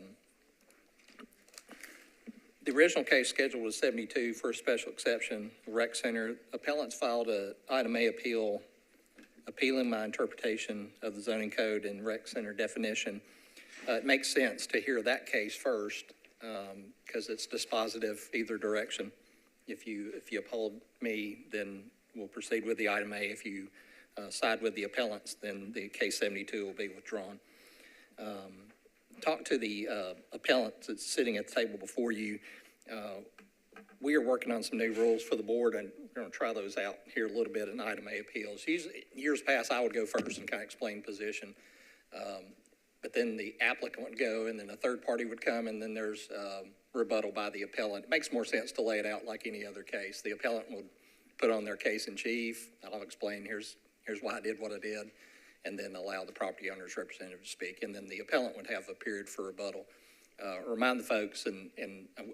original case schedule was 72 for a special exception, rec center. Appellants filed a item A appeal appealing my interpretation of the zoning code and rec center definition. It makes sense to hear that case first because it's dispositive either direction. If you uphold me, then we'll proceed with the item A. If you side with the appellants, then the case 72 will be withdrawn. Talk to the appellant that's sitting at the table before you. We are working on some new rules for the board, and we're going to try those out here a little bit in item A appeals. Usually, years past, I would go first and kind of explain position. But then the applicant would go, and then a third party would come, and then there's rebuttal by the appellant. It makes more sense to lay it out like any other case. The appellant would put on their case in chief. I'll explain, here's why I did what I did, and then allow the property owner's representative to speak. And then the appellant would have a period for rebuttal. Remind the folks, and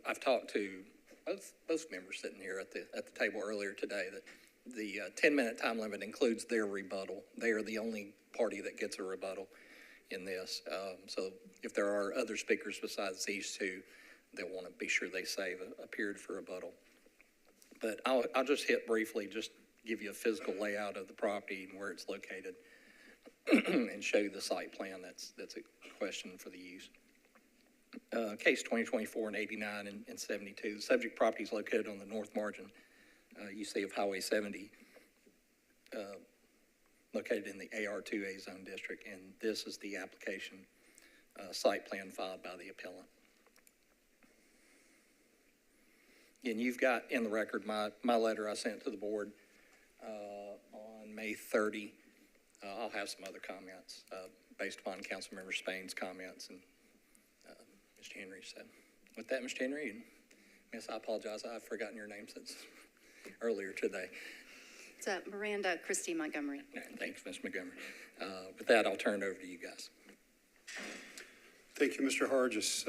I've talked to both members sitting here at the table earlier today, that the 10-minute time limit includes their rebuttal. They are the only party that gets a rebuttal in this. So if there are other speakers besides these two, they'll want to be sure they save a period for rebuttal. But I'll just hit briefly, just give you a physical layout of the property and where it's located and show you the site plan. That's a question for the use. Case 2024-89 and 72. The subject property is located on the north margin, you see, of Highway 70, located in the AR2A zone district, and this is the application site plan filed by the appellant. And you've got in the record my letter I sent to the board on May 30. I'll have some other comments based upon Councilmember Spain's comments and Mr. Henry. So with that, Mr. Henry, and Miss, I apologize, I've forgotten your name since earlier today. It's Miranda Christie Montgomery. Thanks, Ms. Montgomery. With that, I'll turn it over to you guys. Thank you, Mr. Hargis.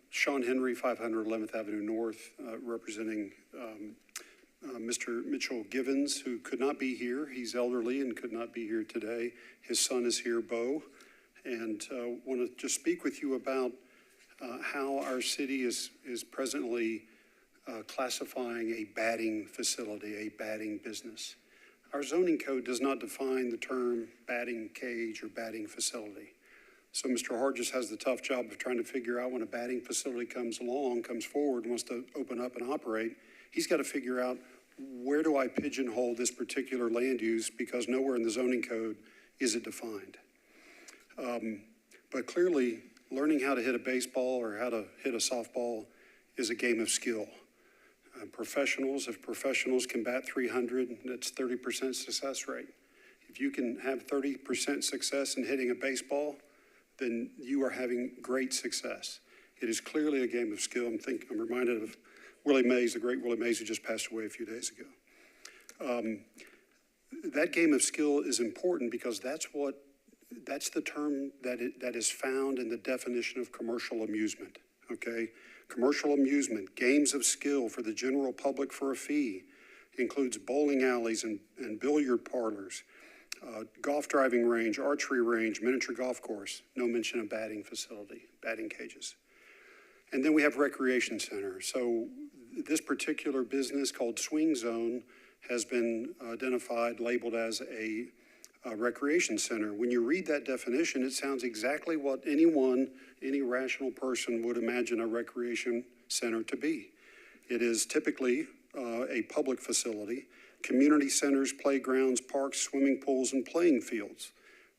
Sean Henry, 500 11th Avenue North, representing Mr. Mitchell Givens, who could not be here. He's elderly and could not be here today. His son is here, Bo, and want to just speak with you about how our city is presently classifying a batting facility, a batting business. Our zoning code does not define the term batting cage or batting facility. So Mr. Hargis has the tough job of trying to figure out when a batting facility comes forward, wants to open up and operate, he's got to figure out, where do I pigeonhole this particular land use, because nowhere in the zoning code is it defined. But clearly, learning how to hit a baseball or how to hit a softball is a game of skill. If professionals can bat 300, that's 30% success rate. If you can have 30% success in hitting a baseball, then you are having great success. It is clearly a game of skill. I'm reminded of Willie Mays, the great Willie Mays, who just passed away a few days ago. That game of skill is important because that's what That's the term that is found in the definition of commercial amusement, okay? Commercial amusement, games of skill for the general public for a fee, includes bowling alleys and billiard parlors, golf driving range, archery range, miniature golf course, no mention of batting facility, batting cages. And then we have recreation center. So this particular business called Swing Zone has been identified, labeled as a recreation center. When you read that definition, it sounds exactly what any rational person would imagine a recreation center to be. It is typically a public facility, community centers, playgrounds, parks, swimming pools, and playing fields.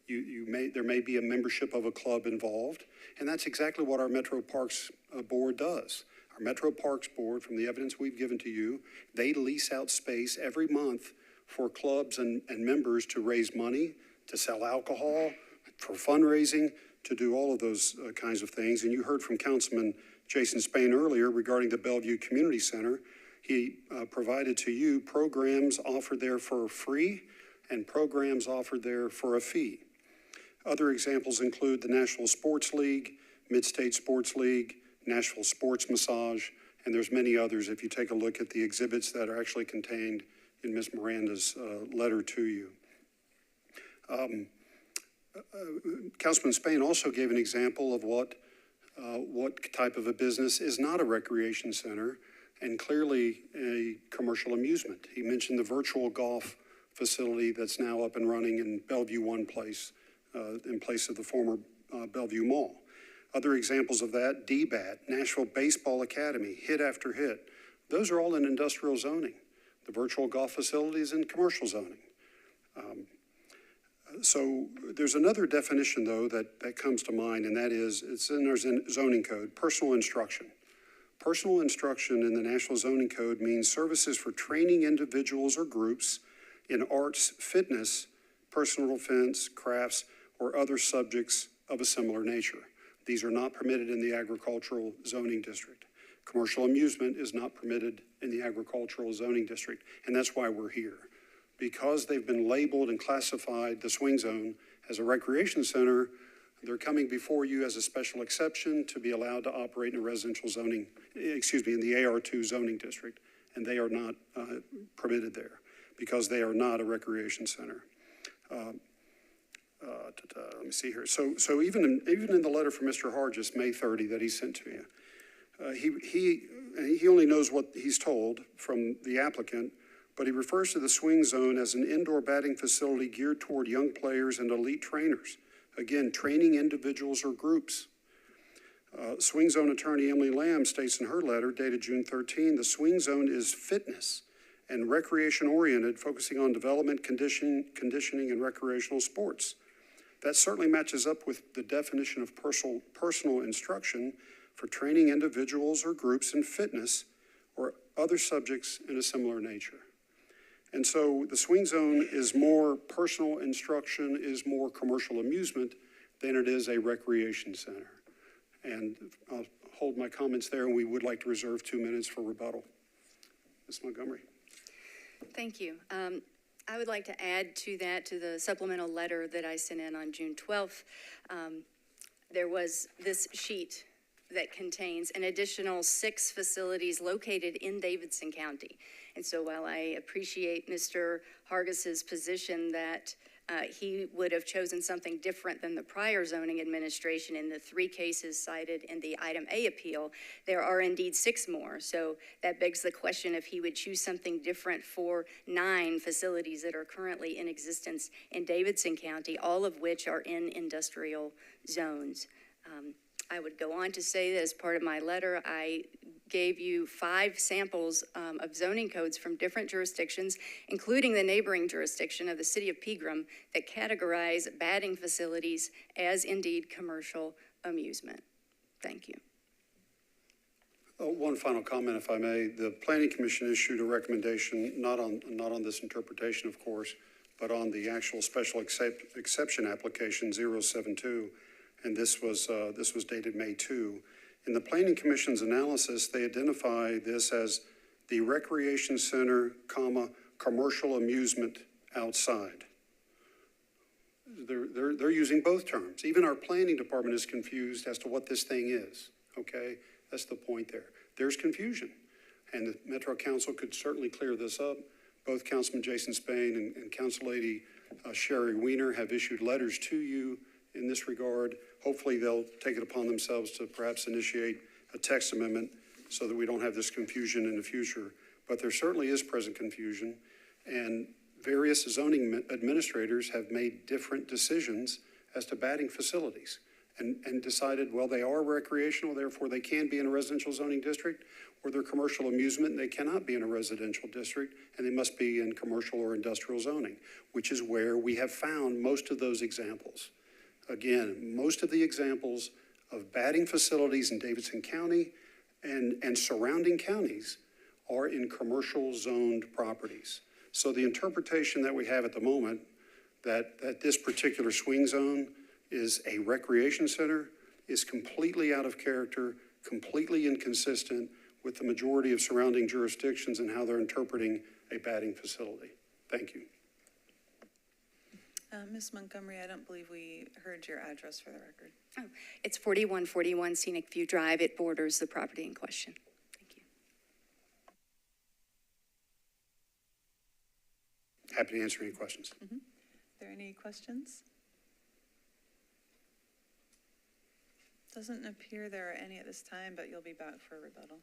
There may be a membership of a club involved, and that's exactly what our Metro Parks Board does. Our Metro Parks Board, from the evidence we've given to you, they lease out space every month for clubs and members to raise money, to sell alcohol, for fundraising, to do all of those kinds of things. And you heard from Councilman Jason Spain earlier regarding the Bellevue Community Center. He provided to you programs offered there for free and programs offered there for a fee. Other examples include the Nashville Sports League, Mid-State Sports League, Nashville Sports Massage, and there's many others if you take a look at the exhibits that are actually contained in Ms. Miranda's letter to you. Councilman Spain also gave an example of what type of a business is not a recreation center and clearly a commercial amusement. He mentioned the virtual golf facility that's now up and running in Bellevue One Place, in place of the former Bellevue Mall. Other examples of that, DBAT, Nashville Baseball Academy, Hit After Hit. Those are all in industrial zoning. The virtual golf facility is in commercial zoning. So there's another definition, though, that comes to mind, and that is, it's in our zoning code, personal instruction. Personal instruction in the National Zoning Code means services for training individuals or groups in arts, fitness, personal defense, crafts, or other subjects of a similar nature. These are not permitted in the agricultural zoning district. Commercial amusement is not permitted in the agricultural zoning district, and that's why we're here. Because they've been labeled and classified, the Swing Zone, as a recreation center, they're coming before you as a special exception to be allowed to operate in a residential zoning, in the AR2 zoning district, and they are not permitted there because they are not a recreation center. Let me see here. So even in the letter from Mr. Hargis, May 30, that he sent to you, he only knows what he's told from the applicant, but he refers to the Swing Zone as an indoor batting facility geared toward young players and elite trainers. Again, training individuals or groups. Swing Zone attorney Emily Lamb states in her letter dated June 13, the Swing Zone is fitness and recreation oriented, focusing on development, conditioning, and recreational sports. That certainly matches up with the definition of personal instruction for training individuals or groups in fitness or other subjects in a similar nature. And so the Swing Zone is more personal instruction, is more commercial amusement than it is a recreation center. And I'll hold my comments there, and we would like to reserve 2 minutes for rebuttal. Ms. Montgomery. Thank you. I would like to add to that, to the supplemental letter that I sent in on June 12th. There was this sheet that contains an additional 6 facilities located in Davidson County. And so while I appreciate Mr. Hargis's position that he would have chosen something different than the prior zoning administration in the 3 cases cited in the item A appeal, there are indeed 6 more. So that begs the question if he would choose something different for 9 facilities that are currently in existence in Davidson County, all of which are in industrial zones. I would go on to say that as part of my letter, I gave you 5 samples of zoning codes from different jurisdictions, including the neighboring jurisdiction of the city of Pegram, that categorize batting facilities as indeed commercial amusement. Thank you. One final comment, if I may. The Planning Commission issued a recommendation, not on this interpretation, of course, but on the actual special exception application 072. And this was dated May 2. In the Planning Commission's analysis, they identify this as the recreation center, commercial amusement outside. they're using both terms. Even our planning department is confused as to what this thing is, okay? That's the point there. There's confusion, and the Metro Council could certainly clear this up. Both Councilman Jason Spain and Council Lady Sherry Weiner have issued letters to you in this regard. Hopefully they'll take it upon themselves to perhaps initiate a text amendment so that we don't have this confusion in the future. But there certainly is present confusion, and various zoning administrators have made different decisions as to batting facilities and decided, well, they are recreational, therefore they can be in a residential zoning district, or they're commercial amusement and they cannot be in a residential district, and they must be in commercial or industrial zoning, which is where we have found most of those examples. Again, most of the examples of batting facilities in Davidson County and surrounding counties are in commercial zoned properties. So the interpretation that we have at the moment that this particular swing zone is a recreation center is completely out of character, completely inconsistent with the majority of surrounding jurisdictions and how they're interpreting a batting facility. Thank you. Ms. Montgomery, I don't believe we heard your address for the record. Oh, it's 4141 Scenic View Drive. It borders the property in question. Thank you. Happy to answer any questions. Are there any questions? Doesn't appear there are any at this time, but you'll be back for a rebuttal.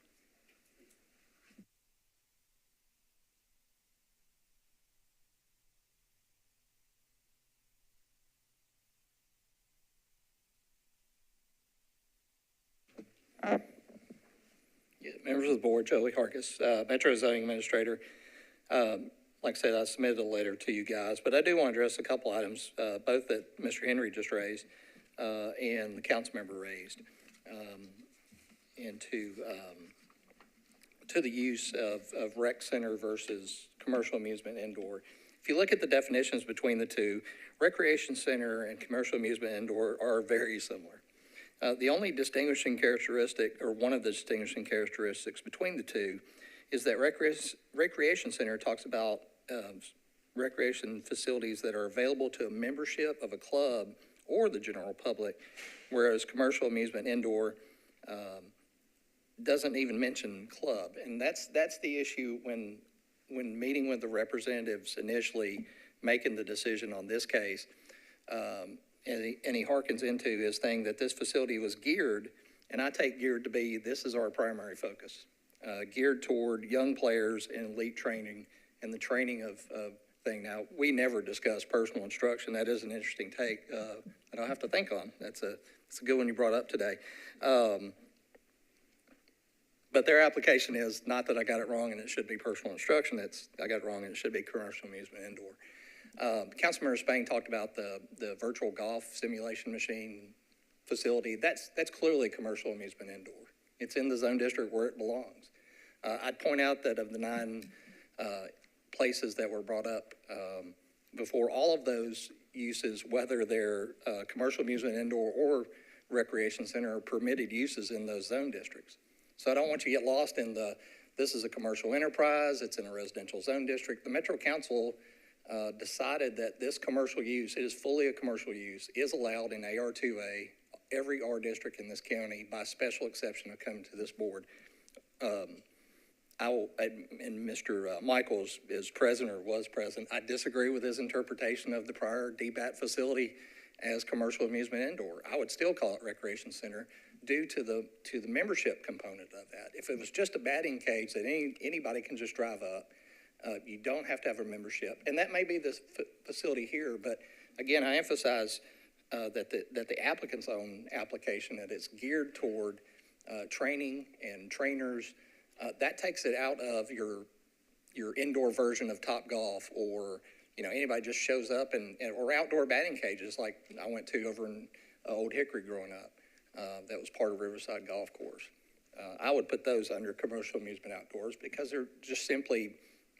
Yeah, members of the board, Joey Hargis, Metro Zoning Administrator. Like I said, I submitted a letter to you guys, but I do want to address a couple items, both that Mr. Henry just raised and the council member raised, and to the use of rec center versus commercial amusement indoor. If you look at the definitions between the two, recreation center and commercial amusement indoor are very similar. The only distinguishing characteristic, or one of the distinguishing characteristics between the two, is that recreation center talks about recreation facilities that are available to a membership of a club or the general public, whereas commercial amusement indoor doesn't even mention club. And that's the issue when meeting with the representatives initially making the decision on this case. And he hearkens into his thing that this facility was geared, and I take geared to be, this is our primary focus, geared toward young players and elite training and the training of thing. Now, we never discuss personal instruction. That is an interesting take that I'll have to think on. It's a good one you brought up today. But their application is not that I got it wrong and it should be personal instruction. It's I got it wrong and it should be commercial amusement indoor. Councilmember Spain talked about the virtual golf simulation machine facility. That's clearly commercial amusement indoor. It's in the zone district where it belongs. I'd point out that of the 9 places that were brought up before, all of those uses, whether they're commercial amusement indoor or recreation center, are permitted uses in those zone districts. So I don't want you to get lost in this is a commercial enterprise, it's in a residential zone district. The Metro Council decided that this commercial use, it is fully a commercial use, is allowed in AR2A, every R district in this county, by special exception of coming to this board. And Mr. Michaels is present or was present. I disagree with his interpretation of the prior DBAT facility as commercial amusement indoor. I would still call it recreation center due to the membership component of that. If it was just a batting cage that anybody can just drive up, you don't have to have a membership. And that may be the facility here, but again, I emphasize that the applicant's own application, that it's geared toward training and trainers, that takes it out of your indoor version of Top Golf, or anybody just shows up or outdoor batting cages like I went to over in Old Hickory growing up. That was part of Riverside Golf Course. I would put those under commercial amusement outdoors because they're just simply,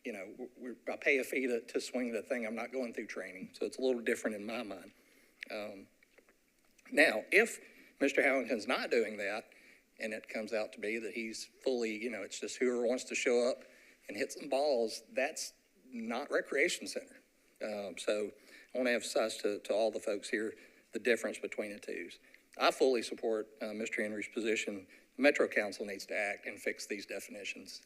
I pay a fee to swing the thing. I'm not going through training, so it's a little different in my mind. Now, if Mr. Howington's not doing that, and it comes out to be that he's fully, it's just whoever wants to show up and hit some balls, that's not recreation center. So I want to emphasize to all the folks here the difference between the twos. I fully support Mr. Henry's position. The Metro Council needs to act and fix these definitions.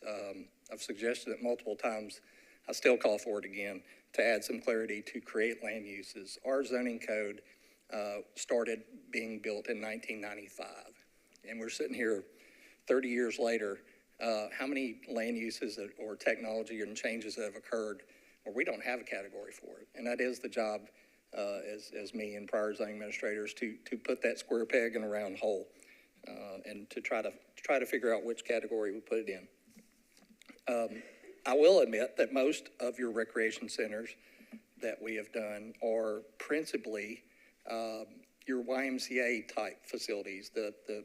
I've suggested it multiple times. I still call for it again to add some clarity to create land uses. Our zoning code started being built in 1995, and we're sitting here 30 years later. How many land uses or technology and changes that have occurred where we don't have a category for it? And that is the job as me and prior zoning administrators to put that square peg in a round hole and to try to figure out which category we put it in. I will admit that most of your recreation centers that we have done are principally your YMCA type facilities, the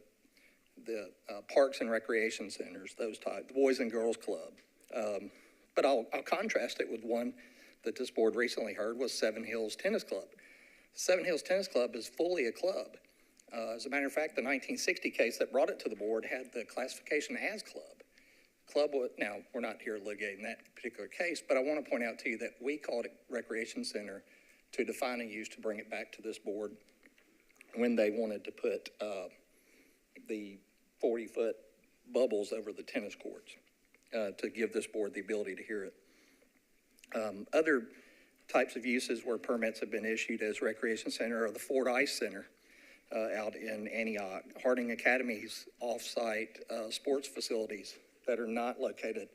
parks and recreation centers, those type, the Boys and Girls Club. But I'll contrast it with one that this board recently heard was Seven Hills Tennis Club. Seven Hills Tennis Club is fully a club. As a matter of fact, the 1960 case that brought it to the board had the classification as club. Now, we're not here litigating that particular case, but I want to point out to you that we called it recreation center to define a use to bring it back to this board when they wanted to put the 40-foot bubbles over the tennis courts to give this board the ability to hear it. Other types of uses where permits have been issued as recreation center are the Ford Ice Center out in Antioch, Harding Academy's off-site sports facilities that are not located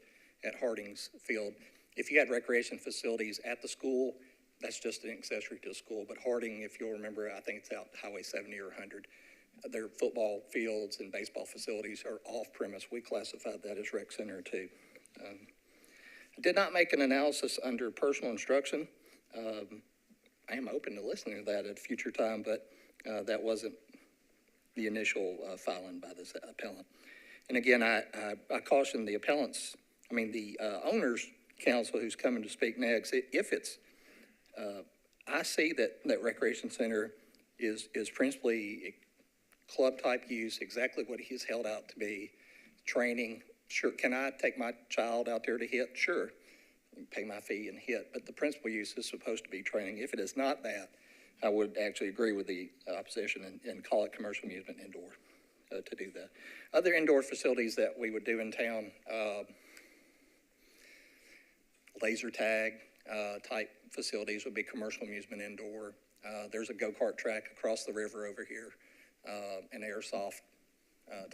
at Harding's field. If you had recreation facilities at the school, that's just an accessory to the school. But Harding, if you'll remember, I think it's out Highway 70 or 100. Their football fields and baseball facilities are off-premise. We classified that as rec center too. I did not make an analysis under personal instruction. I am open to listening to that at a future time, but that wasn't the initial filing by this appellant. And again, I caution the appellants, the owners council who's coming to speak next, if it's, I see that recreation center is principally club type use, exactly what he's held out to be, training. Sure, can I take my child out there to hit? Sure, pay my fee and hit, but the principal use is supposed to be training. If it is not that, I would actually agree with the opposition and call it commercial amusement indoor to do that. Other indoor facilities that we would do in town, laser tag type facilities would be commercial amusement indoor. There's a go-kart track across the river over here, an airsoft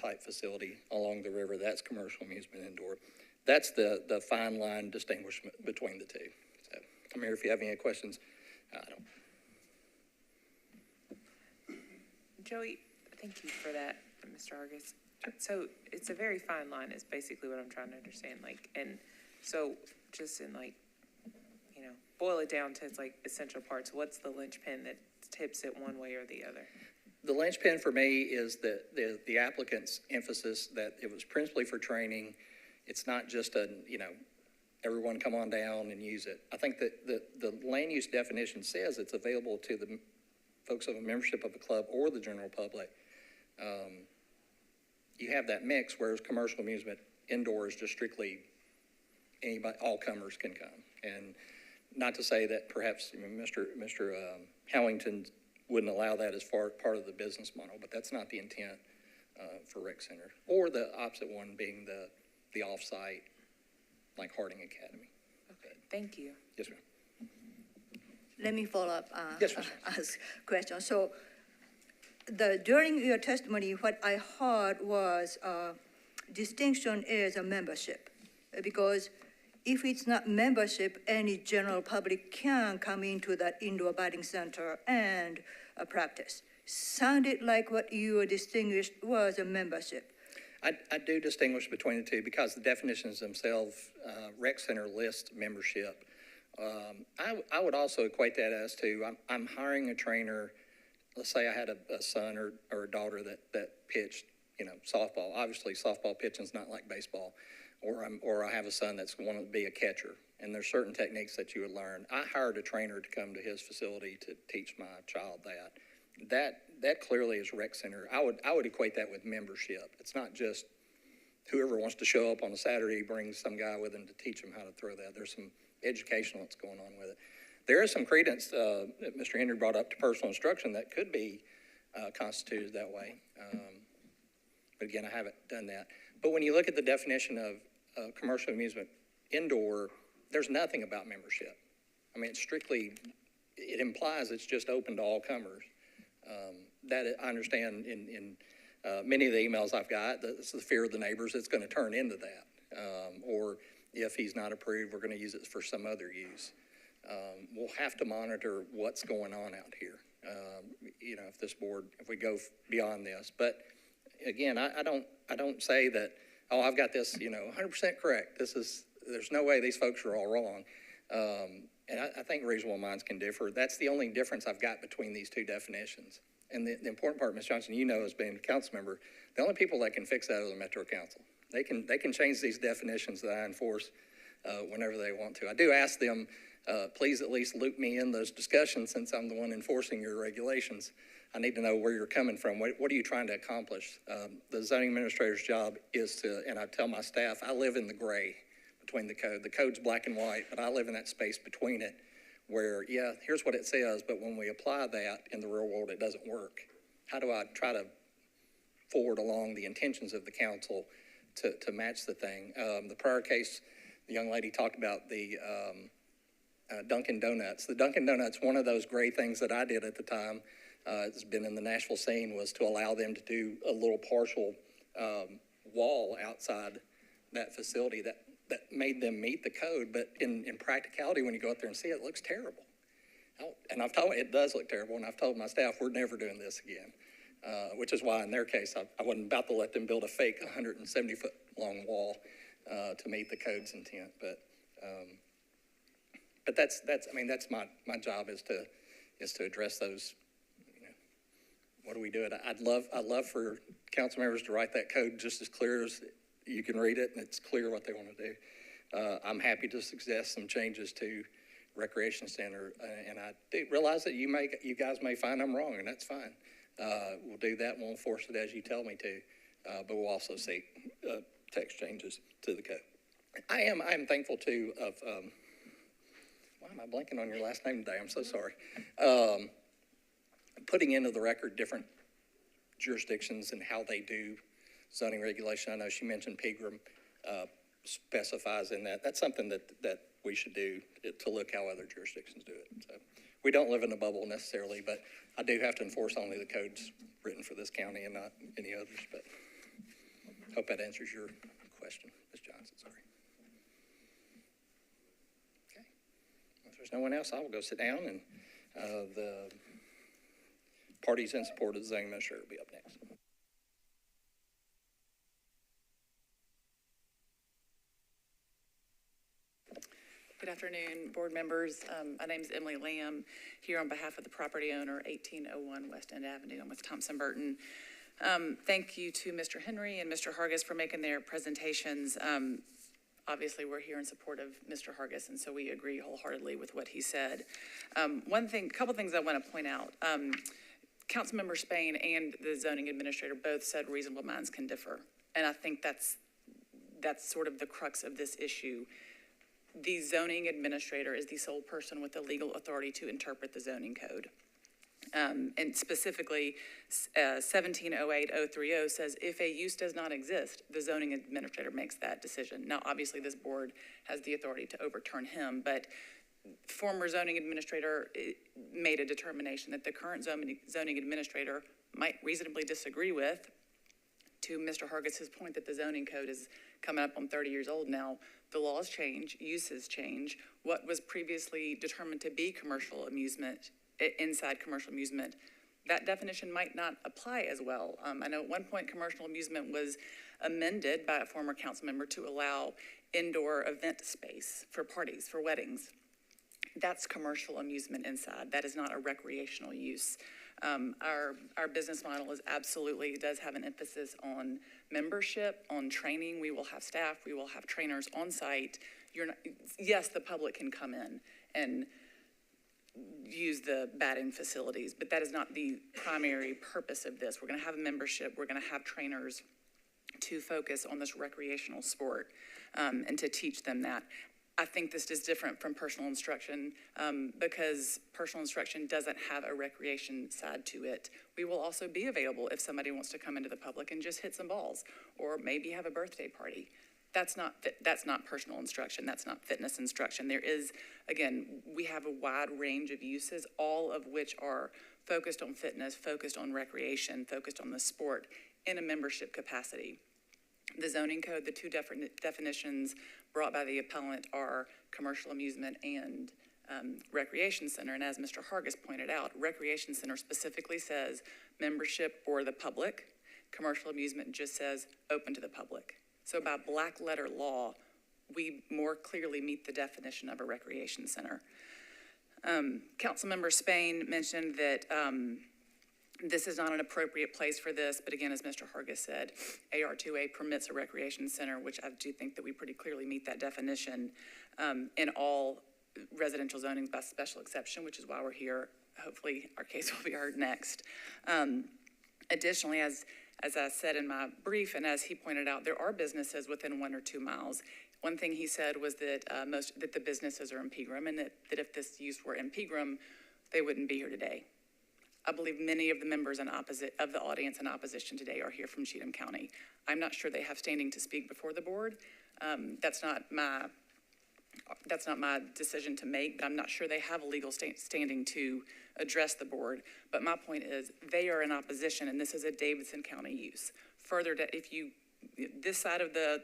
type facility along the river. That's commercial amusement indoor. That's the fine line distinguishment between the two. So, I'm here if you have any questions. I don't. Joey, thank you for that, Mr. Argus. So it's a very fine line is basically what I'm trying to understand. And so just in boil it down to its essential parts. What's the linchpin that tips it one way or the other? The linchpin for me is the applicant's emphasis that it was principally for training. It's not just everyone come on down and use it. I think that the land use definition says it's available to the folks of a membership of a club or the general public. You have that mix, whereas commercial amusement indoor is just strictly anybody, all comers can come. And not to say that perhaps Mr. Howington wouldn't allow that as part of the business model, but that's not the intent for rec center. Or the opposite one being the off-site, like Harding Academy. Okay, thank you. Yes, ma'am. Let me follow up. Yes, ma'am. Ask question. So, during your testimony, what I heard was distinction is a membership, because if it's not membership, any general public can come into that indoor batting center and practice. Sounded like what you distinguished was a membership. I do distinguish between the two because the definitions themselves, rec center list membership. I would also equate that as to I'm hiring a trainer. Let's say I had a son or a daughter that pitched, softball. Obviously, softball pitching is not like baseball. Or I have a son that's wanting to be a catcher, and there's certain techniques that you would learn. I hired a trainer to come to his facility to teach my child that. That clearly is rec center. I would equate that with membership. It's not just whoever wants to show up on a Saturday brings some guy with him to teach him how to throw that. There's some educational that's going on with it. there is some credence that Mr. Henry brought up to personal instruction that could be constituted that way. But again, I haven't done that. But when you look at the definition of commercial amusement indoor, there's nothing about membership. I mean, it implies it's just open to all comers. That I understand in many of the emails I've got, that's the fear of the neighbors, it's going to turn into that. Or if he's not approved, we're going to use it for some other use. We'll have to monitor what's going on out here. If we go beyond this. But again, I don't say that, oh, I've got this, 100% correct. There's no way these folks are all wrong. And I think reasonable minds can differ. That's the only difference I've got between these two definitions. And the important part, Ms. Johnson, as being a council member, the only people that can fix that are the Metro Council. They can change these definitions that I enforce whenever they want to. I do ask them, please at least loop me in those discussions since I'm the one enforcing your regulations. I need to know where you're coming from. What are you trying to accomplish? The zoning administrator's job is to, and I tell my staff, I live in the gray between the code. The code's black and white, but I live in that space between it where, yeah, here's what it says, but when we apply that in the real world, it doesn't work. How do I try to forward along the intentions of the council to match the thing? The prior case, the young lady talked about the Dunkin' Donuts. The Dunkin' Donuts, one of those gray things that I did at the time, it's been in the Nashville scene, was to allow them to do a little partial wall outside that facility that made them meet the code. But in practicality, when you go out there and see it, it looks terrible. And it does look terrible, and I've told my staff, we're never doing this again. Which is why in their case, I wasn't about to let them build a fake 170-foot long wall to meet the code's intent. But that's my job is to address those. What do we do? I'd love for council members to write that code just as clear as you can read it, and it's clear what they want to do. I'm happy to suggest some changes to recreation center, and I do realize that you guys may find I'm wrong, and that's fine. We'll do that, and we'll enforce it as you tell me to, but we'll also seek text changes to the code. I am thankful too of, why am I blanking on your last name today? I'm so sorry. Putting into the record different jurisdictions and how they do zoning regulation. I know she mentioned Pegram specifies in that. That's something that we should do to look how other jurisdictions do it. So we don't live in a bubble necessarily, but I do have to enforce only the codes written for this county and not any others. But hope that answers your question, Ms. Johnson. Sorry. Okay. If there's no one else, I will go sit down, and the parties in support of the zoning administrator will be up next. Good afternoon, board members. My name is Emily Lamb, here on behalf of the property owner, 1801 West End Avenue. I'm with Thompson Burton. Thank you to Mr. Henry and Mr. Hargis for making their presentations. Obviously, we're here in support of Mr. Hargis, and so we agree wholeheartedly with what he said. Couple things I want to point out. Councilmember Spain and the zoning administrator both said reasonable minds can differ, and I think that's sort of the crux of this issue. The zoning administrator is the sole person with the legal authority to interpret the zoning code. And specifically, 1708-030 says if a use does not exist, the zoning administrator makes that decision. Now, obviously, this board has the authority to overturn him, but former zoning administrator made a determination that the current zoning administrator might reasonably disagree with. To Mr. Hargis's point that the zoning code is coming up on 30 years old now, the laws change, uses change. What was previously determined to be commercial amusement, inside commercial amusement, that definition might not apply as well. I know at one point commercial amusement was amended by a former council member to allow indoor event space for parties, for weddings. That's commercial amusement inside. That is not a recreational use. Our business model does have an emphasis on membership, on training. We will have staff, we will have trainers on site. Yes, the public can come in and use the batting facilities, but that is not the primary purpose of this. We're going to have a membership, we're going to have trainers to focus on this recreational sport and to teach them that. I think this is different from personal instruction because personal instruction doesn't have a recreation side to it. We will also be available if somebody wants to come into the public and just hit some balls or maybe have a birthday party. That's not personal instruction. That's not fitness instruction. There is, again, we have a wide range of uses, all of which are focused on fitness, focused on recreation, focused on the sport in a membership capacity. The zoning code, the two definitions brought by the appellant are commercial amusement and recreation center. And as Mr. Hargis pointed out, recreation center specifically says membership or the public. Commercial amusement just says open to the public. So by black letter law, we more clearly meet the definition of a recreation center. Councilmember Spain mentioned that this is not an appropriate place for this, but again, as Mr. Hargis said, AR2A permits a recreation center, which I do think that we pretty clearly meet that definition in all residential zonings by special exception, which is why we're here. Hopefully our case will be heard next. Additionally, as I said in my brief, and as he pointed out, there are businesses within 1 or 2 miles. One thing he said was that that the businesses are in Pegram, and that if this use were in Pegram, they wouldn't be here today. I believe many of the members of the audience in opposition today are here from Cheatham County. I'm not sure they have standing to speak before the board. That's not my decision to make, but I'm not sure they have a legal standing to address the board. But my point is, they are in opposition, and this is a Davidson County use. Further, this side of the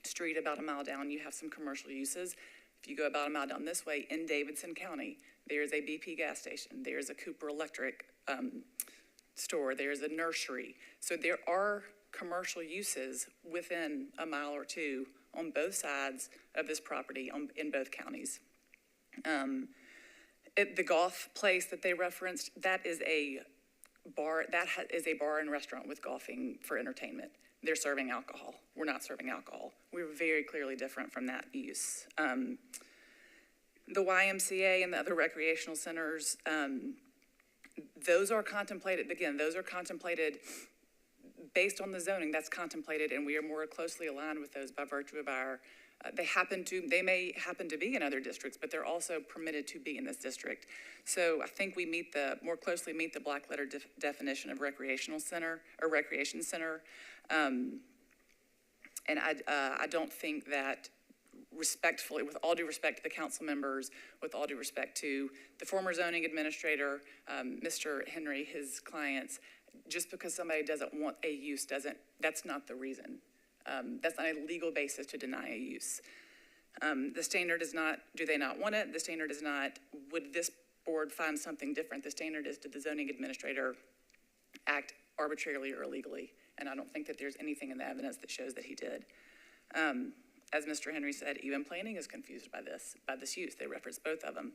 street, about a mile down, you have some commercial uses. If you go about a mile down this way, in Davidson County, there's a BP gas station, there's a Cooper Electric store, there's a nursery. So there are commercial uses within a mile or two on both sides of this property in both counties. The golf place that they referenced, that is a bar. That is a bar and restaurant with golfing for entertainment. They're serving alcohol. We're not serving alcohol. We're very clearly different from that use. The YMCA and the other recreational centers, those are contemplated, again, those are contemplated based on the zoning, that's contemplated, and we are more closely aligned with those by virtue of our, they may happen to be in other districts, but they're also permitted to be in this district. So I think we more closely meet the black letter definition of recreational center or recreation center. And I don't think that, respectfully, with all due respect to the council members, with all due respect to the former zoning administrator, Mr. Henry, his clients, just because somebody doesn't want a use that's not the reason. That's not a legal basis to deny a use. The standard is not, do they not want it? The standard is not, would this board find something different? The standard is, did the zoning administrator act arbitrarily or illegally? And I don't think that there's anything in the evidence that shows that he did. As Mr. Henry said, even planning is confused by this use. They reference both of them.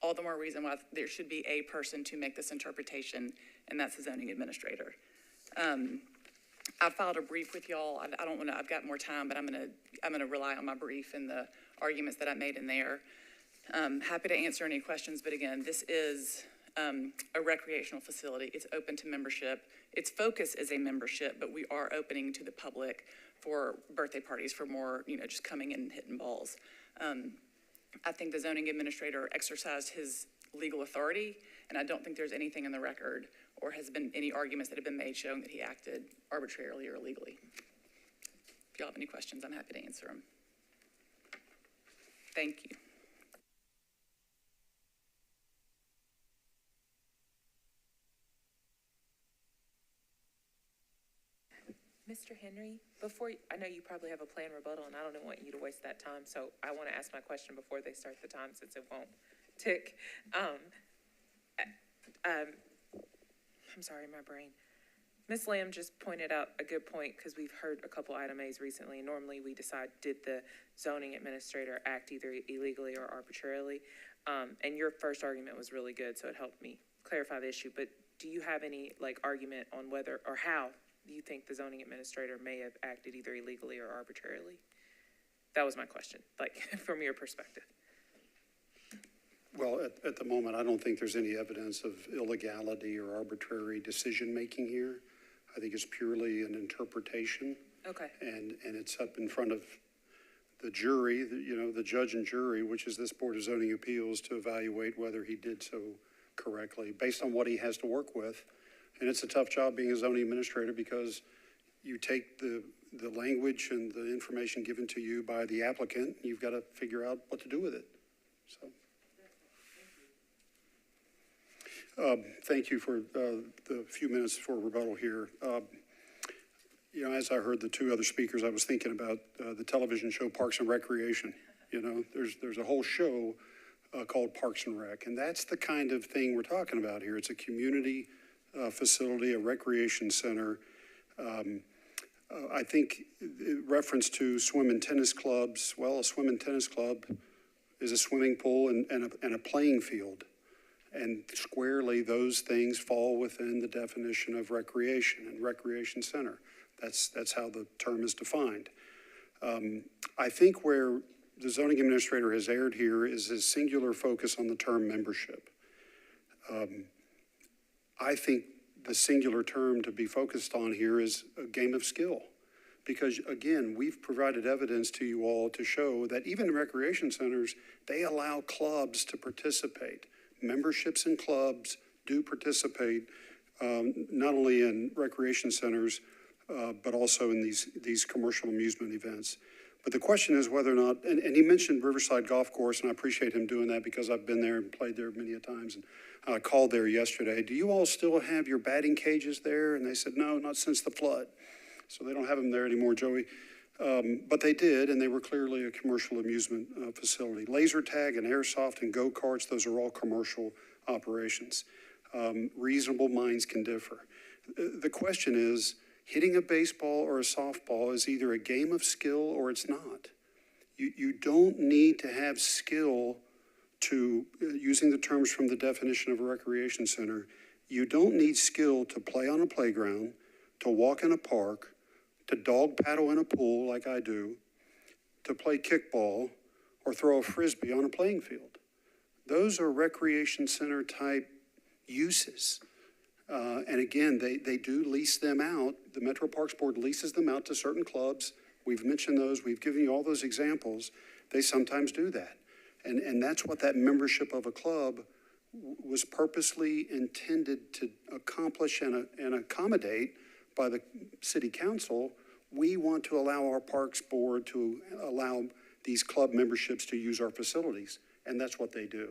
All the more reason why there should be a person to make this interpretation, and that's the zoning administrator. I filed a brief with y'all. I don't want to, I've got more time, but I'm gonna rely on my brief and the arguments that I made in there. Happy to answer any questions, but again, this is a recreational facility. It's open to membership. Its focus is a membership, but we are opening to the public for birthday parties, for more, just coming in and hitting balls. I think the zoning administrator exercised his legal authority, and I don't think there's anything in the record or has been any arguments that have been made showing that he acted arbitrarily or illegally. If y'all have any questions, I'm happy to answer them. Thank you. Mr. Henry, I know you probably have a planned rebuttal, and I don't want you to waste that time, so I want to ask my question before they start the time, since it won't tick. I'm sorry, my brain. Ms. Lamb just pointed out a good point, because we've heard a couple item A's recently. Normally, we decide, did the zoning administrator act either illegally or arbitrarily? And your first argument was really good, so it helped me clarify the issue. But do you have any argument on whether or how you think the zoning administrator may have acted either illegally or arbitrarily? That was my question, from your perspective. Well, at the moment, I don't think there's any evidence of illegality or arbitrary decision-making here. I think it's purely an interpretation. Okay. And it's up in front of the jury, the judge and jury, which is this Board of Zoning Appeals, to evaluate whether he did so correctly based on what he has to work with. And it's a tough job being a zoning administrator because you take the language and the information given to you by the applicant, you've got to figure out what to do with it. So. Thank you for the few minutes for rebuttal here. As I heard the two other speakers, I was thinking about the television show Parks and Recreation. There's a whole show called Parks and Rec, and that's the kind of thing we're talking about here. It's a community facility, a recreation center. I think reference to swim and tennis clubs, well, a swim and tennis club is a swimming pool and a playing field. And squarely, those things fall within the definition of recreation and recreation center. That's how the term is defined. I think where the zoning administrator has erred here is his singular focus on the term membership. I think the singular term to be focused on here is a game of skill. Because again, we've provided evidence to you all to show that even recreation centers, they allow clubs to participate. Memberships in clubs do participate not only in recreation centers, but also in these commercial amusement events. But the question is whether or not, and he mentioned Riverside Golf Course, and I appreciate him doing that because I've been there and played there many a times, and I called there yesterday. Do you all still have your batting cages there? And they said, no, not since the flood. So they don't have them there anymore, Joey. But they did, and they were clearly a commercial amusement facility. Laser tag and airsoft and go-karts, those are all commercial operations. Reasonable minds can differ. The question is, hitting a baseball or a softball is either a game of skill or it's not. You don't need to have skill to, using the terms from the definition of a recreation center, you don't need skill to play on a playground, to walk in a park, to dog paddle in a pool like I do, to play kickball, or throw a frisbee on a playing field. Those are recreation center type uses. And again, they do lease them out. The Metro Parks Board leases them out to certain clubs. We've mentioned those. We've given you all those examples. They sometimes do that. And that's what that membership of a club was purposely intended to accomplish and accommodate by the city council. We want to allow our Parks Board to allow these club memberships to use our facilities. And that's what they do.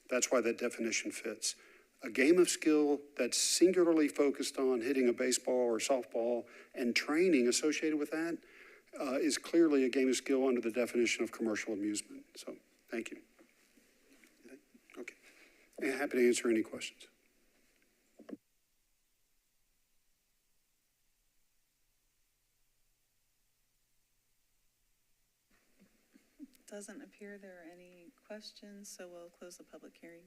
That's why that definition fits. A game of skill that's singularly focused on hitting a baseball or softball and training associated with that is clearly a game of skill under the definition of commercial amusement. So, thank you. Okay. And happy to answer any questions. Doesn't appear there are any questions, so we'll close the public hearing.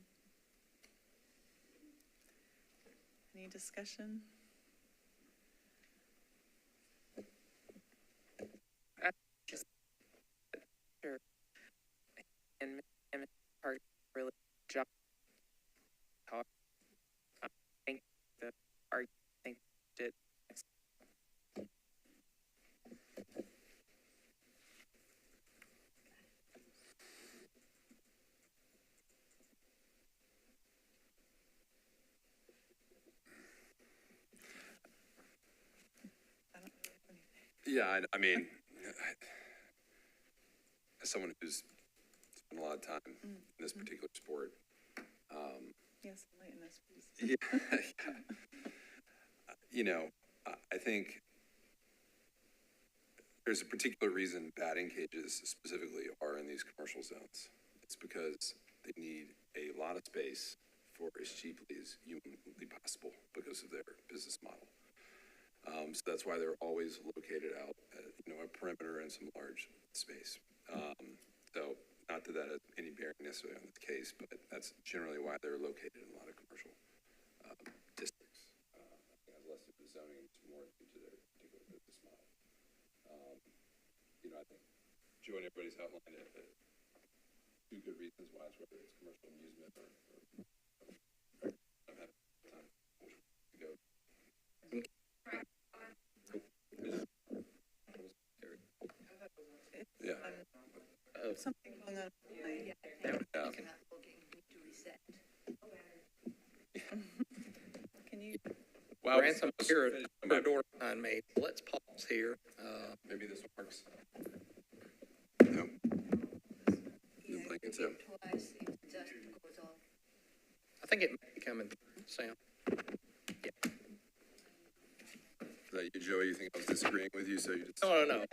Any discussion? Sure. And part really job talk. I think the argument did. Yeah, I mean, as someone who's spent a lot of time in this particular sport. Yes, enlighten us, please. Yeah. I think there's a particular reason batting cages specifically are in these commercial zones. It's because they need a lot of space for as cheaply as humanly possible because of their business model. So that's why they're always located out at, a perimeter and some large space. So not that that has any bearing necessarily on this case, but that's generally why they're located in a lot of commercial districts. I think has less to do with zoning, it's more due to their particular business model. I think Joe and everybody's outlined it, two good reasons why, it's whether it's commercial amusement or I'm having time to go. Yeah. Yeah. Can you, Wow. Ransom, here at the door behind me. Let's pause here. Maybe this works. No. You think it's a. I think it may be coming sound. Is that you, Joey? You think I was disagreeing with you, so you just. No.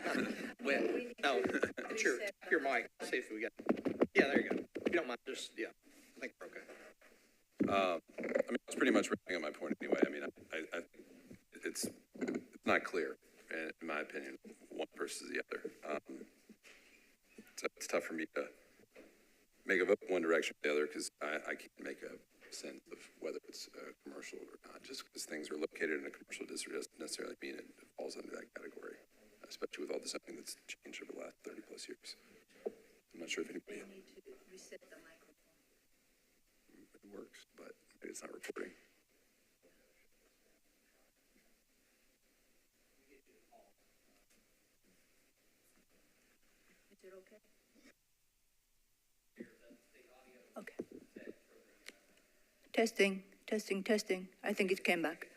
Well, no, it's your mic. See if we got, yeah, there you go. If you don't mind, just, yeah, I think we're okay. I mean, it's pretty much wrapping up my point anyway. I mean, I it's not clear, in my opinion, one versus the other. So it's tough for me to make a vote one direction or the other because I can't make a sense of whether it's commercial or not. Just because things are located in a commercial district doesn't necessarily mean it falls under that category, especially with all the zoning that's changed over the last 30 plus years. I'm not sure if anybody. It works, but maybe it's not reporting. Is it okay? Okay. Testing. I think it came back.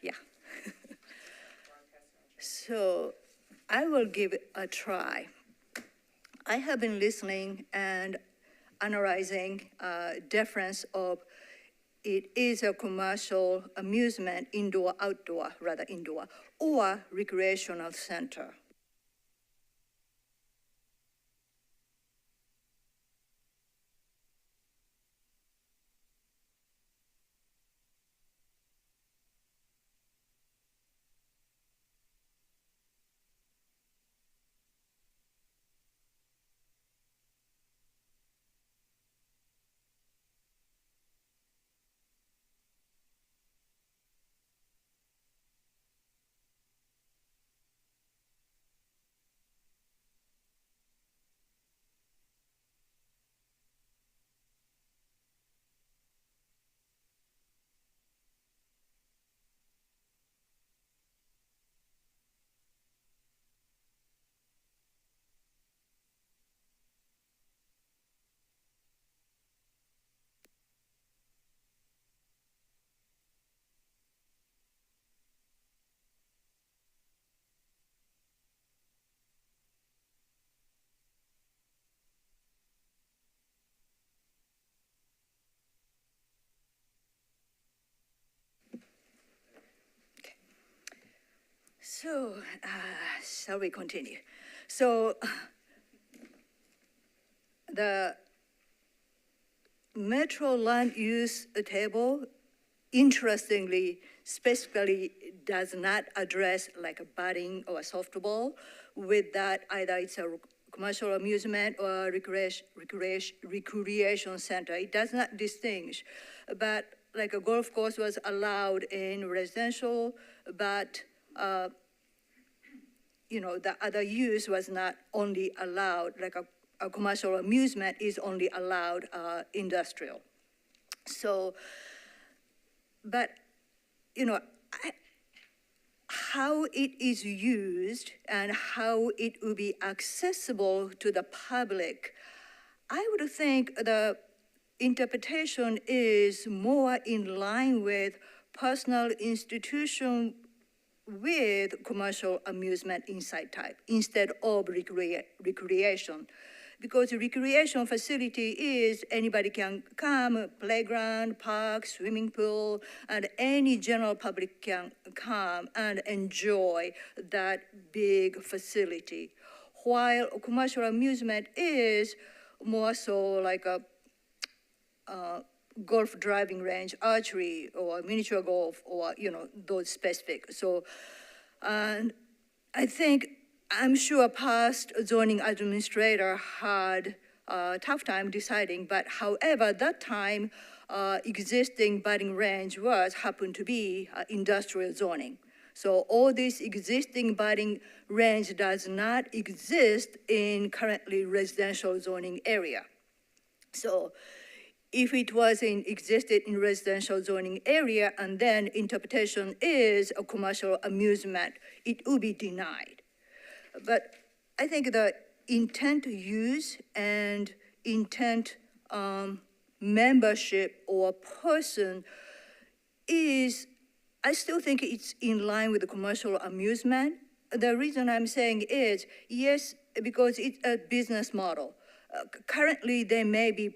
Yeah. So I will give it a try. I have been listening and analyzing difference of it is a commercial amusement, indoor, outdoor, rather indoor, or recreational center. So, shall we continue? So, the Metro land use table, interestingly, specifically does not address like a batting or a softball. With that, either it's a commercial amusement or recreation center. It does not distinguish. But like a golf course was allowed in residential, but the other use was not only allowed, like a commercial amusement is only allowed industrial. So, but, how it is used and how it will be accessible to the public, I would think the interpretation is more in line with personal institution with commercial amusement inside type instead of recreation. Because the recreation facility is anybody can come, playground, park, swimming pool, and any general public can come and enjoy that big facility. While commercial amusement is more so like a golf driving range, archery, or miniature golf, or, those specific. So, and I'm sure past zoning administrator had a tough time deciding, but however, that time, existing batting range happened to be industrial zoning. So all this existing batting range does not exist in currently residential zoning area. So if it existed in residential zoning area and then interpretation is a commercial amusement, it would be denied. But I think the intent use and intent membership or person is, I still think it's in line with the commercial amusement. The reason I'm saying is, yes, because it's a business model. Currently, they may be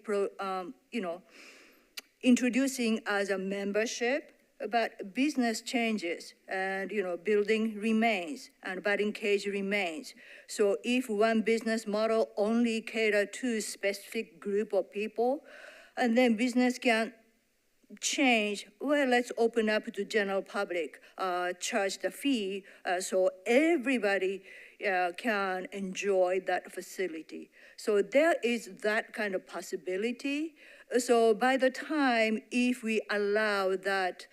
introducing as a membership, but business changes and, building remains and batting cage remains. So if one business model only cater to specific group of people, and then business can change, well, let's open up to general public, charge the fee, so everybody can enjoy that facility. So there is that kind of possibility. So by the time, if we allow that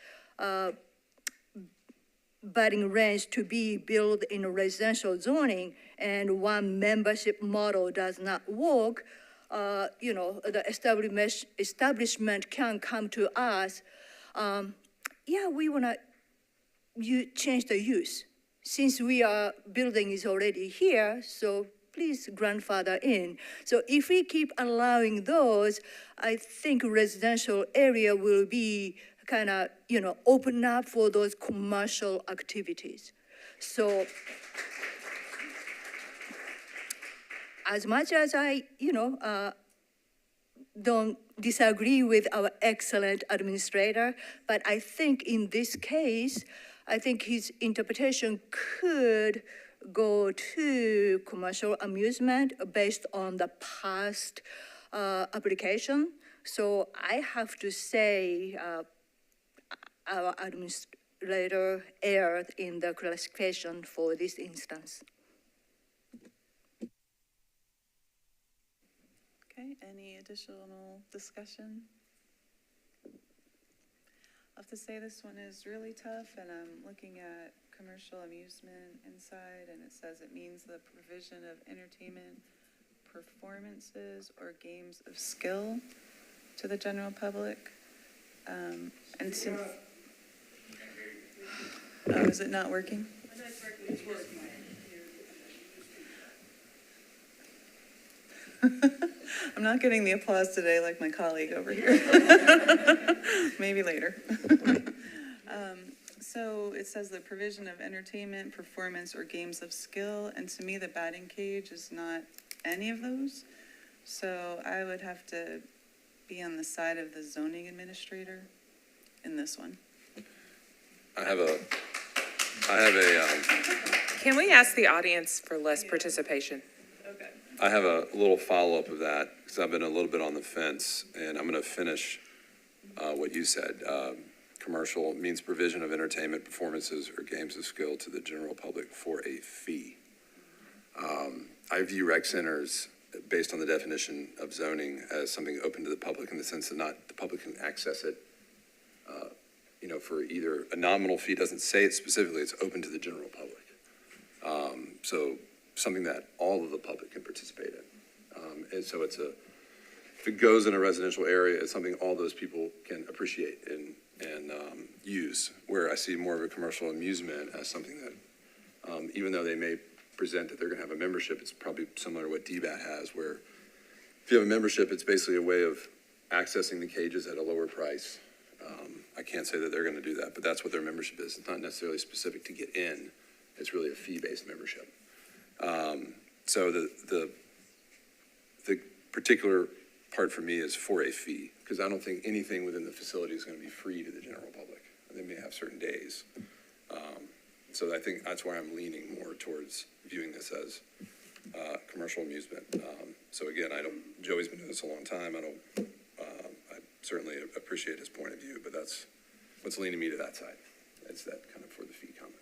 batting range to be built in a residential zoning and one membership model does not work, the establishment can come to us. We wanna change the use. Since building is already here, so please grandfather in. So if we keep allowing those, I think residential area will be kind of, open up for those commercial activities. So as much as I, don't disagree with our excellent administrator, but I think in this case, I think his interpretation could go to commercial amusement based on the past application. So I have to say our administrator erred in the classification for this instance. Okay, any additional discussion? I have to say this one is really tough, and I'm looking at commercial amusement inside, and it says it means the provision of entertainment, performances, or games of skill to the general public. And since, is it not working? It's working. I'm not getting the applause today like my colleague over here. Maybe later. So it says the provision of entertainment, performance, or games of skill, and to me the batting cage is not any of those. So I would have to be on the side of the zoning administrator in this one. I have a Can we ask the audience for less participation? Okay. I have a little follow-up of that, because I've been a little bit on the fence, and I'm going to finish what you said. Commercial means provision of entertainment, performances, or games of skill to the general public for a fee. I view rec centers, based on the definition of zoning, as something open to the public in the sense that not the public can access it, for either a nominal fee, doesn't say it specifically, it's open to the general public. So something that all of the public can participate in. And so if it goes in a residential area, it's something all those people can appreciate and use, where I see more of a commercial amusement as something that, even though they may present that they're gonna have a membership, it's probably similar to what DBAT has, where if you have a membership, it's basically a way of accessing the cages at a lower price. I can't say that they're gonna do that, but that's what their membership is. It's not necessarily specific to get in, it's really a fee-based membership. So the particular part for me is for a fee, because I don't think anything within the facility is going to be free to the general public. They may have certain days. So I think that's why I'm leaning more towards viewing this as commercial amusement. So again, Joey's been doing this a long time. I certainly appreciate his point of view, but that's what's leaning me to that side. It's that kind of for the fee comment.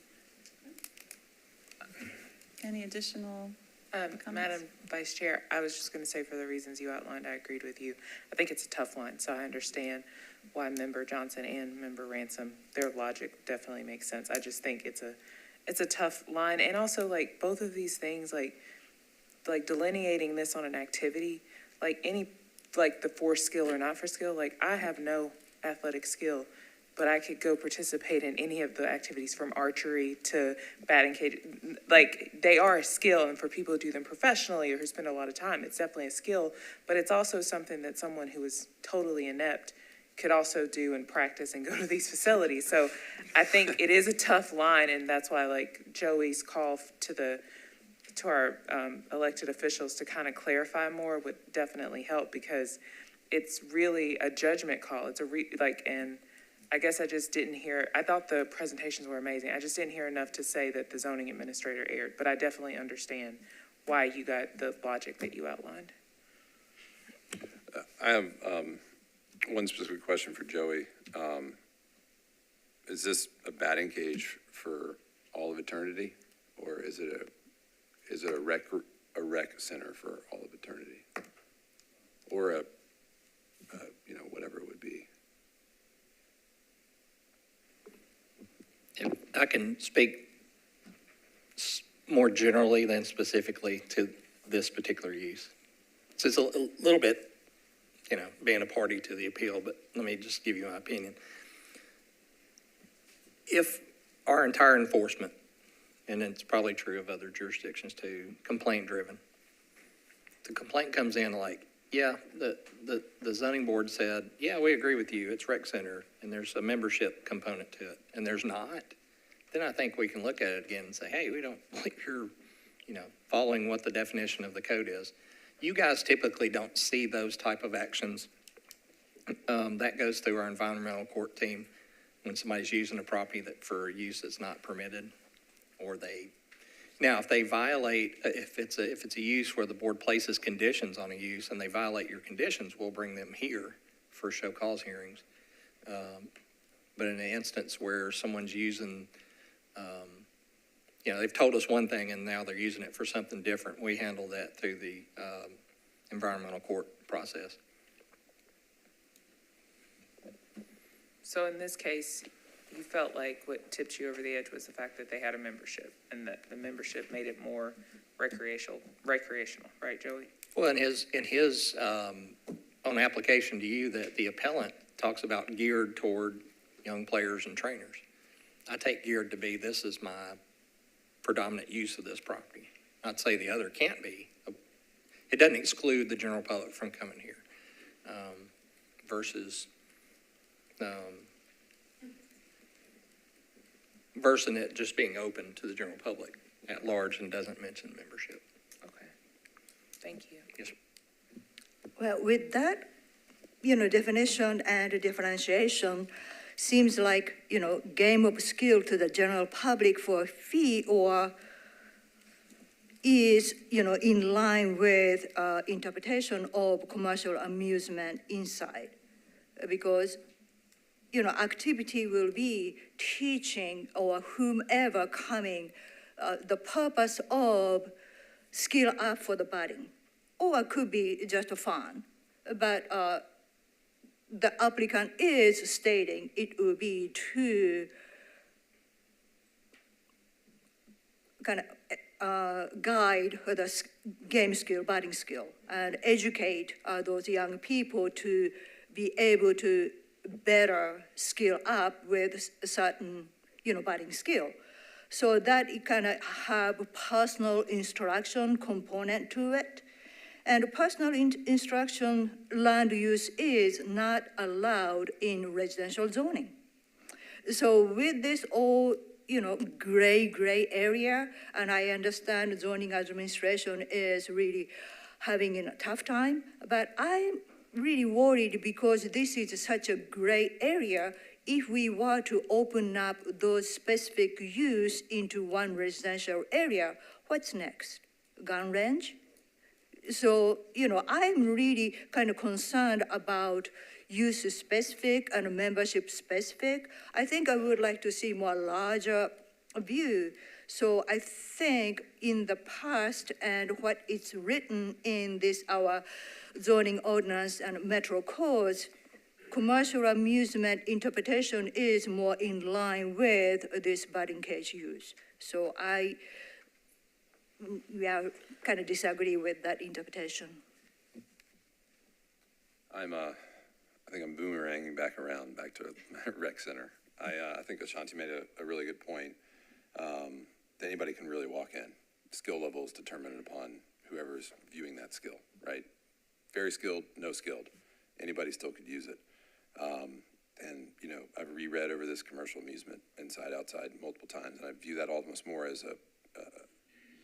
Any additional comments? Madam Vice Chair, I was just going to say, for the reasons you outlined, I agreed with you. I think it's a tough line, so I understand why Member Johnson and Member Ransom, their logic definitely makes sense. I just think it's a tough line, and also like both of these things, like delineating this on an activity, like the for skill or not for skill. Like I have no athletic skill, but I could go participate in any of the activities from archery to batting cage. Like, they are a skill, and for people who do them professionally or who spend a lot of time, it's definitely a skill, but it's also something that someone who is totally inept could also do and practice and go to these facilities. So I think it is a tough line, and that's why, like, Joey's call to our elected officials to kind of clarify more would definitely help, because it's really a judgment call. It's and I guess I just didn't hear, I thought the presentations were amazing. I just didn't hear enough to say that the zoning administrator erred, but I definitely understand why you got the logic that you outlined. I have one specific question for Joey. Is this a batting cage for all of eternity, or is it a rec center for all of eternity, or whatever it would be? If I can speak more generally than specifically to this particular use. So it's a little bit, being a party to the appeal, but let me just give you my opinion. If our entire enforcement, and it's probably true of other jurisdictions too, complaint driven, the complaint comes in like, yeah, the zoning board said, yeah, we agree with you, it's rec center, and there's a membership component to it, and there's not, then I think we can look at it again and say, hey, we don't believe you're, following what the definition of the code is. You guys typically don't see those type of actions. That goes through our environmental court team when somebody's using a property that for use that's not permitted, or now, if they violate, if it's a use where the board places conditions on a use and they violate your conditions, we'll bring them here for show cause hearings. But in an instance where someone's using, they've told us one thing and now they're using it for something different, we handle that through the environmental court process. So in this case, you felt like what tipped you over the edge was the fact that they had a membership, and that the membership made it more recreational, right, Joey? Well, in his on application to you, that the appellant talks about geared toward young players and trainers. I take geared to be, this is my predominant use of this property. I'd say the other can't be. It doesn't exclude the general public from coming here, versus it just being open to the general public at large and doesn't mention membership. Okay, thank you. Yes. Well, with that, definition and differentiation seems like, game of skill to the general public for a fee, or is, in line with interpretation of commercial amusement inside. Because activity will be teaching or whomever coming, the purpose of skill up for the batting, or it could be just fun. But the applicant is stating it will be to kind of guide the game skill, batting skill, and educate those young people to be able to better skill up with a certain, batting skill. So that it kind of have personal instruction component to it. And personal instruction land use is not allowed in residential zoning. So with this all, gray area, and I understand zoning administration is really having a tough time, but I'm really worried because this is such a gray area. If we were to open up those specific use into one residential area, what's next? Gun range? So, I'm really kind of concerned about use specific and membership specific. I think I would like to see more larger view. So I think in the past and what is written in this, our zoning ordinance and metro codes, commercial amusement interpretation is more in line with this batting cage use. So we are kind of disagree with that interpretation. I'm I think I'm boomeranging back around, back to rec center. I think Ashanti made a really good point, that anybody can really walk in. Skill level is determined upon whoever's viewing that skill, right? Very skilled, no skilled. Anybody still could use it. And, you know, I've reread over this commercial amusement inside, outside multiple times, and I view that almost more as a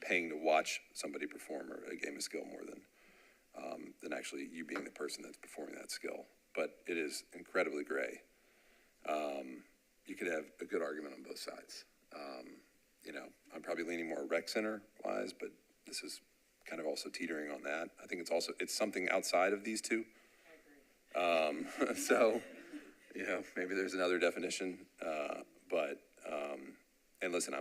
paying to watch somebody perform or a game of skill more than actually you being the person that's performing that skill. But it is incredibly gray. You could have a good argument on both sides. You know, I'm probably leaning more rec center wise, but this is kind of also teetering on that. I think it's something outside of these two. So, you know, maybe there's another definition, and listen,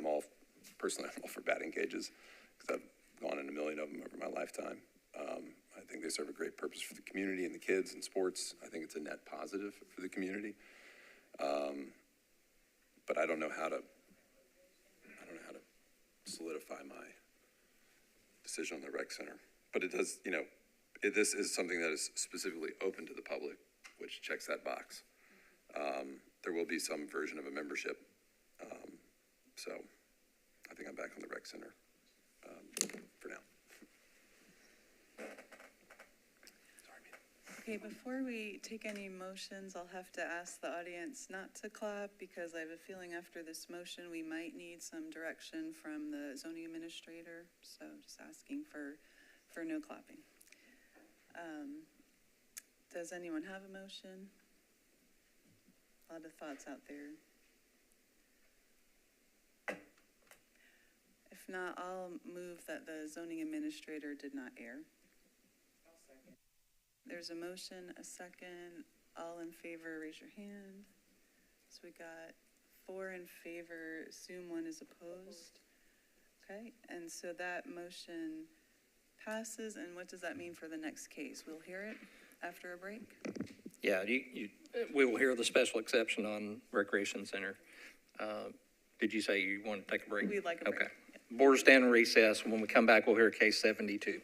personally, I'm all for batting cages because I've gone in a million of them over my lifetime. I think they serve a great purpose for the community and the kids and sports. I think it's a net positive for the community. But I don't know how to solidify my decision on the rec center. But it does, you know, this is something that is specifically open to the public, which checks that box. There will be some version of a membership. So I think I'm back on the rec center for now. Okay, before we take any motions, I'll have to ask the audience not to clap because I have a feeling after this motion, we might need some direction from the zoning administrator. So just asking for no clapping. Does anyone have a motion? A lot of thoughts out there. If not, I'll move that the zoning administrator did not err. There's a motion, a second. All in favor, raise your hand. So we got 4 in favor, assume 1 is opposed. Okay, and so that motion passes, and what does that mean for the next case? We'll hear it after a break? Yeah, we will hear the special exception on recreation center. Did you say you want to take a break? We'd like a break. Okay. Board will stand in recess. When we come back, we'll hear case 72.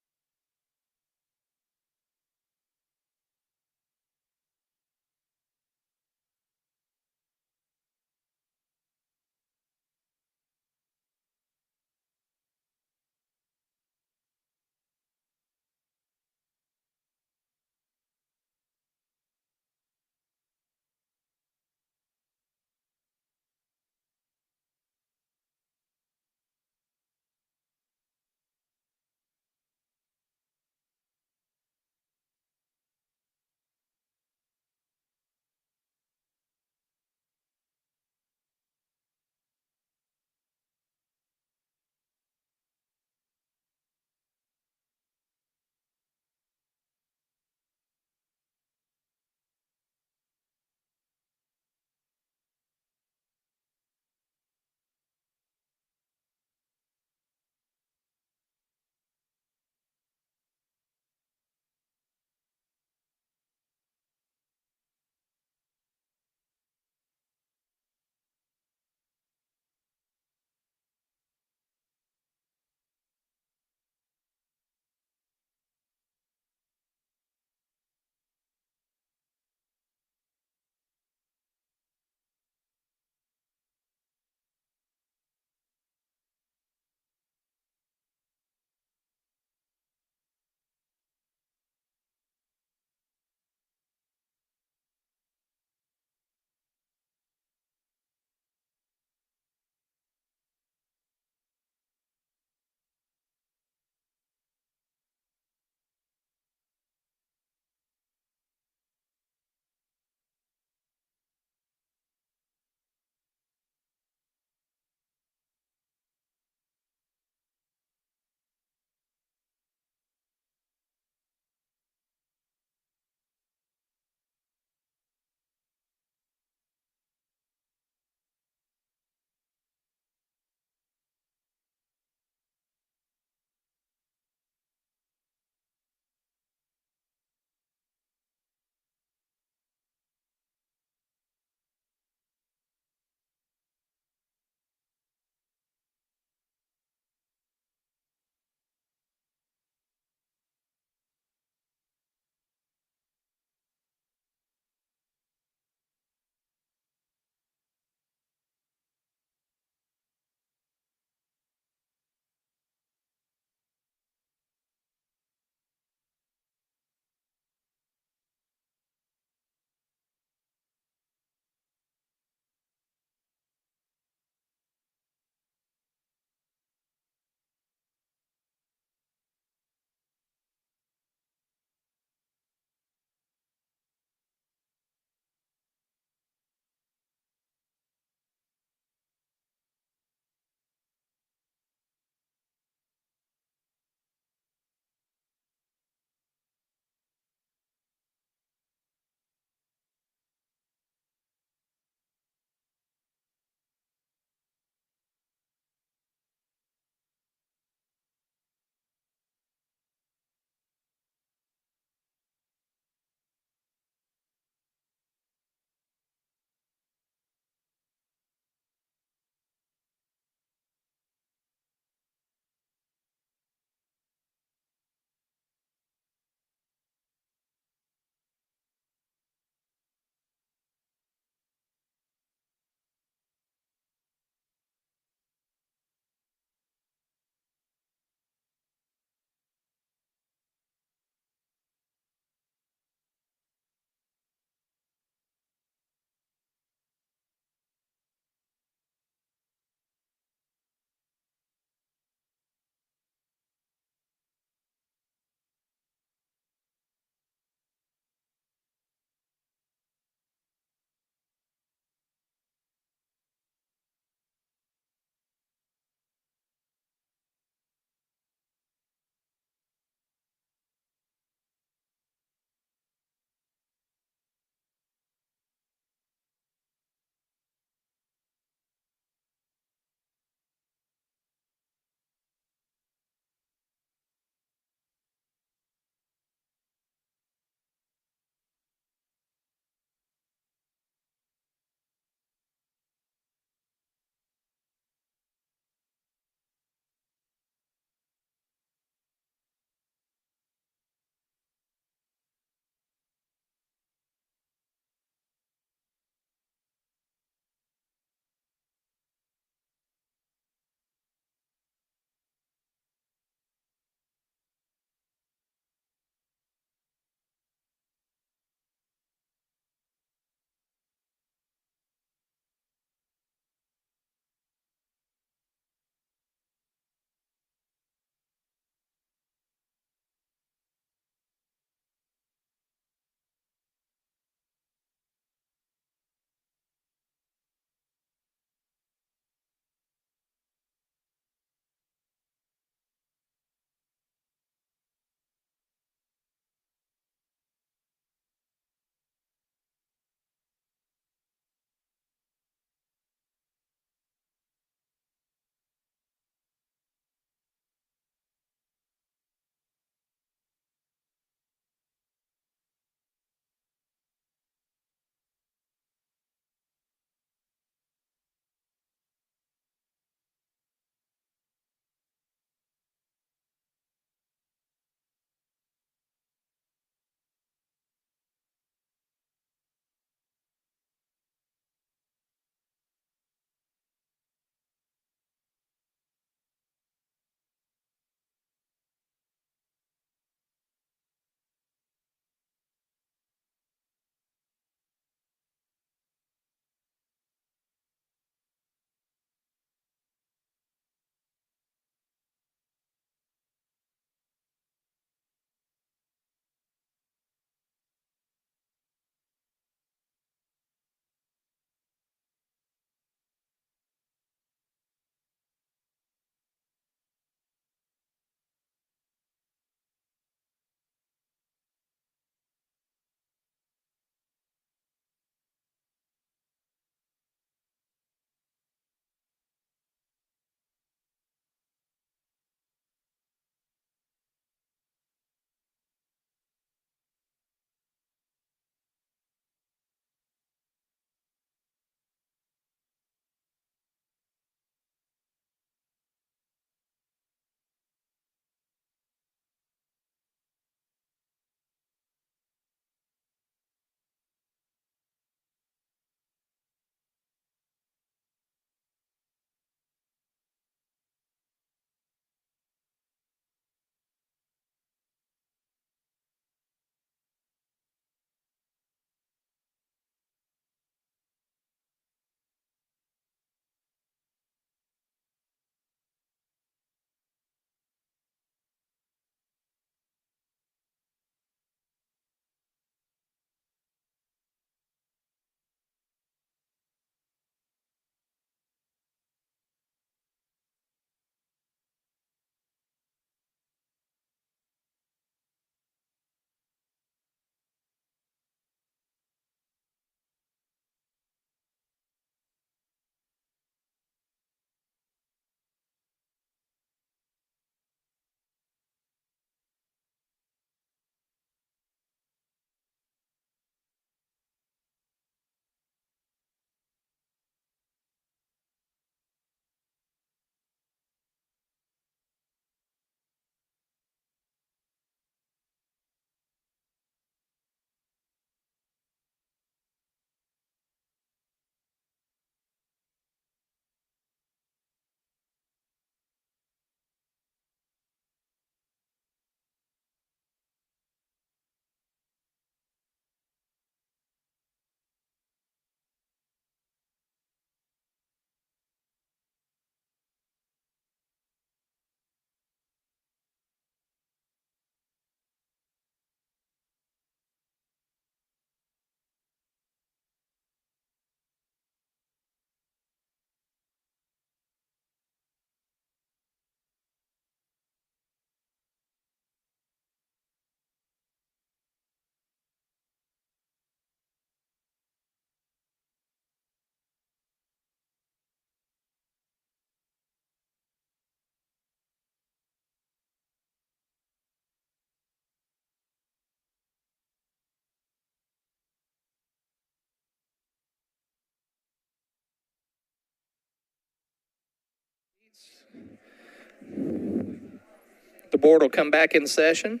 The board will come back in session.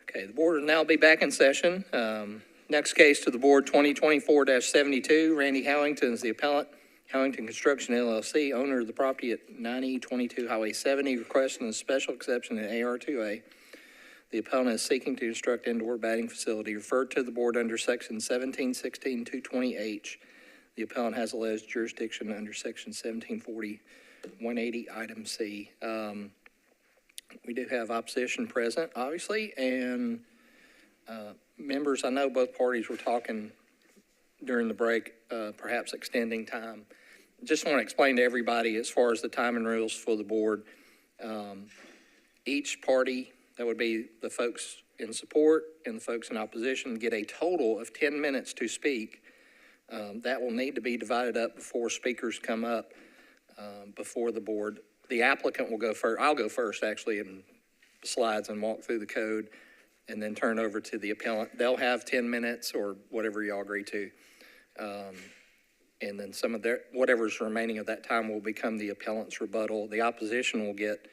Okay, the board will now be back in session. Next case to the board, 2024-72, Randy Howington is the appellant. Howington Construction LLC, owner of the property at 9022 Highway 70, requesting a special exception in AR2A. The appellant is seeking to construct indoor batting facility referred to the board under section 1716-220H. The appellant has alleged jurisdiction under section 1740-180, item C. We do have opposition present, obviously, and members, I know both parties were talking during the break, perhaps extending time. Just want to explain to everybody as far as the timing rules for the board. Each party, that would be the folks in support and the folks in opposition, get a total of 10 minutes to speak. That will need to be divided up before speakers come up before the board. The applicant will go first. I'll go first, actually, in slides and walk through the code and then turn over to the appellant. They'll have 10 minutes or whatever y'all agree to. And then some of their, whatever's remaining of that time will become the appellant's rebuttal. The opposition will get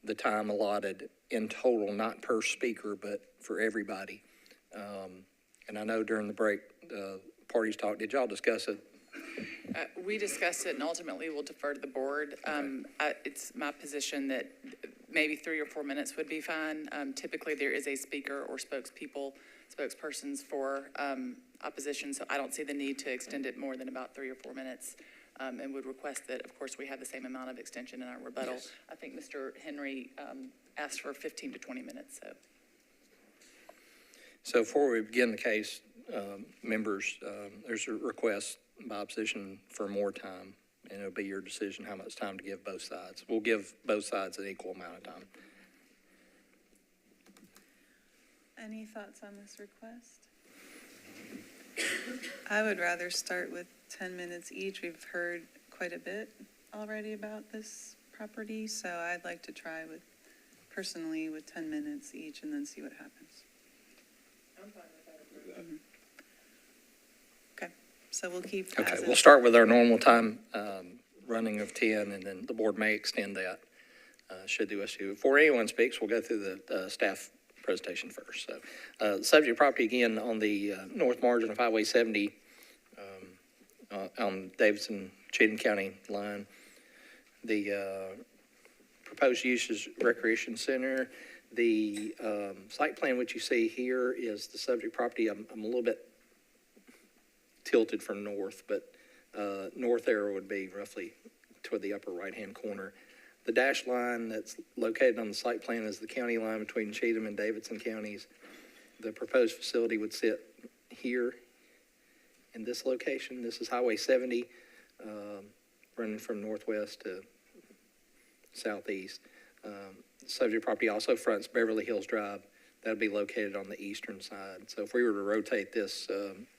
the time allotted in total, not per speaker, but for everybody. And I know during the break, parties talked. Did y'all discuss it? We discussed it and ultimately we'll defer to the board. It's my position that maybe 3 or 4 minutes would be fine. Typically there is a speaker or spokespersons for opposition, so I don't see the need to extend it more than about 3 or 4 minutes, and would request that, of course, we have the same amount of extension in our rebuttal. Yes. I think Mr. Henry asked for 15 to 20 minutes. So before we begin the case, members, there's a request by opposition for more time, and it'll be your decision how much time to give both sides. We'll give both sides an equal amount of time. Any thoughts on this request? I would rather start with 10 minutes each. We've heard quite a bit already about this property, so I'd like to try personally with 10 minutes each and then see what happens. I'm fine with that. Mm-hmm. Okay, so we'll keep. Okay, we'll start with our normal time running of 10, and then the board may extend that should the issue. Before anyone speaks, we'll go through the staff presentation first. So, the subject property again on the north margin of Highway 70 on Davidson, Cheatham County line. The proposed use is Recreation Center. The site plan which you see here is the subject property. I'm a little bit tilted from north, but north arrow would be roughly toward the upper right-hand corner. The dashed line that's located on the site plan is the county line between Cheatham and Davidson counties. The proposed facility would sit here in this location. This is Highway 70, running from northwest to southeast. Subject property also fronts Beverly Hills Drive. That would be located on the eastern side. So if we were to rotate this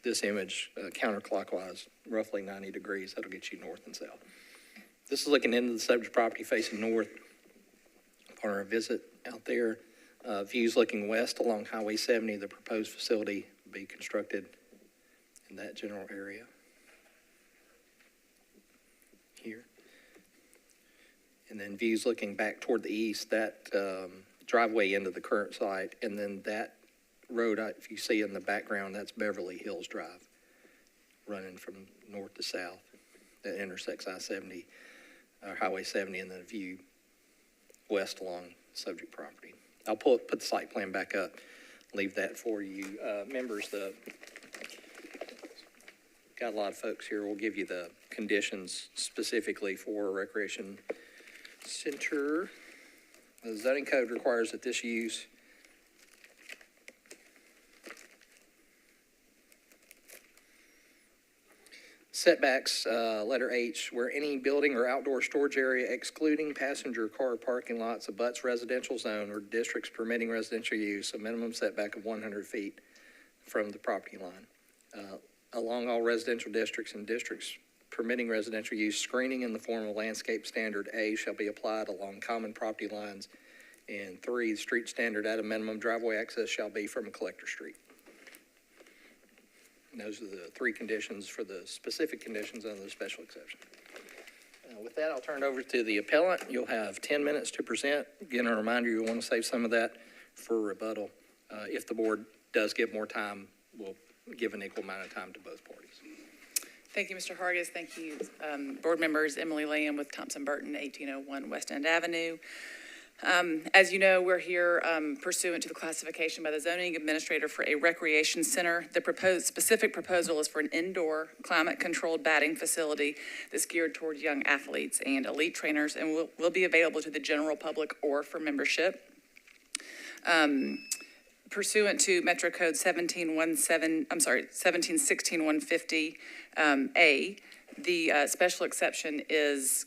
this image counterclockwise, roughly 90 degrees, that'll get you north and south. This is looking into the subject property facing north upon our visit out there. Views looking west along Highway 70. The proposed facility will be constructed in that general area here. And then views looking back toward the east, that driveway into the current site, and then that road, if you see in the background, that's Beverly Hills Drive, running from north to south. That intersects I-70, or Highway 70, and then a view west along subject property. I'll put the site plan back up, leave that for you. Members, got a lot of folks here. We'll give you the conditions specifically for Recreation Center. The zoning code requires that this use setbacks, letter H, where any building or outdoor storage area excluding passenger car parking lots abuts residential zone or districts permitting residential use, a minimum setback of 100 feet from the property line. Along all residential districts and districts permitting residential use, screening in the form of landscape standard A shall be applied along common property lines. And 3, the street standard at a minimum driveway access shall be from a collector street. And those are the 3 conditions for the specific conditions under the special exception. With that, I'll turn it over to the appellant. You'll have 10 minutes to present. Again, a reminder, you'll want to save some of that for rebuttal. If the board does give more time, we'll give an equal amount of time to both parties. Thank you, Mr. Hargis. Thank you, board members. Emily Lamb with Thompson Burton, 1801 West End Avenue. As you know, we're here pursuant to the classification by the zoning administrator for a recreation center. The specific proposal is for an indoor climate-controlled batting facility that's geared toward young athletes and elite trainers, and will be available to the general public or for membership. Pursuant to Metro Code 1716-150 A, the special exception is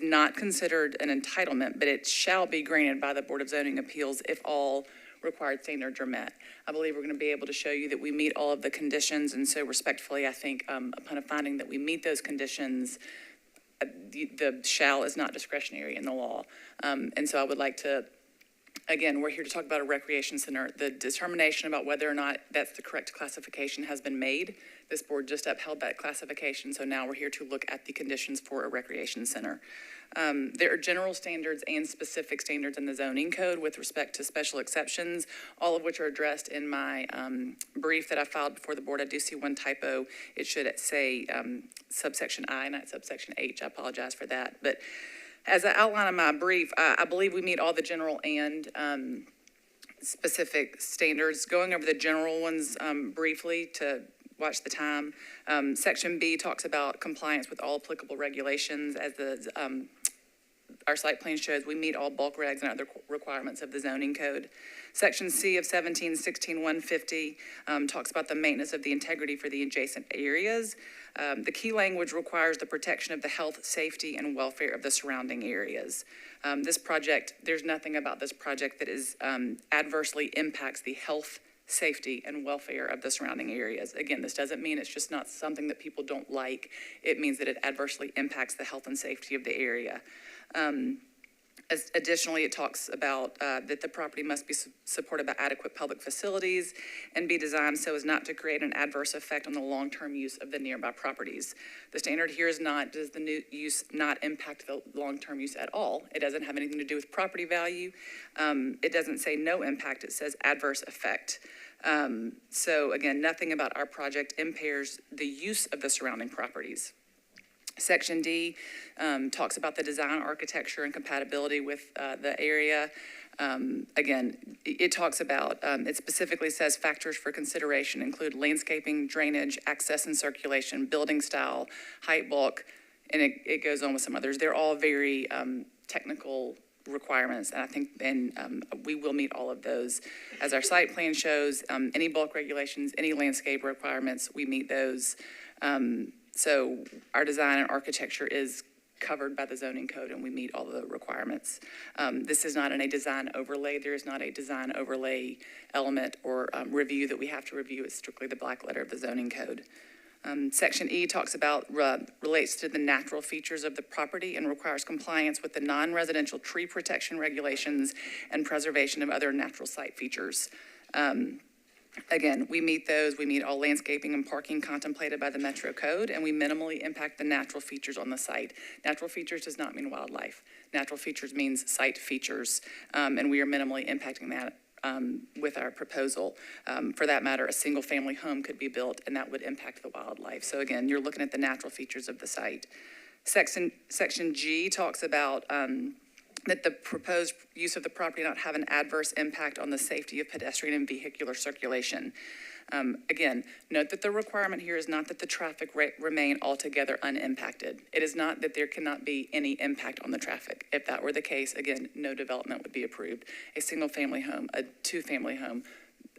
not considered an entitlement, but it shall be granted by the Board of Zoning Appeals if all required standards are met. I believe we're going to be able to show you that we meet all of the conditions, and so respectfully, I think upon a finding that we meet those conditions, the shall is not discretionary in the law. And so I would like to, again, we're here to talk about a recreation center. The determination about whether or not that's the correct classification has been made. This board just upheld that classification, so now we're here to look at the conditions for a recreation center. There are general standards and specific standards in the zoning code with respect to special exceptions, all of which are addressed in my brief that I filed before the board. I do see one typo. It should say subsection I, not subsection H. I apologize for that. But as I outline in my brief, I believe we meet all the general and specific standards. Going over the general ones briefly to watch the time. Section B talks about compliance with all applicable regulations. As our site plan shows, we meet all bulk regs and other requirements of the zoning code. Section C of 1716-150 talks about the maintenance of the integrity for the adjacent areas. The key language requires the protection of the health, safety, and welfare of the surrounding areas. This project, there's nothing about this project that is adversely impacts the health, safety, and welfare of the surrounding areas. Again, this doesn't mean it's just not something that people don't like. It means that it adversely impacts the health and safety of the area. Additionally, it talks about that the property must be supported by adequate public facilities and be designed so as not to create an adverse effect on the long-term use of the nearby properties. The standard here is not, does the new use not impact the long-term use at all? It doesn't have anything to do with property value. It doesn't say no impact, it says adverse effect. So again, nothing about our project impairs the use of the surrounding properties. Section D talks about the design, architecture, and compatibility with the area. Again, it talks about, it specifically says factors for consideration include landscaping, drainage, access and circulation, building style, height, bulk, and it goes on with some others. They're all very technical requirements, and I think we will meet all of those. As our site plan shows, any bulk regulations, any landscape requirements, we meet those. So our design and architecture is covered by the zoning code, and we meet all the requirements. This is not in a design overlay. There is not a design overlay element or review that we have to review. It's strictly the black letter of the zoning code. Section E talks about, relates to the natural features of the property and requires compliance with the non-residential tree protection regulations and preservation of other natural site features. Again, we meet those. We meet all landscaping and parking contemplated by the Metro Code, and we minimally impact the natural features on the site. Natural features does not mean wildlife. Natural features means site features, and we are minimally impacting that with our proposal. For that matter, a single-family home could be built, and that would impact the wildlife. So again, you're looking at the natural features of the site. Section G talks about that the proposed use of the property not have an adverse impact on the safety of pedestrian and vehicular circulation. Again, note that the requirement here is not that the traffic remain altogether unimpacted. It is not that there cannot be any impact on the traffic. If that were the case, again, no development would be approved. A single-family home, a two-family home,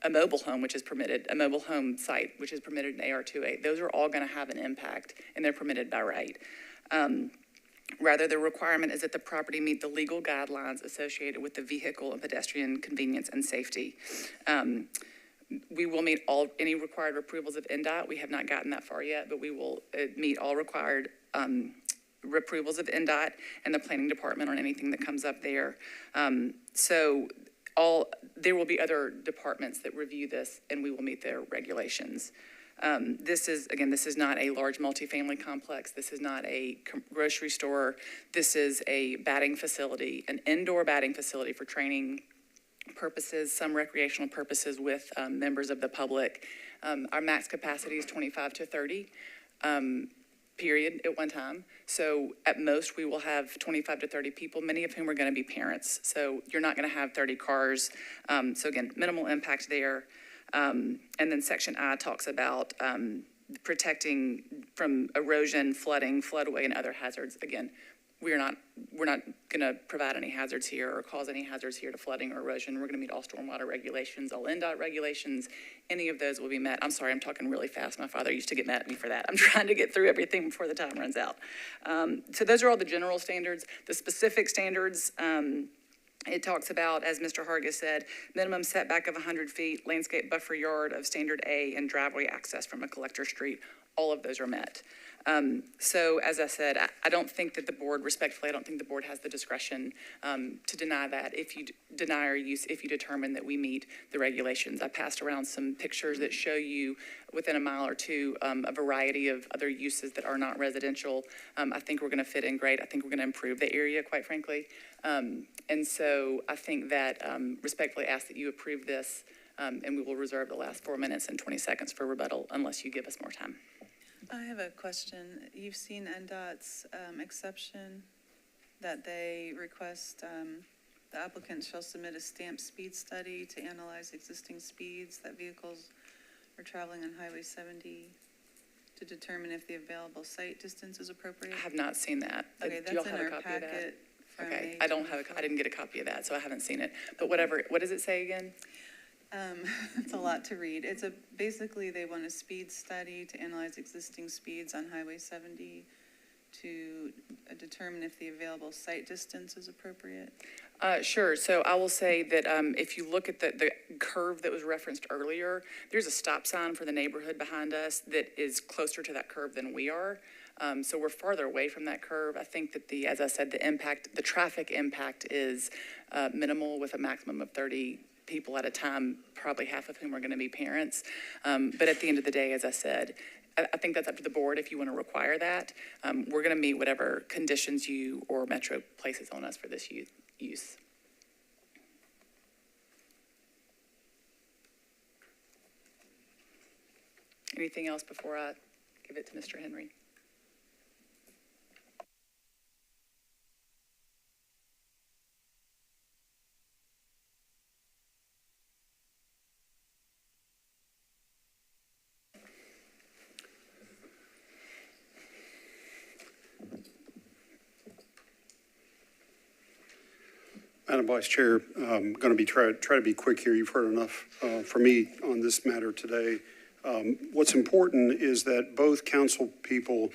a mobile home, which is permitted, a mobile home site, which is permitted in AR2A, those are all going to have an impact, and they're permitted by right. Rather, the requirement is that the property meet the legal guidelines associated with the vehicle and pedestrian convenience and safety. We will meet any required approvals of NDOT. We have not gotten that far yet, but we will meet all required approvals of NDOT and the planning department on anything that comes up there. There will be other departments that review this, and we will meet their regulations. This is not a large multifamily complex. This is not a grocery store. This is a batting facility, an indoor batting facility for training purposes, some recreational purposes with members of the public. Our max capacity is 25 to 30, period, at one time. So at most, we will have 25 to 30 people, many of whom are going to be parents. So you're not going to have 30 cars. So again, minimal impact there. And then Section I talks about protecting from erosion, flooding, floodway, and other hazards. Again, we're not going to provide any hazards here or cause any hazards here to flooding or erosion. We're going to meet all stormwater regulations, all NDOT regulations. Any of those will be met. I'm sorry, I'm talking really fast. My father used to get mad at me for that. I'm trying to get through everything before the time runs out. So those are all the general standards. The specific standards, it talks about, as Mr. Hargis said, minimum setback of 100 feet, landscape buffer yard of standard A, and driveway access from a collector street. All of those are met. So as I said, I don't think that the board, respectfully, I don't think the board has the discretion to deny that if you deny our use, if you determine that we meet the regulations. I passed around some pictures that show you within a mile or two a variety of other uses that are not residential. I think we're going to fit in great. I think we're going to improve the area, quite frankly. And so I think that respectfully ask that you approve this, and we will reserve the last 4 minutes and 20 seconds for rebuttal unless you give us more time. I have a question. You've seen NDOT's exception that they request the applicant shall submit a stamped speed study to analyze existing speeds that vehicles are traveling on Highway 70 to determine if the available site distance is appropriate. I have not seen that. Okay, Do y'all that's have in a our copy of that? packet. Okay, I didn't get a copy of that, so I haven't seen it. But whatever, what does it say again? It's a lot to read. Basically they want a speed study to analyze existing speeds on Highway 70 to determine if the available site distance is appropriate. Sure. So I will say that if you look at the curve that was referenced earlier, there's a stop sign for the neighborhood behind us that is closer to that curve than we are. So we're farther away from that curve. I think that as I said, the traffic impact is minimal with a maximum of 30 people at a time, probably half of whom are going to be parents. But at the end of the day, as I said, I think that's up to the board if you want to require that. We're going to meet whatever conditions you or Metro places on us for this use. Anything else before I give it to Mr. Henry? Madam Vice Chair, I'm going to try to be quick here. You've heard enough for me on this matter today. What's important is that both council people,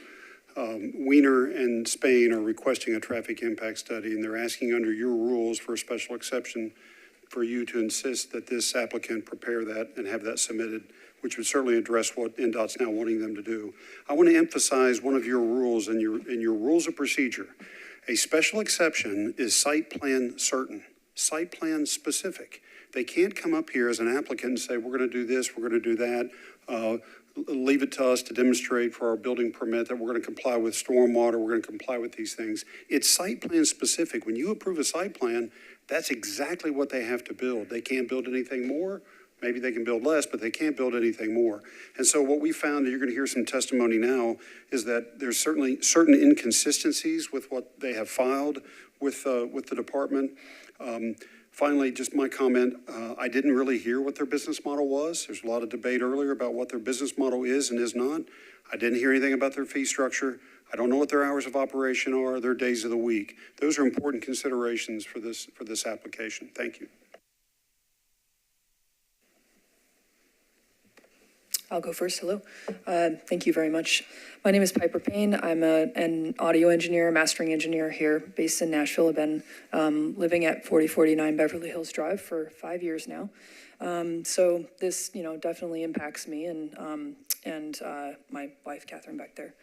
Wiener and Spain, are requesting a traffic impact study, and they're asking under your rules for a special exception for you to insist that this applicant prepare that and have that submitted, which would certainly address what NDOT's now wanting them to do. I want to emphasize one of your rules in your rules of procedure. A special exception is site plan certain, site plan specific. They can't come up here as an applicant and say, we're going to do this, we're going to do that. Leave it to us to demonstrate for our building permit that we're going to comply with stormwater, we're going to comply with these things. It's site plan specific. When you approve a site plan, that's exactly what they have to build. They can't build anything more. Maybe they can build less, but they can't build anything more. And so what we found, and you're going to hear some testimony now, is that there's certainly certain inconsistencies with what they have filed with the department. Finally, just my comment, I didn't really hear what their business model was. There's a lot of debate earlier about what their business model is and is not. I didn't hear anything about their fee structure. I don't know what their hours of operation are, their days of the week. Those are important considerations for this application. Thank you. I'll go first. Hello. Thank you very much. My name is Piper Payne. I'm an audio engineer, mastering engineer here based in Nashville. I've been living at 4049 Beverly Hills Drive for 5 years now. So this, definitely impacts me and my wife, Catherine, back there.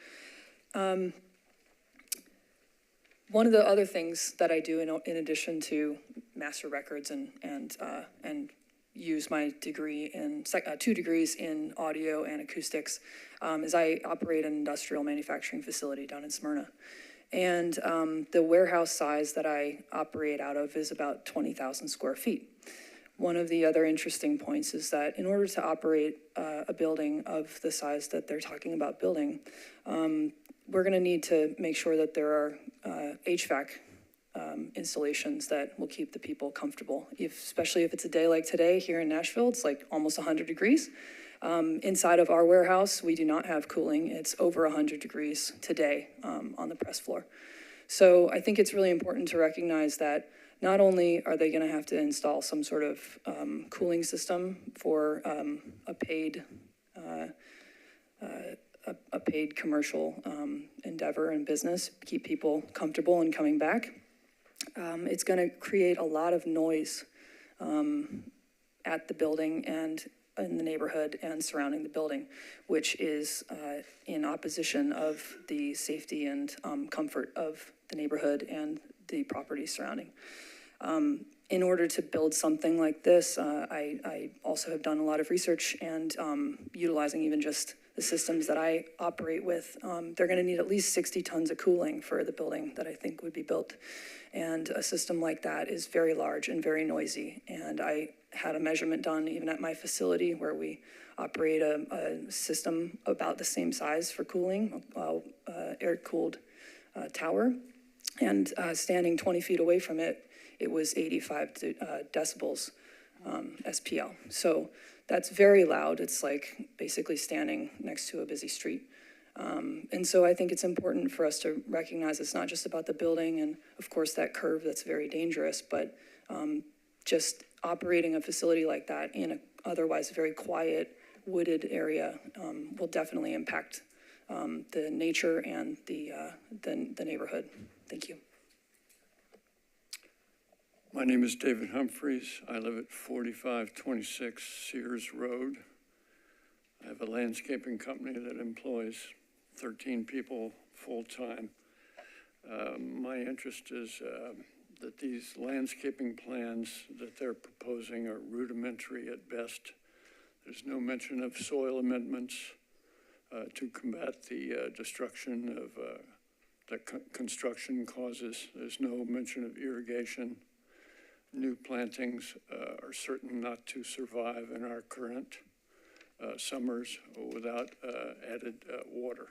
One of the other things that I do in addition to master records and use my degree in 2 degrees in audio and acoustics is I operate an industrial manufacturing facility down in Smyrna. And the warehouse size that I operate out of is about 20,000 square feet. One of the other interesting points is that in order to operate a building of the size that they're talking about building, we're going to need to make sure that there are HVAC installations that will keep the people comfortable. Especially if it's a day like today here in Nashville, it's like almost 100 degrees. Inside of our warehouse, we do not have cooling. It's over 100 degrees today on the press floor. So I think it's really important to recognize that not only are they going to have to install some sort of cooling system for a paid commercial endeavor and business, keep people comfortable and coming back, it's going to create a lot of noise at the building and in the neighborhood and surrounding the building, which is in opposition of the safety and comfort of the neighborhood and the property surrounding. In order to build something like this, I also have done a lot of research and utilizing even just the systems that I operate with. They're going to need at least 60 tons of cooling for the building that I think would be built. And a system like that is very large and very noisy. And I had a measurement done even at my facility where we operate a system about the same size for cooling, air-cooled tower. And standing 20 feet away from it, it was 85 decibels SPL. So that's very loud. It's like basically standing next to a busy street. And so I think it's important for us to recognize it's not just about the building and, of course, that curve that's very dangerous, but just operating a facility like that in an otherwise very quiet, wooded area will definitely impact the nature and the neighborhood. Thank you. My name is David Humphreys. I live at 4526 Sears Road. I have a landscaping company that employs 13 people full-time. My interest is that these landscaping plans that they're proposing are rudimentary at best. There's no mention of soil amendments to combat the destruction of that construction causes. There's no mention of irrigation. New plantings are certain not to survive in our current summers without added water.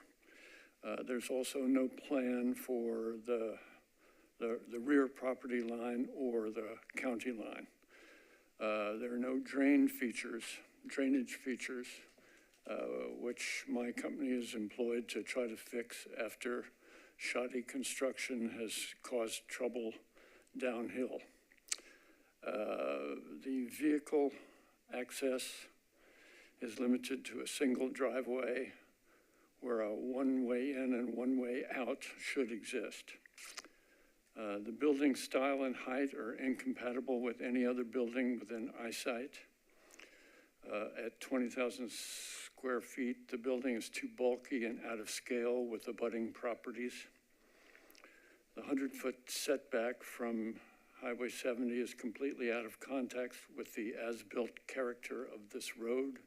There's also no plan for the rear property line or the county line. There are no drainage features, which my company is employed to try to fix after shoddy construction has caused trouble downhill. The vehicle access is limited to a single driveway where a one-way in and one-way out should exist. The building style and height are incompatible with any other building within eyesight. At 20,000 square feet, the building is too bulky and out of scale with abutting properties. The 100-foot setback from Highway 70 is completely out of context with the as-built character of this road.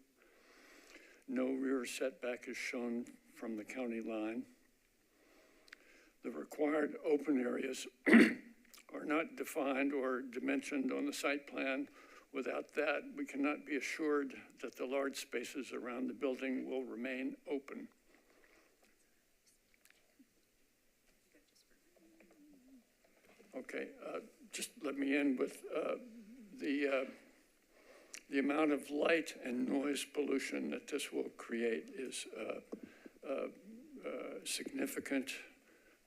No rear setback is shown from the county line. The required open areas are not defined or dimensioned on the site plan. Without that, we cannot be assured that the large spaces around the building will remain open. Okay, just let me end with the amount of light and noise pollution that this will create is significant.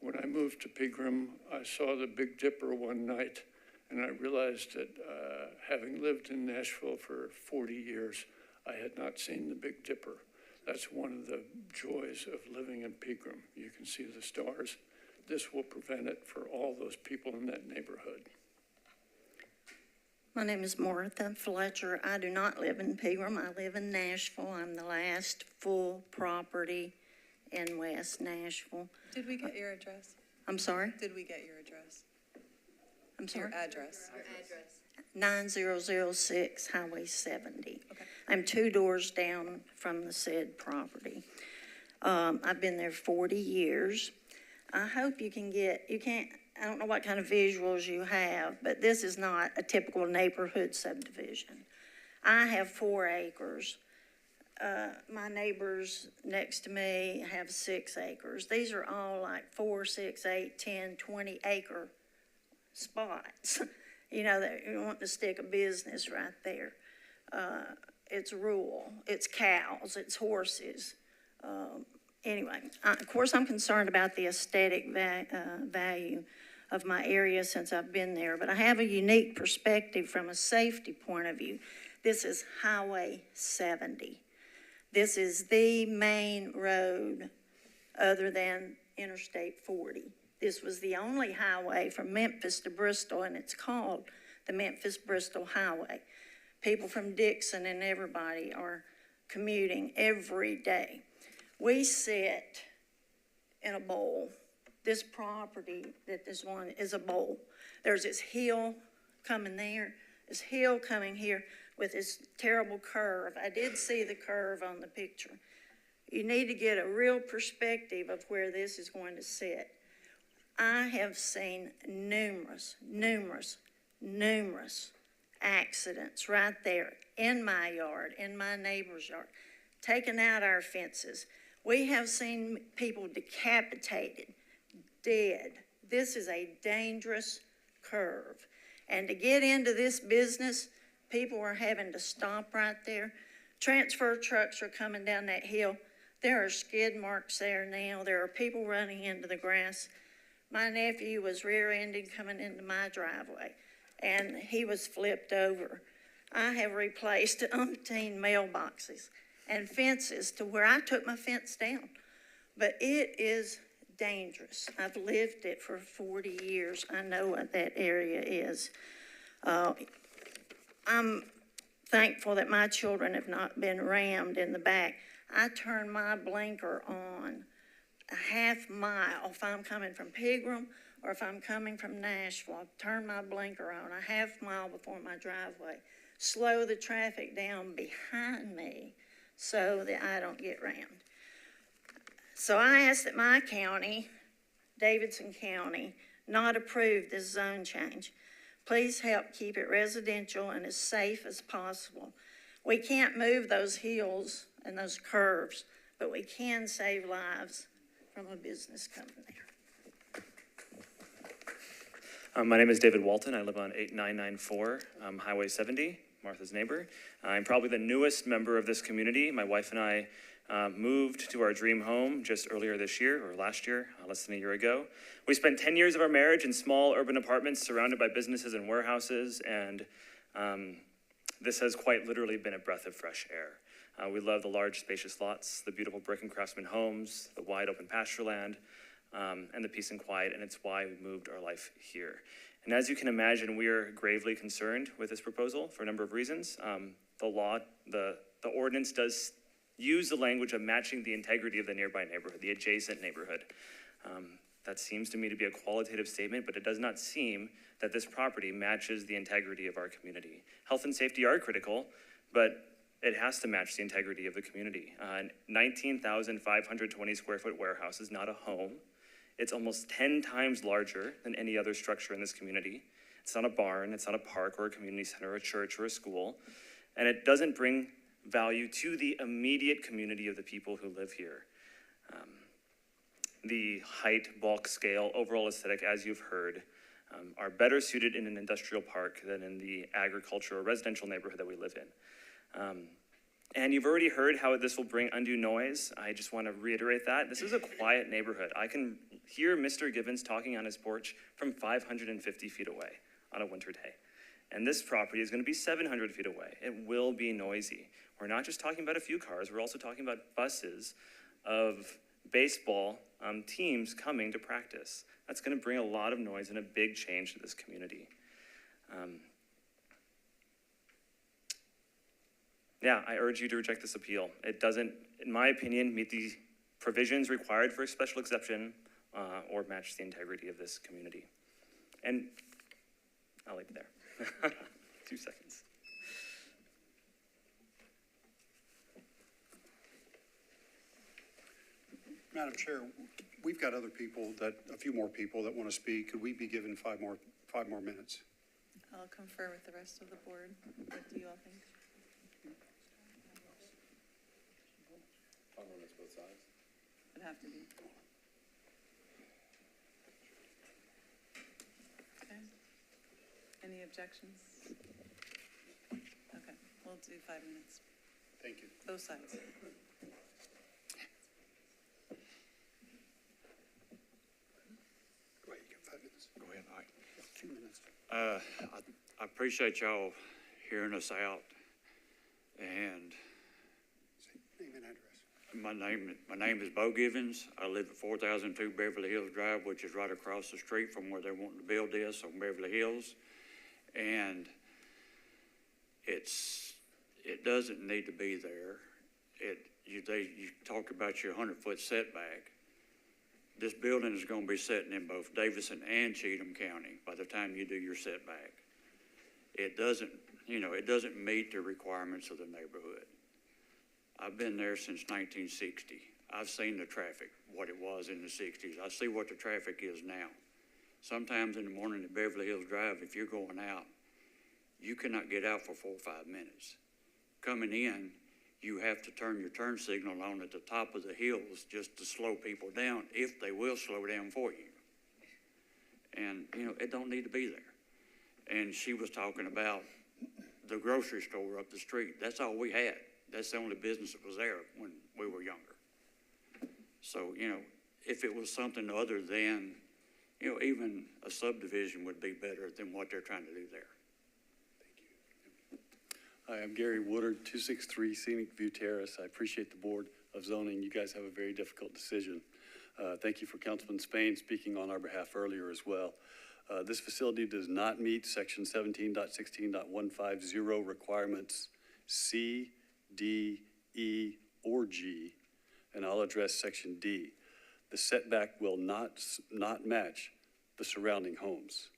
When I moved to Pegram, I saw the Big Dipper one night, and I realized that having lived in Nashville for 40 years, I had not seen the Big Dipper. That's one of the joys of living in Pegram. You can see the stars. This will prevent it for all those people in that neighborhood. My name is Martha Fletcher. I do not live in Pegram. I live in Nashville. I'm the last full property in West Nashville. Did we get your address? I'm sorry? Did we get your address? I'm sorry? Your address. 9006 Highway 70. Okay. I'm 2 doors down from the said property. I've been there 40 years. I hope you can't, I don't know what kind of visuals you have, but this is not a typical neighborhood subdivision. I have 4 acres. My neighbors next to me have 6 acres. These are all like 4, 6, 8, 10, 20 acre spots. You know, that you want to stick a business right there. It's rural, it's cows, it's horses. Anyway, of course, I'm concerned about the aesthetic value of my area since I've been there, but I have a unique perspective from a safety point of view. This is Highway 70. This is the main road other than Interstate 40. This was the only highway from Memphis to Bristol, and it's called the Memphis-Bristol Highway. People from Dixon and everybody are commuting every day. We sit in a bowl. This property that this one is a bowl. There's this hill coming there, this hill coming here with this terrible curve. I did see the curve on the picture. You need to get a real perspective of where this is going to sit. I have seen numerous accidents right there in my yard, in my neighbor's yard, taking out our fences. We have seen people decapitated, dead. This is a dangerous curve. And to get into this business, people are having to stop right there. Transfer trucks are coming down that hill. There are skid marks there now. There are people running into the grass. My nephew was rear-ended coming into my driveway, and he was flipped over. I have replaced umpteen mailboxes and fences to where I took my fence down. But it is dangerous. I've lived it for 40 years. I know what that area is. I'm thankful that my children have not been rammed in the back. I turn my blinker on a half mile if I'm coming from Pegram or if I'm coming from Nashville. I turn my blinker on a half mile before my driveway. Slow the traffic down behind me so that I don't get rammed. So I ask that my county, Davidson County, not approve this zone change. Please help keep it residential and as safe as possible. We can't move those hills and those curves, but we can save lives from a business coming there. My name is David Walton. I live on 8994 Highway 70, Martha's neighbor. I'm probably the newest member of this community. My wife and I moved to our dream home just earlier this year, or last year, less than a year ago. We spent 10 years of our marriage in small urban apartments surrounded by businesses and warehouses, and this has quite literally been a breath of fresh air. We love the large, spacious lots, the beautiful brick and craftsman homes, the wide open pasture land, and the peace and quiet, and it's why we moved our life here. And as you can imagine, we are gravely concerned with this proposal for a number of reasons. The ordinance does use the language of matching the integrity of the nearby neighborhood, the adjacent neighborhood. That seems to me to be a qualitative statement, but it does not seem that this property matches the integrity of our community. Health and safety are critical, but it has to match the integrity of the community. 19,520 square foot warehouse is not a home. It's almost 10 times larger than any other structure in this community. It's not a barn, it's not a park or a community center or a church or a school. And it doesn't bring value to the immediate community of the people who live here. The height, bulk, scale, overall aesthetic, as you've heard, are better suited in an industrial park than in the agriculture or residential neighborhood that we live in. And you've already heard how this will bring undue noise. I just want to reiterate that. This is a quiet neighborhood. I can hear Mr. Givens talking on his porch from 550 feet away on a winter day. And this property is going to be 700 feet away. It will be noisy. We're not just talking about a few cars. We're also talking about buses of baseball teams coming to practice. That's going to bring a lot of noise and a big change to this community. Yeah, I urge you to reject this appeal. It doesn't, in my opinion, meet the provisions required for a special exception or match the integrity of this community. And I'll leave it there. 2 seconds. Madam Chair, we've got other people a few more people that want to speak. Could we be given five more minutes? I'll confer with the rest of the board. What do you all think? 5 minutes both sides? It'd have to be. Okay. Any objections? Okay, we'll do 5 minutes. Thank you. Both sides. Go ahead, you get 5 minutes. Go ahead, Mike. 2 minutes. I appreciate y'all hearing us out, and Name and address. my name is Bo Givens. I live at 4002 Beverly Hills Drive, which is right across the street from where they're wanting to build this on Beverly Hills, and it doesn't need to be there. You talk about your 100-foot setback. This building is going to be sitting in both Davidson and Cheatham County by the time you do your setback. It doesn't meet the requirements of the neighborhood. I've been there since 1960. I've seen the traffic, what it was in the 60s. I see what the traffic is now. Sometimes in the morning at Beverly Hills Drive, if you're going out, you cannot get out for 4 or 5 minutes. Coming in, you have to turn your turn signal on at the top of the hills just to slow people down, if they will slow down for you. And, it don't need to be there. And she was talking about the grocery store up the street. That's all we had. That's the only business that was there when we were younger. So, if it was something other than, even a subdivision would be better than what they're trying to do there. Hi, I'm Gary Woodard, 263 Scenic View Terrace. I appreciate the Board of Zoning. You guys have a very difficult decision. Thank you for Councilman Spain speaking on our behalf earlier as well. This facility does not meet Section 17.16.150 requirements C, D, E, or G, and I'll address Section D. The setback will not match the surrounding homes.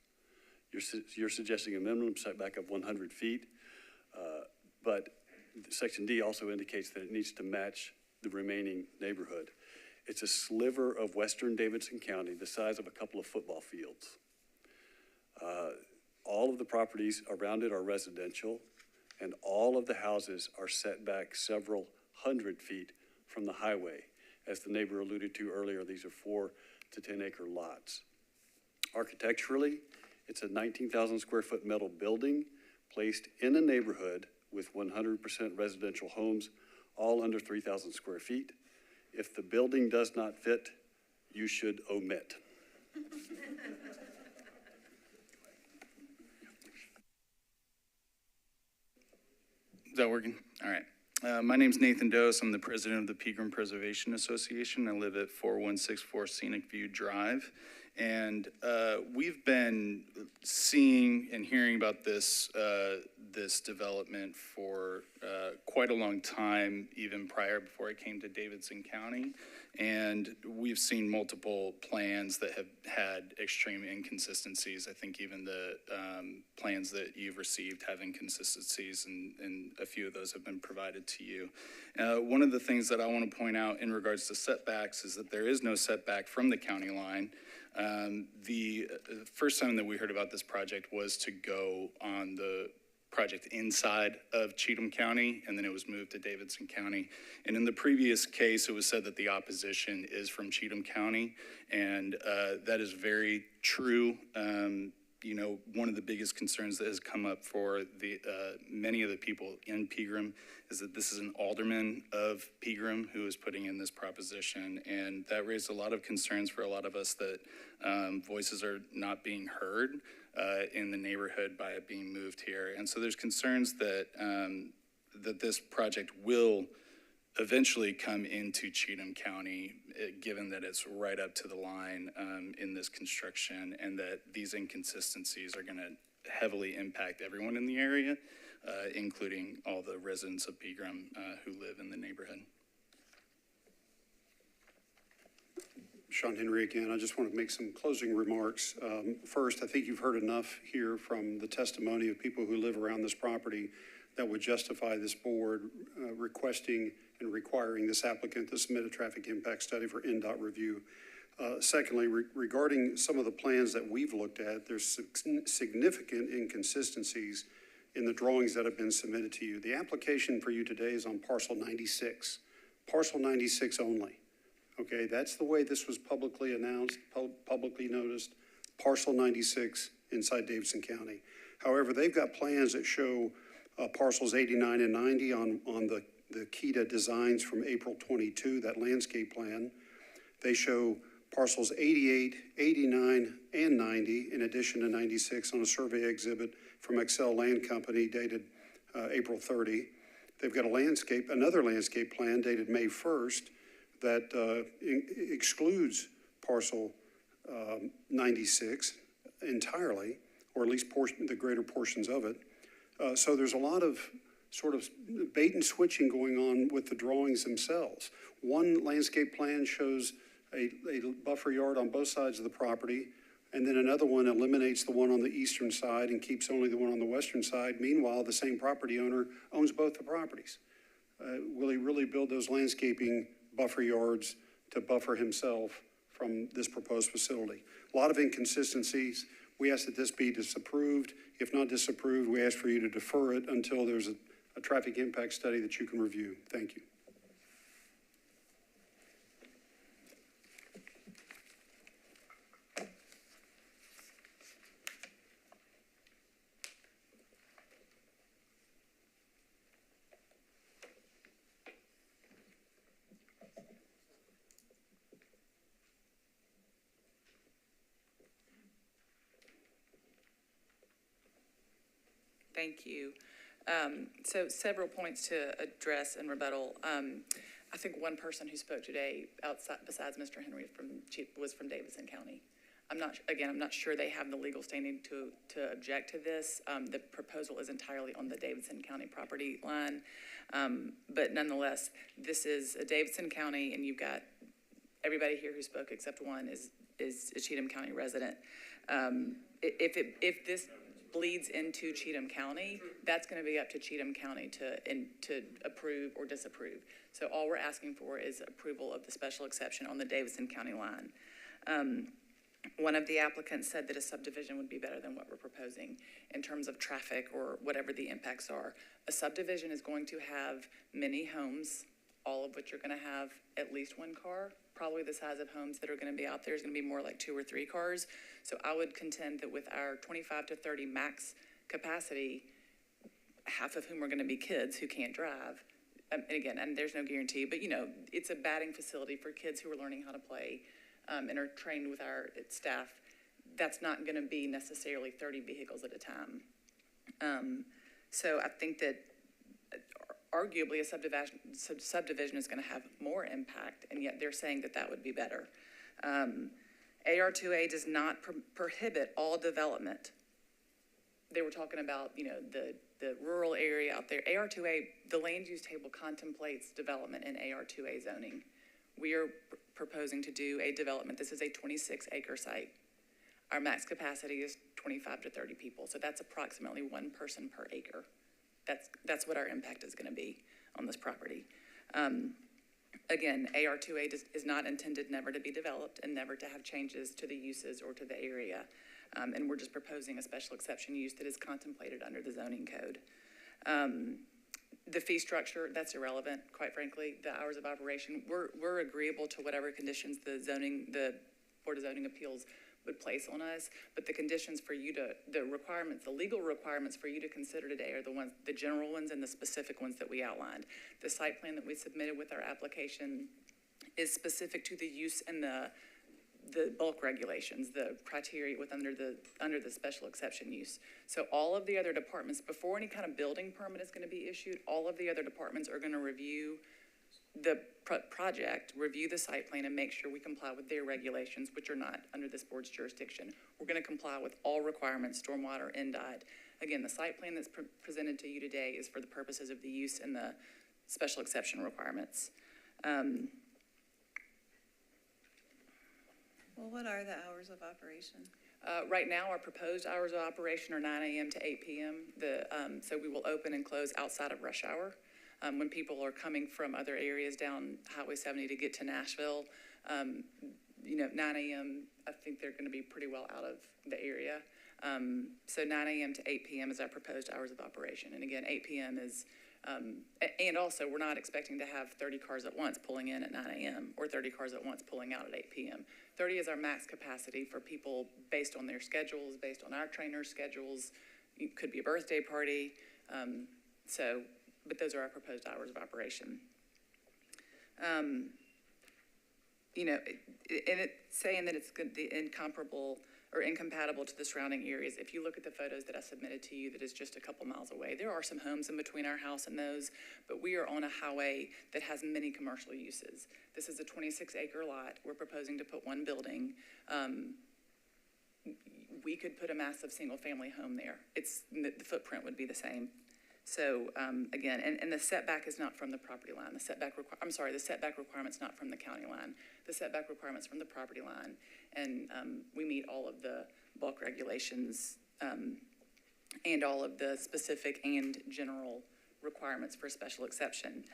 You're suggesting a minimum setback of 100 feet. But Section D also indicates that it needs to match the remaining neighborhood. It's a sliver of western Davidson County, the size of a couple of football fields. All of the properties around it are residential, and all of the houses are set back several hundred feet from the highway. As the neighbor alluded to earlier, these are 4 to 10 acre lots. Architecturally, it's a 19,000 square foot metal building placed in a neighborhood with 100% residential homes, all under 3,000 square feet. If the building does not fit, you should omit. Is that working? All right. My name's Nathan Dose. I'm the president of the Pegram Preservation Association. I live at 4164 Scenic View Drive. And we've been seeing and hearing about this development for quite a long time, even before I came to Davidson County. And we've seen multiple plans that have had extreme inconsistencies. I think even the plans that you've received have inconsistencies, and a few of those have been provided to you. One of the things that I want to point out in regards to setbacks is that there is no setback from the county line. The first time that we heard about this project was to go on the project inside of Cheatham County, and then it was moved to Davidson County. And in the previous case, it was said that the opposition is from Cheatham County, and that is very true. One of the biggest concerns that has come up for many of the people in Pegram is that this is an alderman of Pegram who is putting in this proposition, and that raised a lot of concerns for a lot of us that voices are not being heard in the neighborhood by it being moved here. And so there's concerns that that this project will eventually come into Cheatham County, given that it's right up to the line in this construction, and that these inconsistencies are going to heavily impact everyone in the area. including all the residents of Pegram who live in the neighborhood. Sean Henry again. I just want to make some closing remarks. First, I think you've heard enough here from the testimony of people who live around this property that would justify this board requesting and requiring this applicant to submit a traffic impact study for NDOT review. Secondly, regarding some of the plans that we've looked at, there's significant inconsistencies in the drawings that have been submitted to you. The application for you today is on parcel 96 only. Okay, that's the way this was publicly announced, publicly noticed, parcel 96 inside Davidson County. However, they've got plans that show parcels 89 and 90 on the KETA designs from April 22, that landscape plan. They show parcels 88, 89, and 90, in addition to 96 on a survey exhibit from Excel Land Company dated April 30. They've got another landscape plan dated May 1st that excludes parcel 96 entirely, or at least the greater portions of it. So there's a lot of sort of bait and switching going on with the drawings themselves. One landscape plan shows a buffer yard on both sides of the property, and then another one eliminates the one on the eastern side and keeps only the one on the western side. Meanwhile, the same property owner owns both the properties. Will he really build those landscaping buffer yards to buffer himself from this proposed facility? A lot of inconsistencies. We ask that this be disapproved. If not disapproved, we ask for you to defer it until there's a traffic impact study that you can review. Thank you. Thank you. So several points to address and rebuttal. I think one person who spoke today outside, besides Mr. Henry, was from Davidson County. I'm not sure they have the legal standing to object to this. The proposal is entirely on the Davidson County property line. But nonetheless, this is a Davidson County, and you've got everybody here who spoke except one is a Cheatham County resident. If this bleeds into Cheatham County, that's going to be up to Cheatham County to approve or disapprove. So all we're asking for is approval of the special exception on the Davidson County line. One of the applicants said that a subdivision would be better than what we're proposing in terms of traffic or whatever the impacts are. A subdivision is going to have many homes, all of which are going to have at least one car. Probably the size of homes that are going to be out there is going to be more like 2 or 3 cars. So I would contend that with our 25 to 30 max capacity, half of whom are going to be kids who can't drive. And again, and there's no guarantee, but it's a batting facility for kids who are learning how to play and are trained with our staff. That's not going to be necessarily 30 vehicles at a time. So I think that arguably a subdivision is going to have more impact, and yet they're saying that would be better. AR2A does not prohibit all development. They were talking about, the rural area out there. AR2A, the land use table contemplates development in AR2A zoning. We are proposing to do a development. This is a 26-acre site. Our max capacity is 25 to 30 people, so that's approximately 1 person per acre. That's what our impact is going to be on this property. Again, AR2A is not intended never to be developed and never to have changes to the uses or to the area. And we're just proposing a special exception use that is contemplated under the zoning code. The fee structure, that's irrelevant, quite frankly. The hours of operation, we're agreeable to whatever conditions the Board of Zoning Appeals would place on us, but the conditions for you the legal requirements for you to consider today are the general ones and the specific ones that we outlined. The site plan that we submitted with our application is specific to the use and the bulk regulations, the criteria under the special exception use. So all of the other departments, before any kind of building permit is going to be issued, all of the other departments are going to review the project, review the site plan and make sure we comply with their regulations, which are not under this board's jurisdiction. We're going to comply with all requirements, stormwater, NDOT. Again, the site plan that's presented to you today is for the purposes of the use and the special exception requirements. Well, what are the hours of operation? Right now, our proposed hours of operation are 9 a.m. to 8 p.m. So we will open and close outside of rush hour. When people are coming from other areas down Highway 70 to get to Nashville, 9 a.m., I think they're going to be pretty well out of the area. So 9 a.m. to 8 p.m. is our proposed hours of operation. And again, 8 p.m. is, and also we're not expecting to have 30 cars at once pulling in at 9 a.m. or 30 cars at once pulling out at 8 p.m. 30 is our max capacity for people based on their schedules, based on our trainers' schedules. It could be a birthday party. But those are our proposed hours of operation. And it's saying that it's incomparable or incompatible to the surrounding areas. If you look at the photos that I submitted to you, that is just a couple miles away. There are some homes in between our house and those, but we are on a highway that has many commercial uses. This is a 26-acre lot. We're proposing to put one building. We could put a massive single-family home there. The footprint would be the same. So again, and the setback is not from the property line. The setback requirement's not from the county line. The setback requirement's from the property line. And we meet all of the bulk regulations and all of the specific and general requirements for special exception.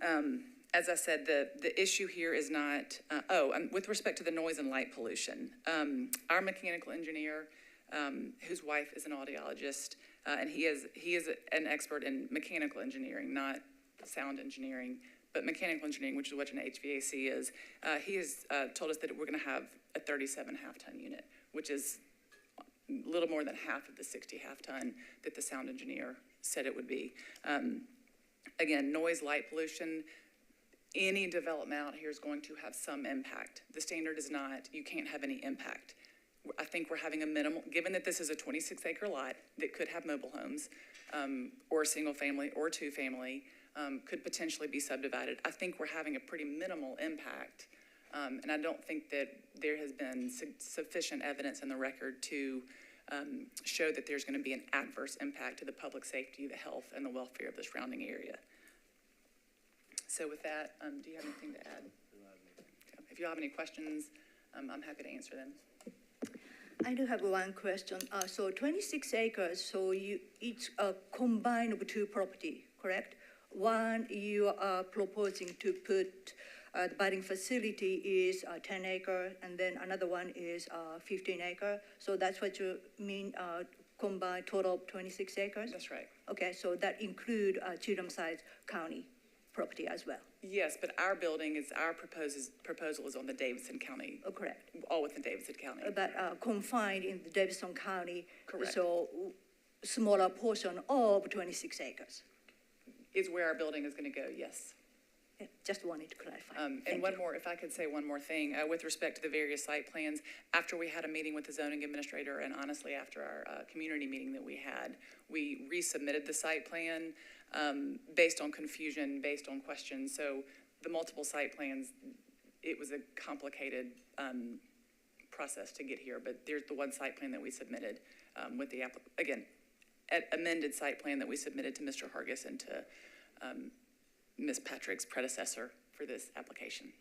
As I said, the issue here is not, with respect to the noise and light pollution, our mechanical engineer, whose wife is an audiologist, and he is an expert in mechanical engineering, not sound engineering, but mechanical engineering, which is what an HVAC is. He has told us that we're going to have a 37 half-ton unit, which is a little more than half of the 60 half-ton that the sound engineer said it would be. Again, noise, light pollution, any development out here is going to have some impact. The standard is not, you can't have any impact. I think we're having a minimal, given that this is a 26-acre lot that could have mobile homes, or a single family or two family, could potentially be subdivided. I think we're having a pretty minimal impact. And I don't think that there has been sufficient evidence in the record to show that there's going to be an adverse impact to the public safety, the health, and the welfare of the surrounding area. So with that, do you have anything to add? If you have any questions, I'm happy to answer them. I do have one question. So 26 acres, so it's combined of two property, correct? One you are proposing to put the budding facility is 10 acre, and then another one is 15 acre. So that's what you mean, combined total of 26 acres? That's right. Okay, so that include Cheatham-Side County property as well? Yes, but our building is, our proposal is on the Davidson County. Oh, correct. All within Davidson County. But confined in the Davidson County. Correct. So smaller portion of 26 acres. Is where our building is going to go, yes. Yeah, just wanted to clarify. And one more, if I could say one more thing, with respect to the various site plans, after we had a meeting with the zoning administrator, and honestly after our community meeting that we had, we resubmitted the site plan based on confusion, based on questions. So the multiple site plans, it was a complicated process to get here, but there's the one site plan that we submitted with the, amended site plan that we submitted to Mr. Hargis and to Ms. Patrick's predecessor for this application.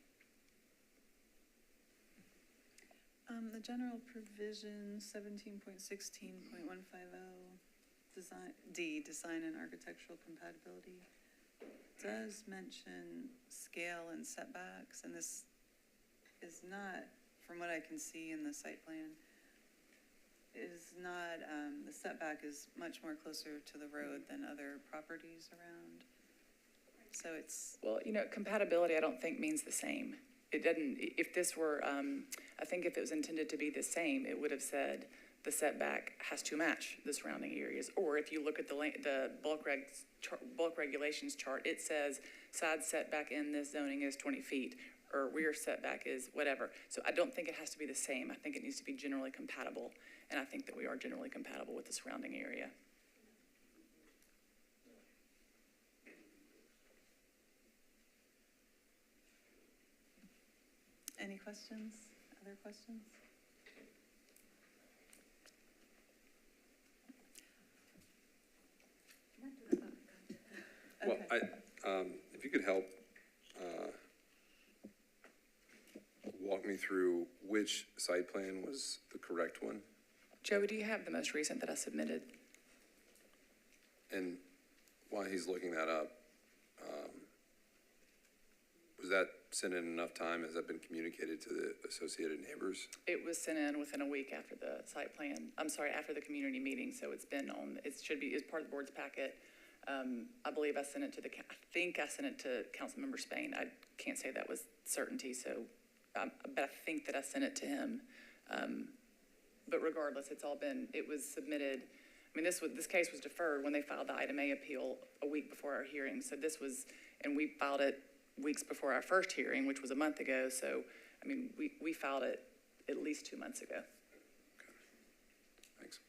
The general provision 17.16.150, design and architectural compatibility, does mention scale and setbacks, and this is not, from what I can see in the site plan, is not, the setback is much more closer to the road than other properties around. So it's... Well, compatibility I don't think means the same. It doesn't, if this were, I think if it was intended to be the same, it would have said the setback has to match the surrounding areas. Or if you look at the bulk regulations chart, it says side setback in this zoning is 20 feet, or rear setback is whatever. So I don't think it has to be the same. I think it needs to be generally compatible. And I think that we are generally compatible with the surrounding area. Any questions? Other questions? Well, Okay. if you could help, walk me through which site plan was the correct one, Joey, do you have the most recent that I submitted? and while he's looking that up, was that sent in enough time? Has that been communicated to the associated neighbors? It was sent in within a week after the site plan, after the community meeting, so it's been on, it's part of the board's packet. I believe I sent it to I think I sent it to Councilmember Spain. I can't say that with certainty, so, but I think that I sent it to him. But regardless, it was submitted. I mean, this case was deferred when they filed the item A appeal a week before our hearing, so and we filed it weeks before our first hearing, which was a month ago, so, I mean, we filed it at least 2 months ago. Thanks.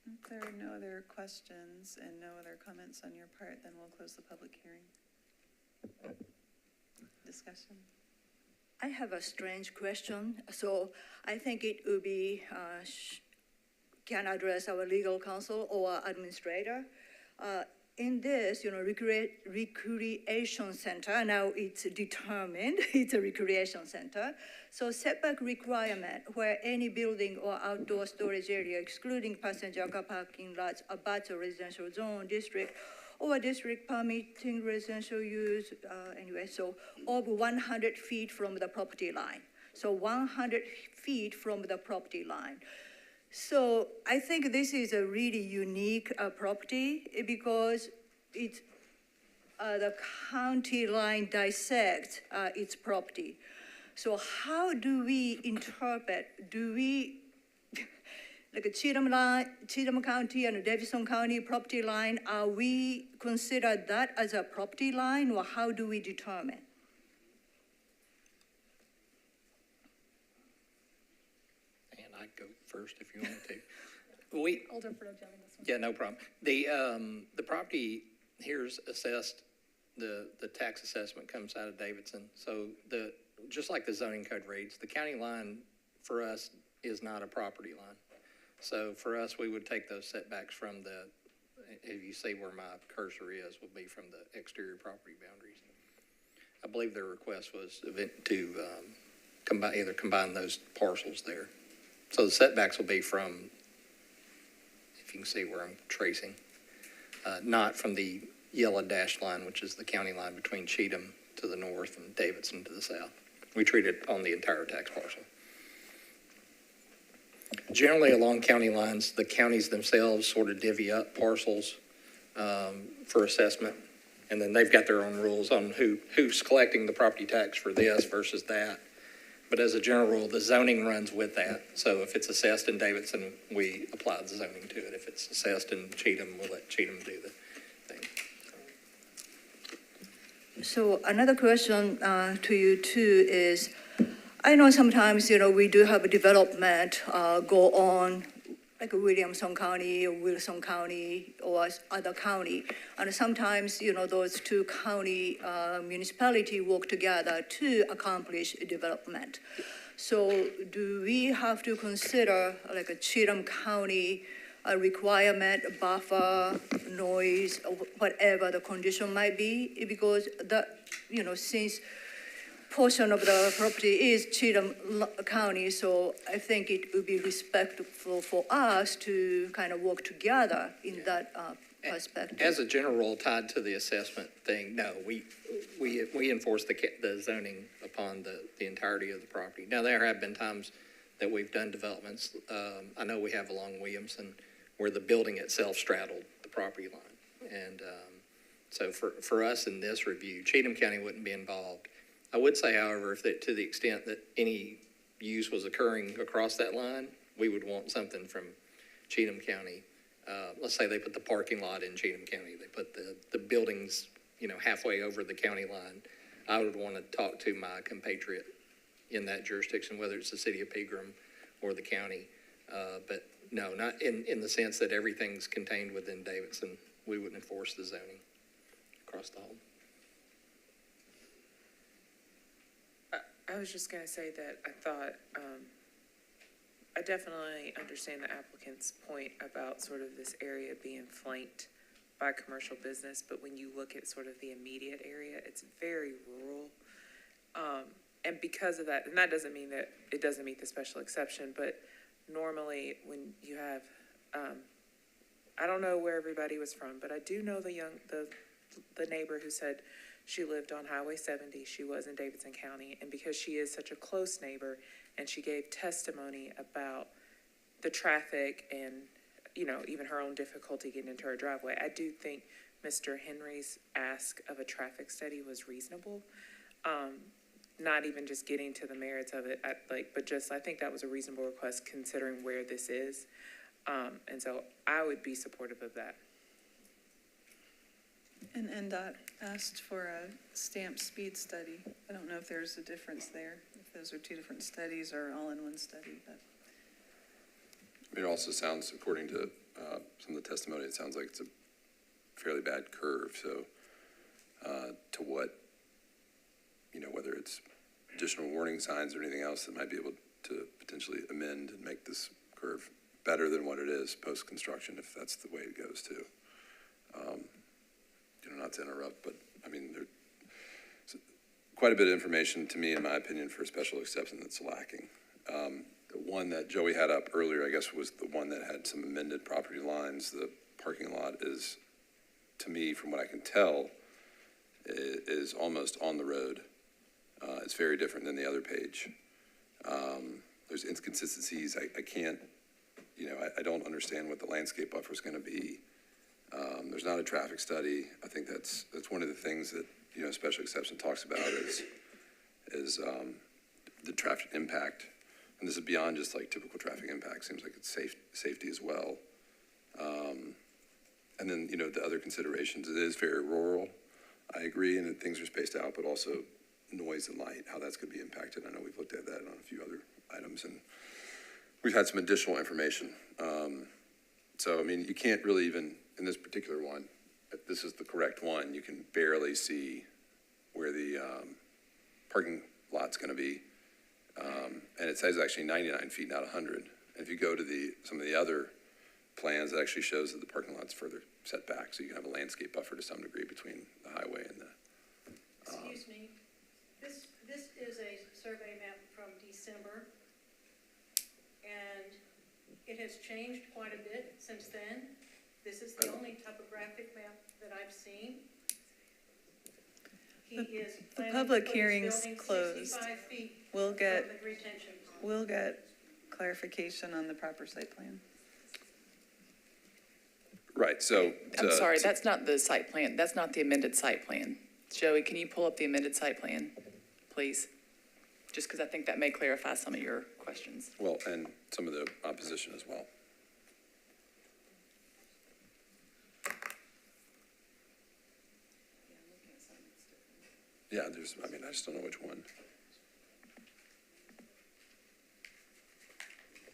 If there are no other questions and no other comments on your part, then we'll close the public hearing. Discussion? I have a strange question. So I think it would be, can address our legal counsel or administrator. In this, recreation center, now it's determined, it's a recreation center. So setback requirement where any building or outdoor storage area excluding passenger car parking lots abuts a residential zone district or district permitting residential use, so over 100 feet from the property line. So 100 feet from the property line. So I think this is a really unique property because it's the county line dissects its property. So how do we interpret, like a Cheatham County and Davidson County property line, are we consider that as a property line or how do we determine? And I'd go first if you wanted to. I'll defer to Joey this one. Yeah, no problem. The property here's assessed, the tax assessment comes out of Davidson. So just like the zoning code reads, the county line for us is not a property line. So for us, we would take those setbacks from if you see where my cursor is, will be from the exterior property boundaries. I believe their request was to combine those parcels there. So the setbacks will be from, if you can see where I'm tracing, not from the yellow dashed line, which is the county line between Cheatham to the north and Davidson to the south. We treat it on the entire tax parcel. Generally, along county lines, the counties themselves sort of divvy up parcels for assessment, and then they've got their own rules on who's collecting the property tax for this versus that. But as a general rule, the zoning runs with that. So if it's assessed in Davidson, we apply the zoning to it. If it's assessed in Cheatham, we'll let Cheatham do the thing. So another question to you too is, I know sometimes, we do have a development go on, like Williamson County or Wilson County or other county. And sometimes, those two county municipality work together to accomplish development. So do we have to consider like a Cheatham County requirement, buffer, noise, or whatever the condition might be? Because since portion of the property is Cheatham County, so I think it would be respectful for us to kind of work together in that perspective. As a general rule, tied to the assessment thing, no, we enforce the zoning upon the entirety of the property. Now, there have been times that we've done developments. I know we have along Williamson where the building itself straddled the property line. And so for us in this review, Cheatham County wouldn't be involved. I would say, however, to the extent that any use was occurring across that line, we would want something from Cheatham County. Let's say they put the parking lot in Cheatham County. They put the buildings, halfway over the county line. I would want to talk to my compatriot in that jurisdiction, whether it's the city of Pegram or the county. But No, not in the sense that everything's contained within Davidson. We wouldn't enforce the zoning across the whole. I was just gonna say that I thought, I definitely understand the applicant's point about sort of this area being flanked by commercial business, but when you look at sort of the immediate area, it's very rural. And because of that, and that doesn't mean that it doesn't meet the special exception, but normally when you have, I don't know where everybody was from, but I do know the neighbor who said she lived on Highway 70. She was in Davidson County, and because she is such a close neighbor, and she gave testimony about the traffic and, you know, even her own difficulty getting into her driveway, I do think Mr. Henry's ask of a traffic study was reasonable. Not even just getting to the merits of it, but just, I think that was a reasonable request considering where this is. And so I would be supportive of that. And NDOT asked for a stamped speed study. I don't know if there's a difference there, if those are two different studies or all in one study, but. It also sounds, according to some of the testimony, it sounds like it's a fairly bad curve. So to what, you know, whether it's additional warning signs or anything else that might be able to potentially amend and make this curve better than what it is post-construction, if that's the way it goes too. You know, not to interrupt, but I mean, there's quite a bit of information to me, in my opinion, for a special exception that's lacking. The one that Joey had up earlier, I guess, was the one that had some amended property lines. The parking lot is, to me, from what I can tell, is almost on the road. It's very different than the other page. There's inconsistencies. I can't, you know, I don't understand what the landscape buffer is going to be. There's not a traffic study. I think that's one of the things that, you know, special exception talks about is the traffic impact. And this is beyond just like typical traffic impact. Seems like it's safety as well. And then, you know, the other considerations, it is very rural. I agree, and that things are spaced out, but also noise and light, how that's going to be impacted. I know we've looked at that on a few other items, and we've had some additional information. So, I mean, you can't really even, in this particular one, if this is the correct one, you can barely see where the parking lot's going to be. And it says actually 99 feet, not 100. And if you go to some of the other plans, it actually shows that the parking lot's further set back, so you can have a landscape buffer to some degree between the highway and the... Excuse me, this is a survey map from December, and it has changed quite a bit since then. This is the only topographic map that I've seen. The public hearing's closed. 65 feet We'll get, from the retention pond. we'll get clarification on the proper site plan. Right, so... I'm sorry, that's not the site plan. That's not the amended site plan. Joey, can you pull up the amended site plan, please? Just because I think that may clarify some of your questions. Well, and some of the opposition as well. Yeah, I just don't know which one.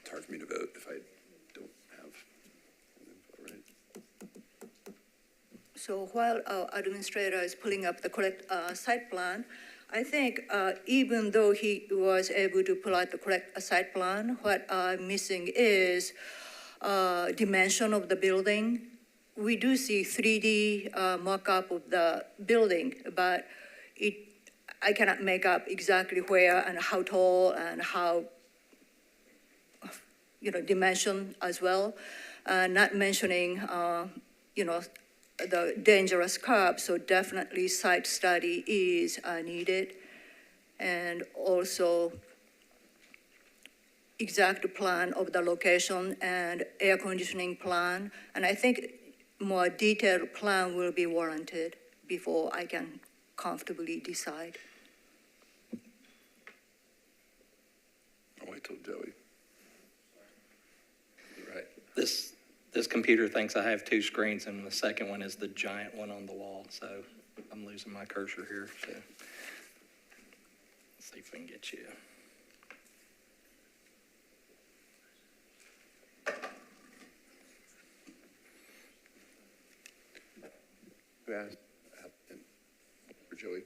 It's hard for me to vote if I don't have info, right? So while our administrator is pulling up the correct site plan, I think even though he was able to pull out the correct site plan, what missing is dimension of the building. We do see 3D mock-up of the building, but I cannot make up exactly where and how tall and how, dimension as well. Not mentioning, the dangerous curb, so definitely site study is needed. And also exact plan of the location and air conditioning plan. And I think more detailed plan will be warranted before I can comfortably decide. I'll wait till Joey. You're right. This computer thinks I have two screens, and the second one is the giant one on the wall, so I'm losing my cursor here. So let's see if we can get you. we ask applicant for Joey?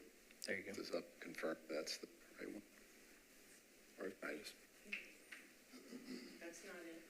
There you go. This up, confirm that's the right one? Or I just. That's not it.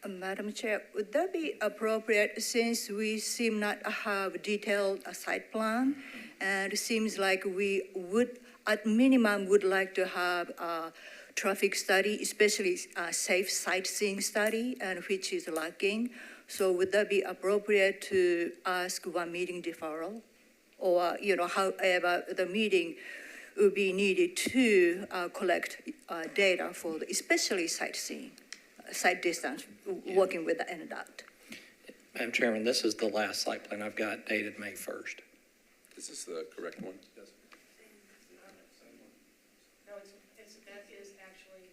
Madam Chair, would that be appropriate since we seem not have detailed site plan? And it seems like we would, at minimum, would like to have a traffic study, especially a safe sightseeing study, and which is lacking. So would that be appropriate to ask one meeting deferral? Or, however, the meeting would be needed to collect data for especially sightseeing, sight distance, working with the NDOT. Madam Chairman, this is the last site plan I've got dated May 1st. Is this the correct one? Yes. No, that is actually,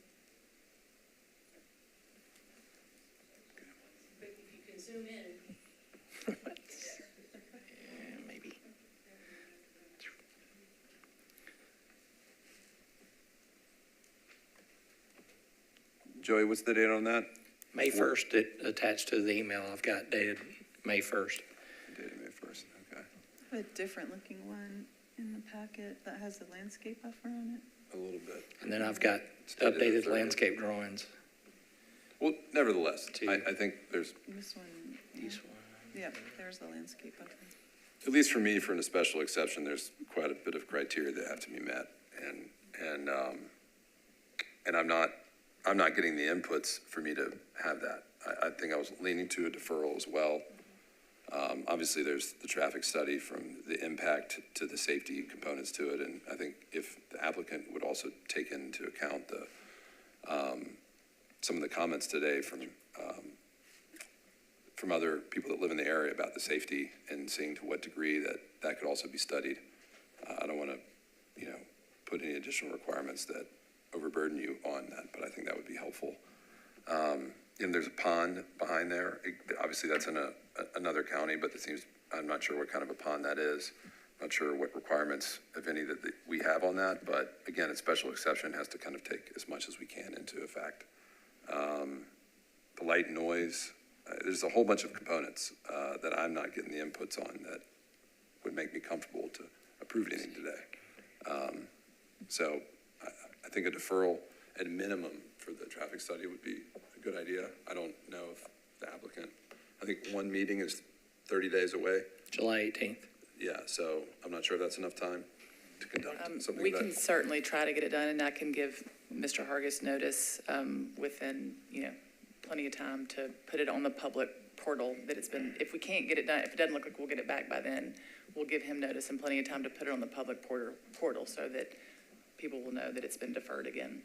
but if you can zoom in. Yeah, maybe. Joey, what's the date on that? May 1st, it attached to the email I've got dated May 1st. Dated May 1st, okay. I have a different looking one in the packet that has the landscape buffer on it. A little bit. And then I've got Dated updated the 3rd. landscape drawings. Well, nevertheless, I think there's, This one, yeah, there's the landscape buffer. at least for me, for a special exception, there's quite a bit of criteria that have to be met. And I'm not getting the inputs for me to have that. I think I was leaning to a deferral as well. Obviously, there's the traffic study from the impact to the safety components to it. And I think if the applicant would also take into account some of the comments today from other people that live in the area about the safety and seeing to what degree that could also be studied. I don't want to, put any additional requirements that overburden you on that, but I think that would be helpful. And there's a pond behind there. Obviously, that's in another county, but I'm not sure what kind of a pond that is. Not sure what requirements, if any, that we have on that. But again, a special exception has to kind of take as much as we can into effect. The light and noise, there's a whole bunch of components that I'm not getting the inputs on that would make me comfortable to approve anything today. So I think a deferral at a minimum for the traffic study would be a good idea. I don't know if the applicant, I think one meeting is 30 days away. July 18th. Yeah, so I'm not sure if that's enough time to conduct something. We can certainly try to get it done, and I can give Mr. Hargis notice within, plenty of time to put it on the public portal that it's been, if we can't get it done, if it doesn't look like we'll get it back by then, we'll give him notice and plenty of time to put it on the public portal so that people will know that it's been deferred again.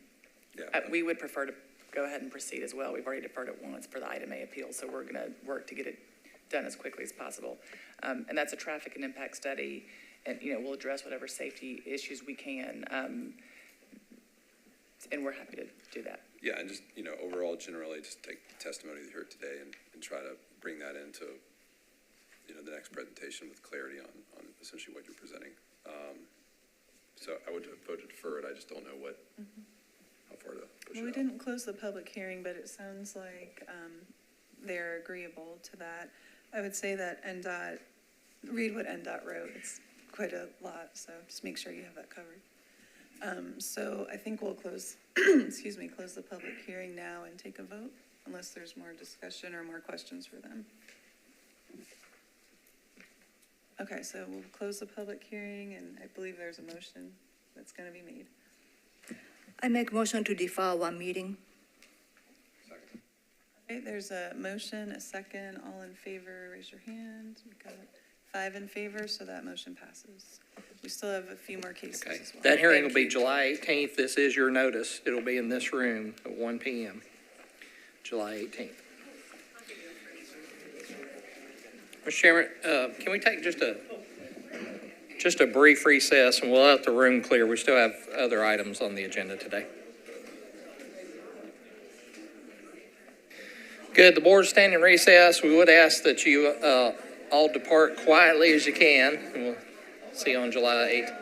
Yeah. We would prefer to go ahead and proceed as well. We've already deferred it once for the item A appeal, so we're going to work to get it done as quickly as possible. And that's a traffic and impact study, and, we'll address whatever safety issues we can. And we're happy to do that. Yeah, and just, overall, generally, just take the testimony that you heard today and try to bring that into, the next presentation with clarity on essentially what you're presenting. So I would vote to defer it. I just don't know how far to push it Well, we out. didn't close the public hearing, but it sounds like they're agreeable to that. I would say that NDOT, read what NDOT wrote. It's quite a lot, so just make sure you have that covered. So I think we'll close, close the public hearing now and take a vote, unless there's more discussion or more questions for them. Okay, so we'll close the public hearing, and I believe there's a motion. that's going to be made. I make motion to defer one meeting. Okay, there's a motion, a second. All in favor, raise your hand. We've got 5 in favor, so that motion passes. We still have a few more cases Okay. as well. That hearing will be July 18th. This is your notice. It'll be in this room at 1 PM, July 18th. Mr. Chairman, can we take just a brief recess and we'll let the room clear? We still have other items on the agenda today. Good, the board's standing recess. We would ask that you all depart quietly as you can, and we'll see you on July 8th.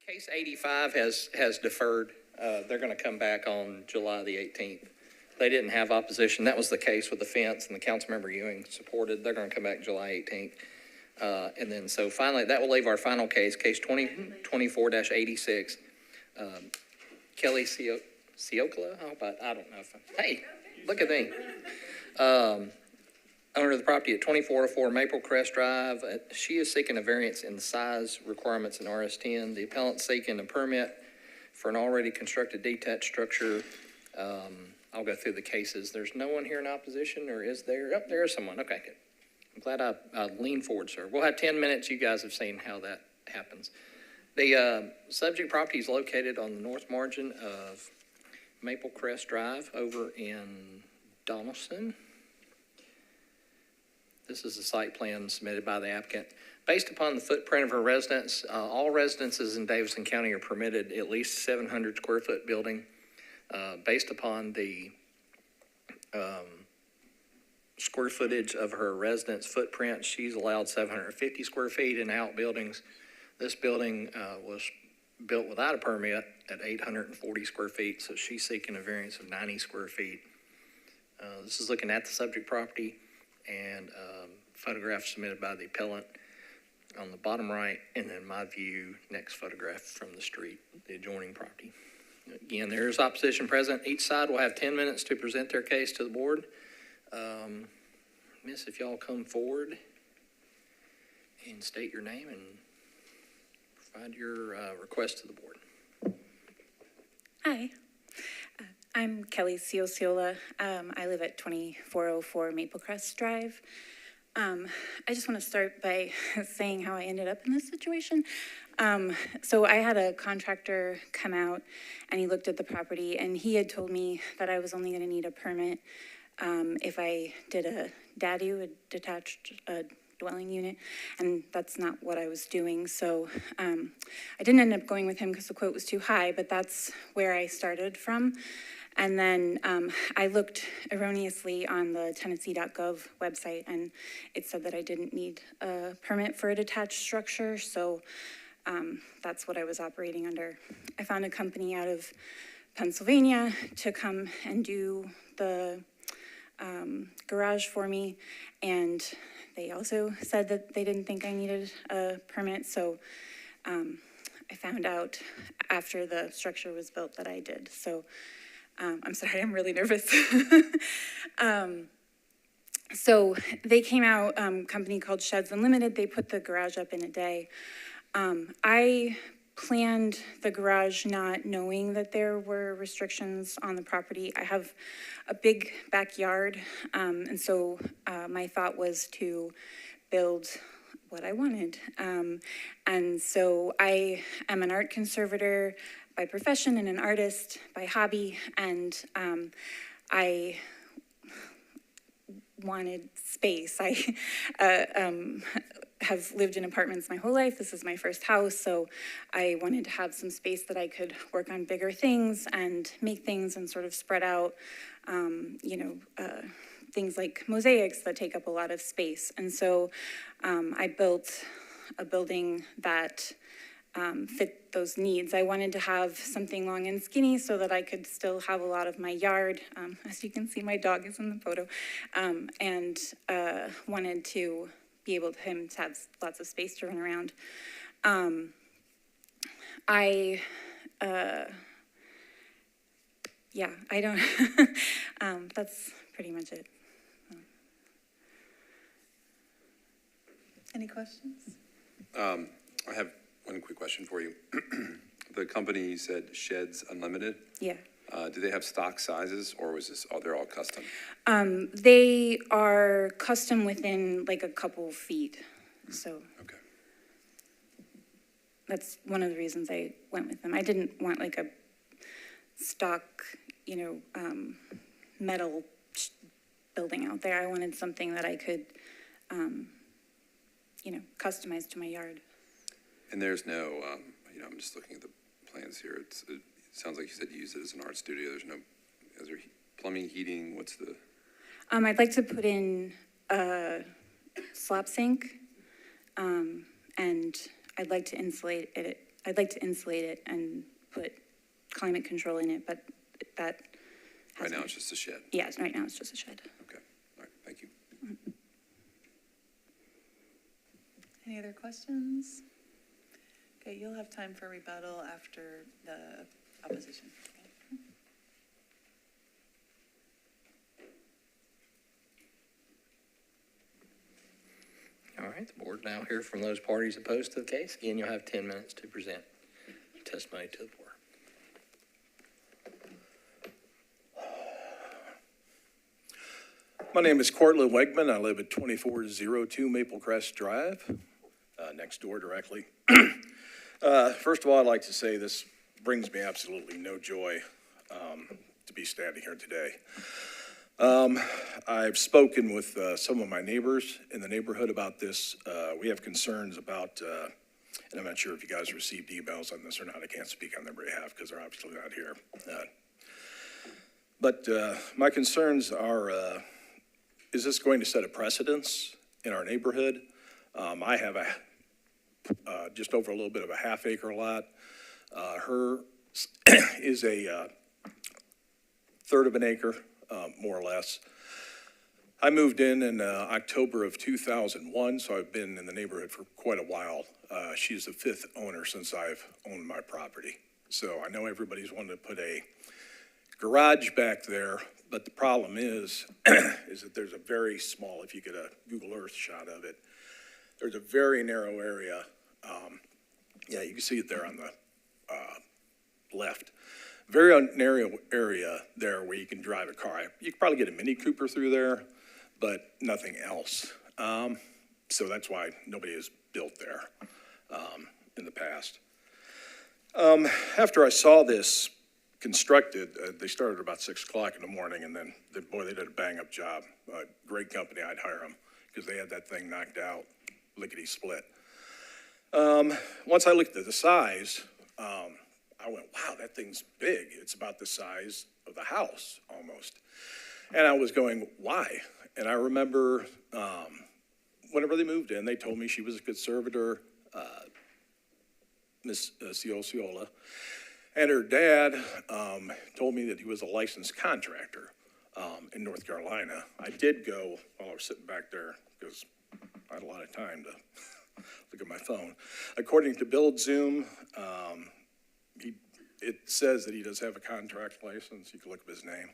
Case 85 has deferred. They're going to come back on July the 18th. They didn't have opposition. That was the case with the fence, and the Councilmember Ewing supported. They're going to come back July 18th. And then, so finally, that will leave our final case, case 2024-86. Kelly Siokla? I don't know. Hey, look at me. Owner of the property at 2404 Maple Crest Drive. She is seeking a variance in the size requirements in RS10. The appellant seeking a permit for an already constructed detached structure. I'll go through the cases. There's no one here in opposition, or is there? Oh, there is someone. Okay, good. I'm glad I leaned forward, sir. We'll have 10 minutes. You guys have seen how that happens. The subject property is located on the north margin of Maple Crest Drive over in Donaldson. This is a site plan submitted by the applicant. Based upon the footprint of her residence, all residences in Davidson County are permitted at least 700 square foot building. Based upon the square footage of her residence footprint, she's allowed 750 square feet in outbuildings. This building was built without a permit at 840 square feet, so she's seeking a variance of 90 square feet. This is looking at the subject property, and photograph submitted by the appellant on the bottom right, and then my view, next photograph from the street, the adjoining property. Again, there is opposition present. Each side will have 10 minutes to present their case to the board. Miss, if y'all come forward and state your name and provide your request to the board. Hi, I'm Kelly Siociola. I live at 2404 Maple Crest Drive. I just want to start by saying how I ended up in this situation. So I had a contractor come out and he looked at the property, and he had told me that I was only going to need a permit if I did a DADU, a detached dwelling unit, and that's not what I was doing. So I didn't end up going with him because the quote was too high, but that's where I started from. And then I looked erroneously on the Tennessee.gov website, and it said that I didn't need a permit for a detached structure, so that's what I was operating under. I found a company out of Pennsylvania to come and do the garage for me, and they also said that they didn't think I needed a permit, so I found out after the structure was built that I did. So I'm sorry, I'm really nervous. So they came out, company called Sheds Unlimited, they put the garage up in a day. I planned the garage not knowing that there were restrictions on the property. I have a big backyard, and so my thought was to build what I wanted. And so I am an art conservator by profession and an artist by hobby, and I wanted space. I have lived in apartments my whole life. This is my first house, so I wanted to have some space that I could work on bigger things and make things and sort of spread out, things like mosaics that take up a lot of space. And so I built a building that fit those needs. I wanted to have something long and skinny so that I could still have a lot of my yard. As you can see, my dog is in the photo, and wanted to be able to have lots of space to run around. I don't, that's pretty much it. Any questions? I have one quick question for you. The company said Sheds Unlimited. Yeah. Do they have stock sizes, or was this, they're all custom? They are custom within like a couple feet. So okay. That's one of the reasons I went with them. I didn't want like a stock, metal building out there. I wanted something that I could, customize to my yard. And there's no, I'm just looking at the plans here. It sounds like you said you use it as an art studio. Is there plumbing, heating? What's the? I'd like to put in a slop sink, and I'd like to insulate it I'd like to insulate it and put climate control in it, but that Right hasn't. now, it's just a shed. Yeah, right now it's just a shed. Okay, all right, thank you. Any other questions? Okay, you'll have time for rebuttal after the opposition. All right, the board now hear from those parties opposed to the case. Again, you'll have 10 minutes to present testimony to the board. My name is Cortland Wegman. I live at 2402 Maple Crest Drive, next door directly. First of all, I'd like to say this brings me absolutely no joy to be standing here today. I've spoken with some of my neighbors in the neighborhood about this. We have concerns about, and I'm not sure if you guys received emails on this or not. I can't speak on their behalf because they're obviously not here. But my concerns are, is this going to set a precedence in our neighborhood? I have just over a little bit of a half-acre lot. Her is a third of an acre, more or less. I moved in October of 2001, so I've been in the neighborhood for quite a while. She's the fifth owner since I've owned my property. So I know everybody's wanted to put a garage back there, but the problem is that there's a very small, if you get a Google Earth shot of it, there's a very narrow area. Yeah, you can see it there on the left. Very narrow area there where you can drive a car. You could probably get a Mini Cooper through there, but nothing else. So that's why nobody has built there in the past. After I saw this constructed, they started about 6 o'clock in the morning, and then, they did a bang-up job. Great company, I'd hire them, because they had that thing knocked out, lickety-split. Once I looked at the size, I went, wow, that thing's big. It's about the size of the house, almost. And I was going, why? And I remember whenever they moved in, they told me she was a conservator, Miss Ciociola. And her dad told me that he was a licensed contractor in North Carolina. I did go while I was sitting back there because I had a lot of time to look at my phone. According to Build Zoom, it says that he does have a contract license. You can look up his name.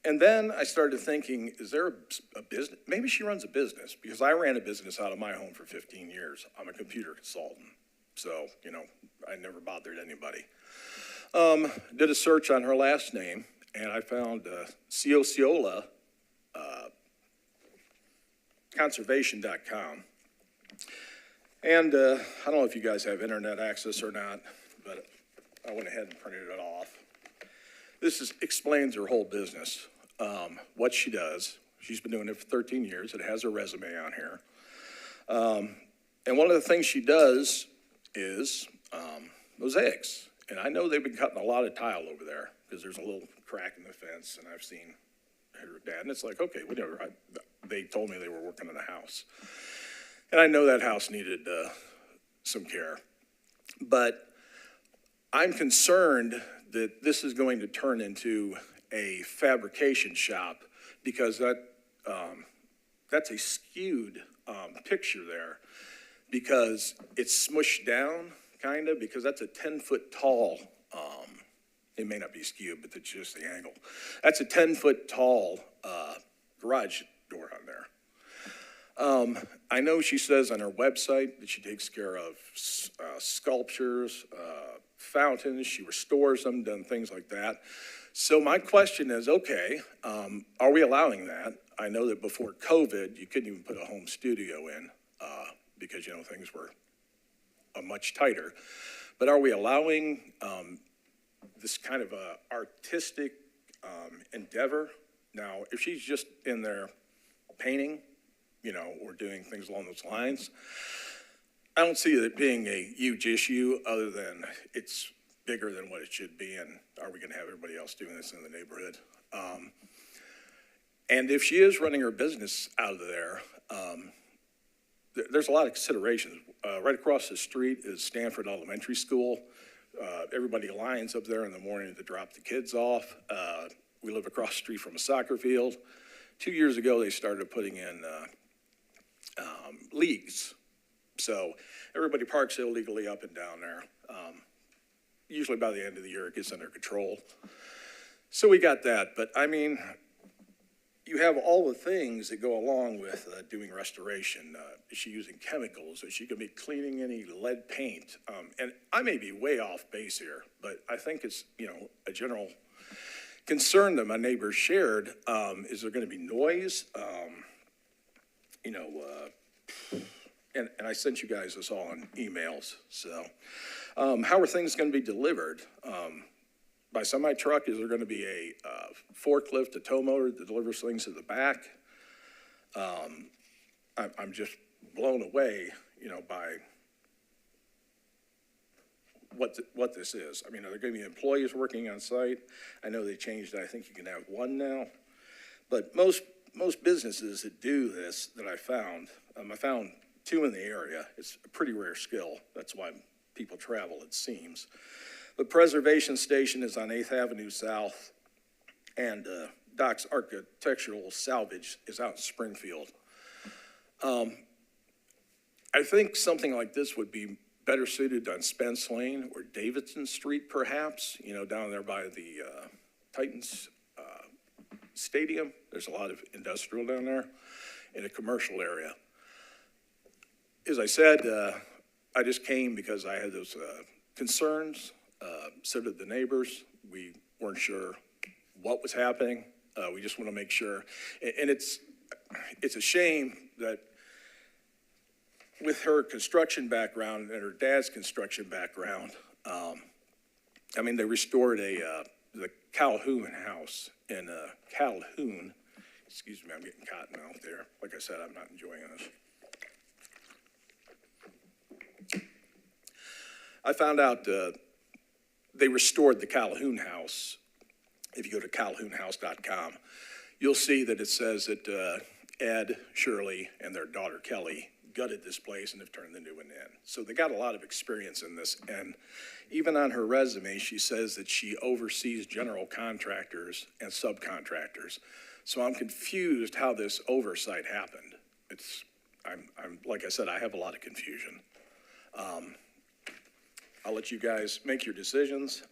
And then I started thinking, is there a business? Maybe she runs a business, because I ran a business out of my home for 15 years. I'm a computer consultant. So, I never bothered anybody. Did a search on her last name, and I found Ciociola, conservation.com. And I don't know if you guys have internet access or not, but I went ahead and printed it off. This explains her whole business, what she does. She's been doing it for 13 years. It has her resume on here. And one of the things she does is mosaics. And I know they've been cutting a lot of tile over there because there's a little crack in the fence, and I've seen her dad. And it's like, okay, whatever. They told me they were working on the house. And I know that house needed some care. But I'm concerned that this is going to turn into a fabrication shop, because that's a skewed picture there, because it's smushed down, kind of, because that's a 10-foot tall, it may not be skewed, but it's just the angle. That's a 10-foot tall garage door on there. I know she says on her website that she takes care of sculptures, fountains, she restores them, done things like that. So my question is, okay, are we allowing that? I know that before COVID, you couldn't even put a home studio in because, things were much tighter. But are we allowing this kind of a artistic endeavor? Now, if she's just in there painting, or doing things along those lines, I don't see it being a huge issue, other than it's bigger than what it should be, and are we gonna have everybody else doing this in the neighborhood? And if she is running her business out of there, there's a lot of considerations. Right across the street is Stanford Elementary School. Everybody lines up there in the morning to drop the kids off. We live across the street from a soccer field. 2 years ago, they started putting in leagues. So everybody parks illegally up and down there. Usually by the end of the year, it gets under control. So we got that. But I mean, you have all the things that go along with doing restoration. Is she using chemicals? Is she going to be cleaning any lead paint? And I may be way off base here, but I think it's, a general concern that my neighbors shared. Is there going to be noise? And I sent you guys this all on emails. So how are things going to be delivered? By semi-truck, is there going to be a forklift, a tow motor that delivers things to the back? I'm just blown away, by what this is. I mean, are there going to be employees working on site? I know they changed. I think you can have one now. But most businesses that do this that I found 2 in the area. It's a pretty rare skill. That's why people travel, it seems. The preservation station is on 8th Avenue South, and Doc's Architectural Salvage is out in Springfield. I think something like this would be better suited on Spence Lane or Davidson Street, perhaps, down there by the Titans Stadium. There's a lot of industrial down there in a commercial area. As I said, I just came because I had those concerns. So did the neighbors. We weren't sure what was happening. We just want to make sure. And it's a shame that with her construction background and her dad's construction background, they restored the Calhoun house in Calhoun. Excuse me, I'm getting cotton out there. Like I said, I'm not enjoying this. I found out they restored the Calhoun house. If you go to calhounhouse.com, you'll see that it says that Ed, Shirley, and their daughter Kelly gutted this place and have turned the new one in. So they got a lot of experience in this. And even on her resume, she says that she oversees general contractors and subcontractors. So I'm confused how this oversight happened. I'm like I said, I have a lot of confusion. I'll let you guys make your decisions.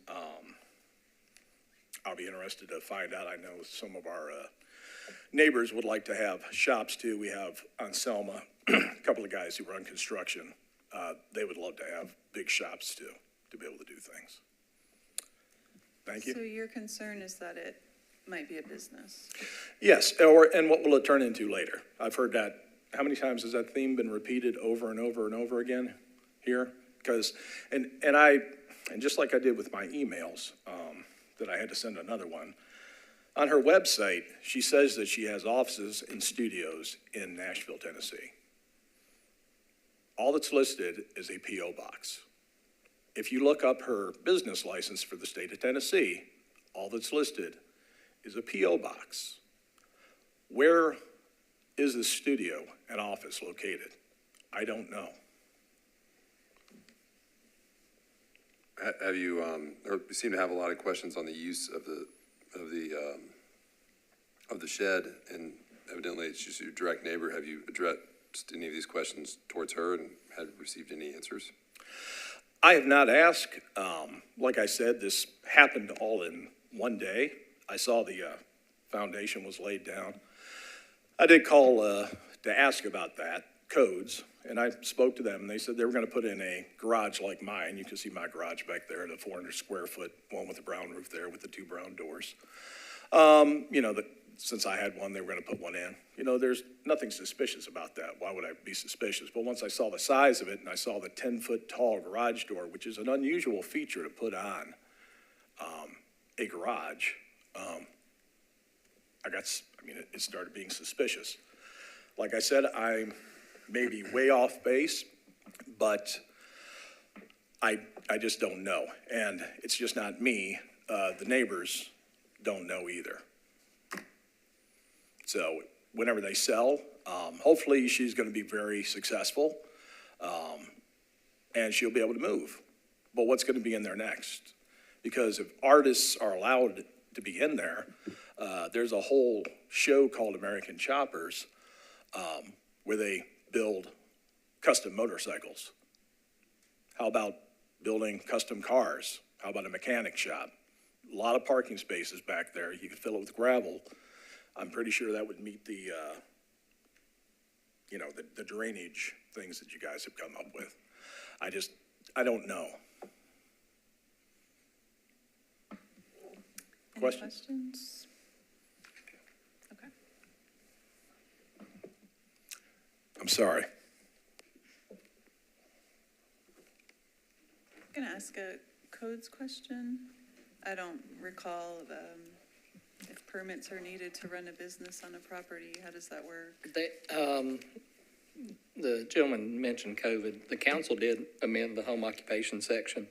I'll be interested to find out. I know some of our neighbors would like to have shops too. We have on Selma a couple of guys who run construction. They would love to have big shops too, to be able to do things. Thank you. So your concern is that it might be a business? Yes, and what will it turn into later? I've heard that. How many times has that theme been repeated over and over and over again here? Because, and just like I did with my emails, that I had to send another one, on her website, she says that she has offices and studios in Nashville, Tennessee. All that's listed is a P.O. box. If you look up her business license for the state of Tennessee, all that's listed is a P.O. box. Where is the studio and office located? I don't know. Have you, or you seem to have a lot of questions on the use of the shed, and evidently it's just your direct neighbor. Have you addressed any of these questions towards her and had received any answers? I have not asked. Like I said, this happened all in one day. I saw the foundation was laid down. I did call to ask about that, codes, and I spoke to them, and they said they were going to put in a garage like mine. You can see my garage back there, the 400 square foot one with the brown roof there with the 2 brown doors. Since I had one, they were going to put one in. There's nothing suspicious about that. Why would I be suspicious? But once I saw the size of it and I saw the 10-foot tall garage door, which is an unusual feature to put on a garage, it started being suspicious. Like I said, I may be way off base, but I just don't know. And it's just not me. The neighbors don't know either. So whenever they sell, Hopefully, she's going to be very successful, and she'll be able to move. But what's going to be in there next? Because if artists are allowed to be in there, there's a whole show called American Choppers where they build custom motorcycles. How about building custom cars? How about a mechanic shop? A lot of parking spaces back there. You could fill it with gravel. I'm pretty sure that would meet the, the drainage things that you guys have come up with. I don't know. Any Questions? Okay. I'm sorry. I'm gonna ask a codes question. I don't recall if permits are needed to run a business on a property. How does that work? The gentleman mentioned COVID. The council did amend the home occupation section.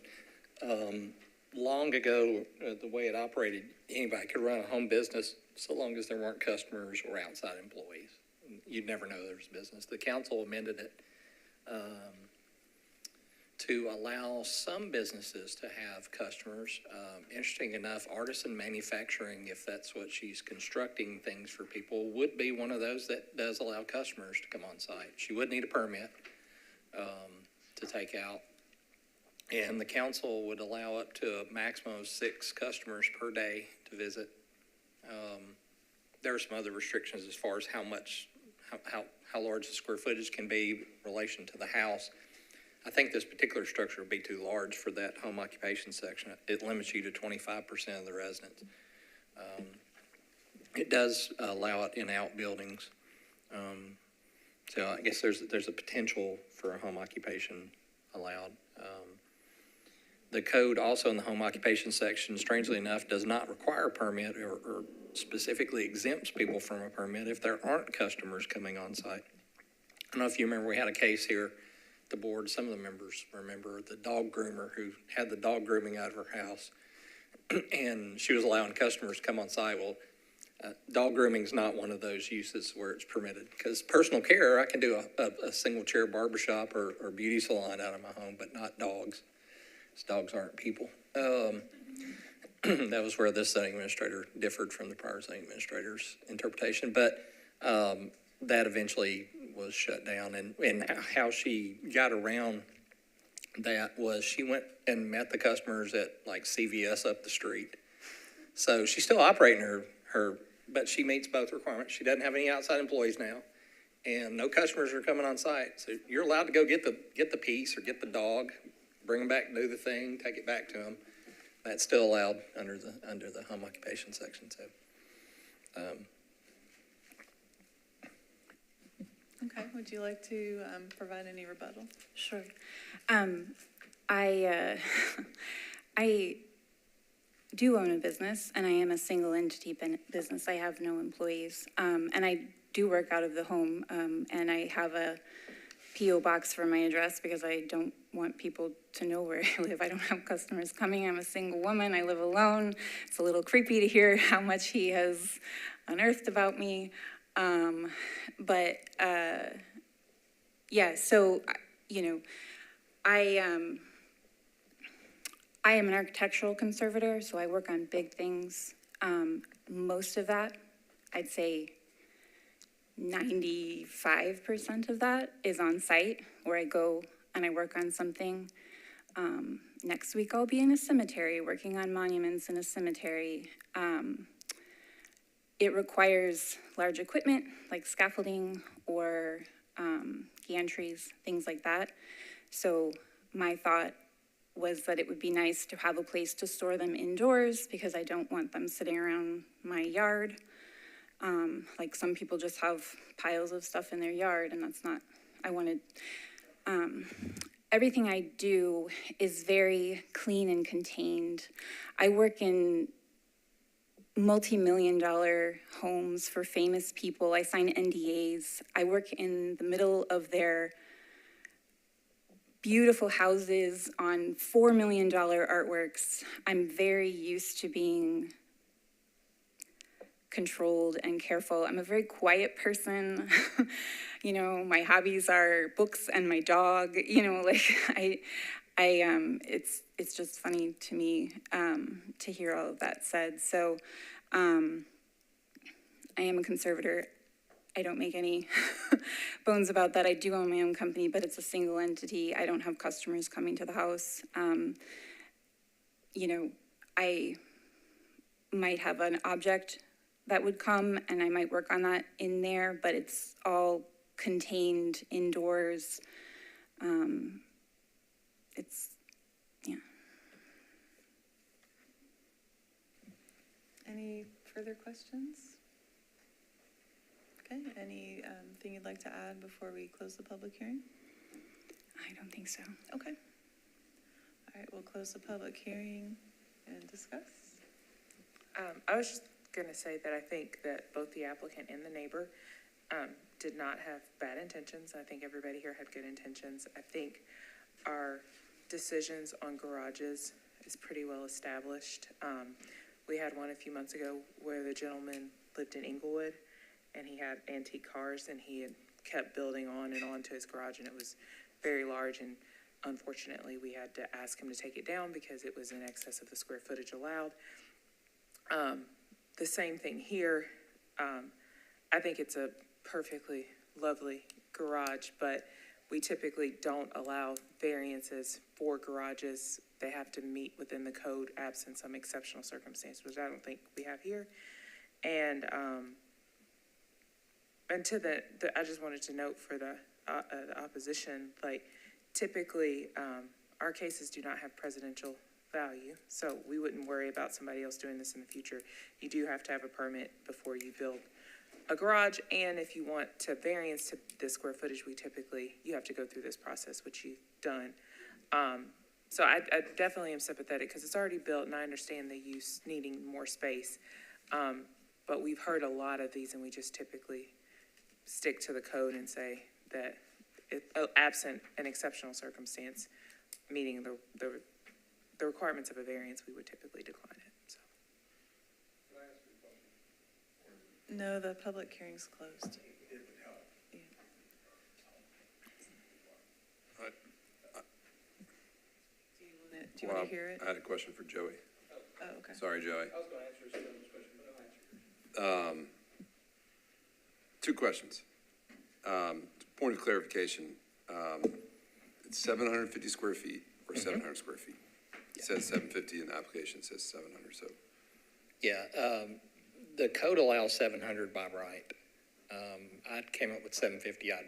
Long ago, the way it operated, anybody could run a home business so long as there weren't customers or outside employees. You'd never know there was business. The council amended it to allow some businesses to have customers. Interesting enough, artisan manufacturing, if that's what she's constructing things for people, would be one of those that does allow customers to come on site. She would need a permit to take out. And the council would allow up to a maximum of 6 customers per day to visit. There are some other restrictions as far as how large the square footage can be in relation to the house. I think this particular structure would be too large for that home occupation section. It limits you to 25% of the residents. It does allow it in outbuildings. So I guess there's a potential for a home occupation allowed. The code also in the home occupation section, strangely enough, does not require a permit or specifically exempts people from a permit if there aren't customers coming on site. I don't know if you remember, we had a case here at the board. Some of the members remember the dog groomer who had the dog grooming out of her house, and she was allowing customers to come on site. Well, dog grooming is not one of those uses where it's permitted, because personal care, I can do a single chair barbershop or beauty salon out of my home, but not dogs. Dogs aren't people. That was where this zoning administrator differed from the prior zoning administrator's interpretation, but that eventually was shut down. And how she got around that was she went and met the customers at like CVS up the street. So she's still operating her, but she meets both requirements. She doesn't have any outside employees now, and no customers are coming on site. So you're allowed to go get the piece or get the dog, bring them back, do the thing, take it back to them. That's still allowed under the home occupation section. So, Okay, would you like to provide any rebuttal? Sure. I do own a business, and I am a single entity business. I have no employees, and I do work out of the home, and I have a P.O. box for my address because I don't want people to know where I live. I don't have customers coming. I'm a single woman. I live alone. It's a little creepy to hear how much he has unearthed about me. Yeah, so, I am an architectural conservator, so I work on big things. Most of that, I'd say 95% of that is on site, where I go and I work on something. Next week I'll be in a cemetery, working on monuments in a cemetery. It requires large equipment like scaffolding or gantries, things like that. So my thought was that it would be nice to have a place to store them indoors because I don't want them sitting around my yard. Like some people just have piles of stuff in their yard, and that's not, I wanted, everything I do is very clean and contained. I work in multi-million-dollar homes for famous people. I sign NDAs. I work in the middle of their beautiful houses on $4 million artworks. I'm very used to being controlled and careful. I'm a very quiet person. You know, my hobbies are books and my dog. You know, like it's just funny to me to hear all of that said. So I am a conservator. I don't make any bones about that. I do own my own company, but it's a single entity. I don't have customers coming to the house. You know, I might have an object that would come and I might work on that in there, but it's all contained indoors. Yeah. Any further questions? Okay, any thing you'd like to add before we close the public hearing? I don't think so. Okay. All right, we'll close the public hearing and discuss. I was just gonna say that I think that both the applicant and the neighbor did not have bad intentions. I think everybody here had good intentions. I think our decisions on garages is pretty well established. We had one a few months ago where the gentleman lived in Inglewood and he had antique cars and he had kept building on and on to his garage and it was very large, and unfortunately we had to ask him to take it down because it was in excess of the square footage allowed. The same thing here. I think it's a perfectly lovely garage, but we typically don't allow variances for garages. They have to meet within the code absent some exceptional circumstance, which I don't think we have here. And to the I just wanted to note for the opposition, like typically our cases do not have presidential value, so we wouldn't worry about somebody else doing this in the future. You do have to have a permit before you build a garage, and if you want to variance to the square footage, you have to go through this process, which you've done. So I definitely am sympathetic because it's already built, and I understand the use needing more space. But we've heard a lot of these, and we just typically stick to the code and say that absent an exceptional circumstance, meeting the requirements of a variance, we would typically decline it. So. No, the public hearing's closed. Yeah. Do you want to hear it? I had a question for Joey. Oh, okay. Sorry, Joey. I was going to answer Steven's question, but I'll answer yours. Two questions. Point of clarification. It's 750 square feet or 700 square feet. It says 750 in the application, it says 700, so. Yeah, the code allows 700 by right. I came up with 750. I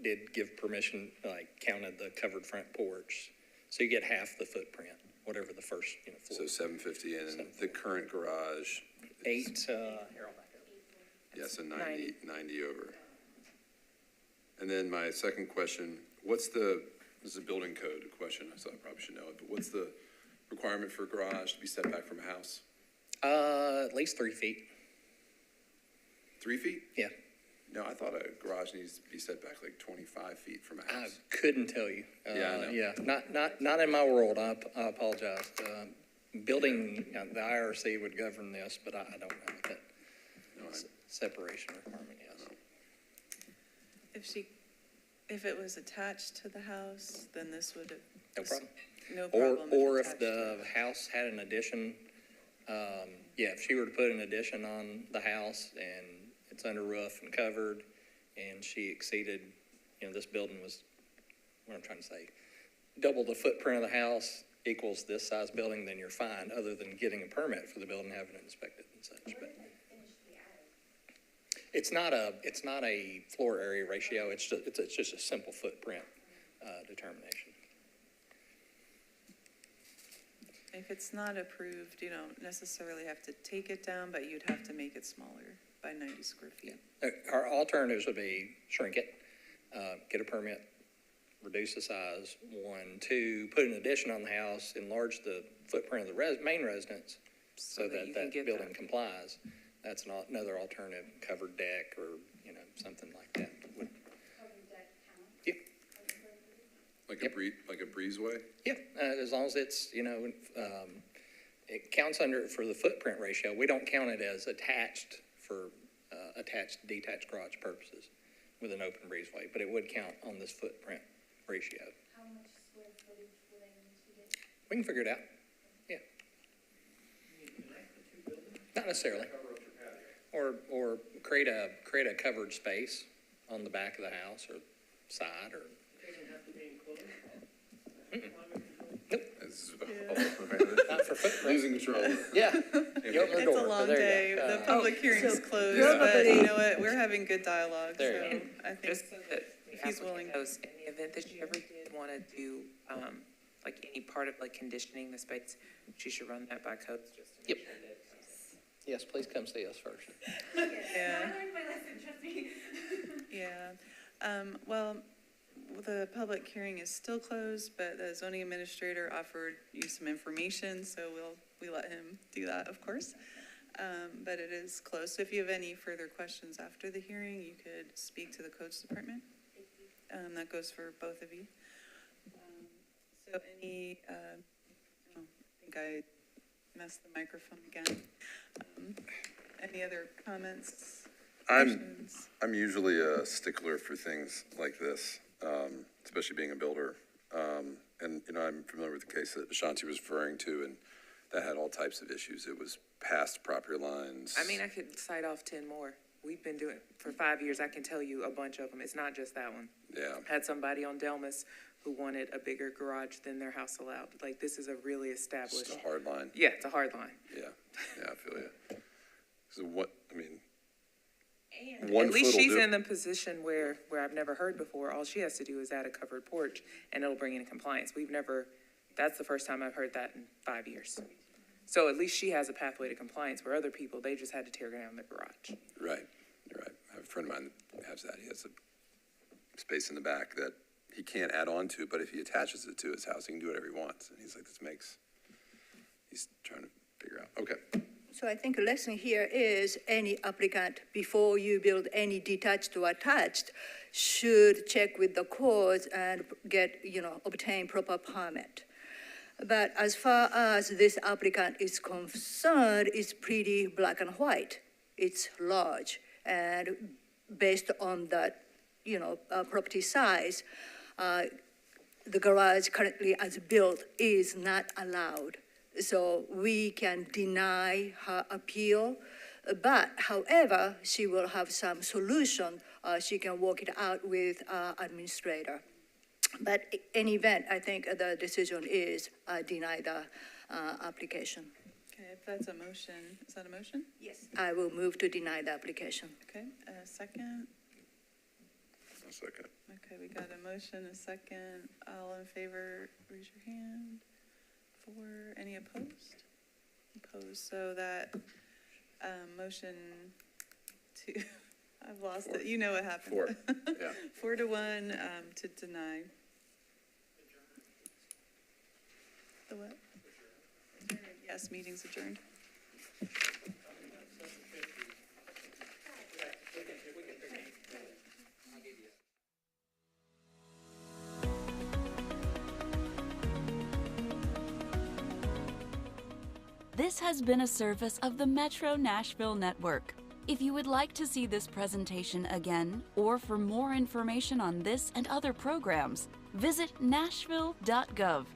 did give permission, like counted the covered front porch. So you get half the footprint, whatever the first, floor. So 750 and the current garage. Here, I'll back up. Yeah, so 90 over. And then my second question, this is a building code question, so I probably should know it, but what's the requirement for a garage to be set back from a house? At least 3 feet. 3 feet? Yeah. No, I thought a garage needs to be set back like 25 feet from a house. I couldn't tell you. Yeah, I know. Yeah, not in my world. I apologize. Building, the IRC would govern this, but I don't know that separation requirement, yes. If it was attached to the house, then this would have. No problem. No problem. Or if the house had an addition, if she were to put an addition on the house and it's under roof and covered, and she exceeded, this building was, what I'm trying to say, double the footprint of the house equals this size building, then you're fine, other than getting a permit for the building, having it inspected and such. But it's not a floor area ratio. It's just a simple footprint determination. If it's not approved, you don't necessarily have to take it down, but you'd have to make it smaller by 90 square feet. Our alternatives would be shrink it, get a permit, reduce the size, 1, 2, put an addition on the house, enlarge the footprint of the main residence so that building complies. That's another alternative, covered deck or, something like that. Yeah. Like a breezeway? Yeah, as long as it's, it counts under, for the footprint ratio, we don't count it as attached for attached, detached garage purposes with an open breezeway, but it would count on this footprint ratio. How much square footage would I need to get? We can figure it out. Yeah. Not necessarily. Or create a covered space on the back of the house or side or. Not for footprint. Losing control. Yeah. You open the It's door, a long there you day. go. The public hearing's so closed, probably- but you know what? We're having good dialogue, There you so I think Just so that if he's willing. knows, in the event that she ever did want to do, like any part of like conditioning the space, she should run that by codes just to make sure that. Yes, please come see us first. Yeah. Yeah. Well, the public hearing is still closed, but the zoning administrator offered you some information, so we let him do that, of course. But it is closed. So if you have any further questions after the hearing, you could speak to the codes department. That goes for both of you. So any, I think I messed the microphone again. Any other comments? Questions? I'm usually a stickler for things like this, especially being a builder. And, you know, I'm familiar with the case that Ashanti was referring to, and that had all types of issues. It was past property lines. I mean, I could cite off 10 more. We've been doing it for 5 years. I can tell you a bunch of them. It's not just that one. Yeah. Had somebody on Delmas who wanted a bigger garage than their house allowed. Like, this is a really established. Just a hard line. Yeah, it's a hard line. Yeah, I feel you. So what, I mean, And one at least foot will she's do- in the position where I've never heard before. All she has to do is add a covered porch and it'll bring in compliance. That's the first time I've heard that in 5 years. So at least she has a pathway to compliance where other people, they just had to tear down the garage. Right, you're right. I have a friend of mine that has that. He has a space in the back that he can't add on to, but if he attaches it to his house, he can do whatever he wants. And he's like, he's trying to figure out. Okay. So I think the lesson here is any applicant, before you build any detached or attached, should check with the codes and get, obtain proper permit. But as far as this applicant is concerned, it's pretty black and white. It's large, and based on that, property size, the garage currently as built is not allowed. So we can deny her appeal, but however, she will have some solution. She can work it out with administrator. But in event, I think the decision is deny the application. Okay, if that's a motion, is that a motion? Yes. I will move to deny the application. Okay, second? One second. Okay, we got a motion, a second. All in favor, raise your hand. 4, any opposed? Opposed, so that motion to, I've lost it, you know what happened. 4, yeah. 4 to 1 to deny. The what? Yes, meeting's adjourned. This has been a service of the Metro Nashville Network. If you would like to see this presentation again, or for more information on this and other programs, visit nashville.gov.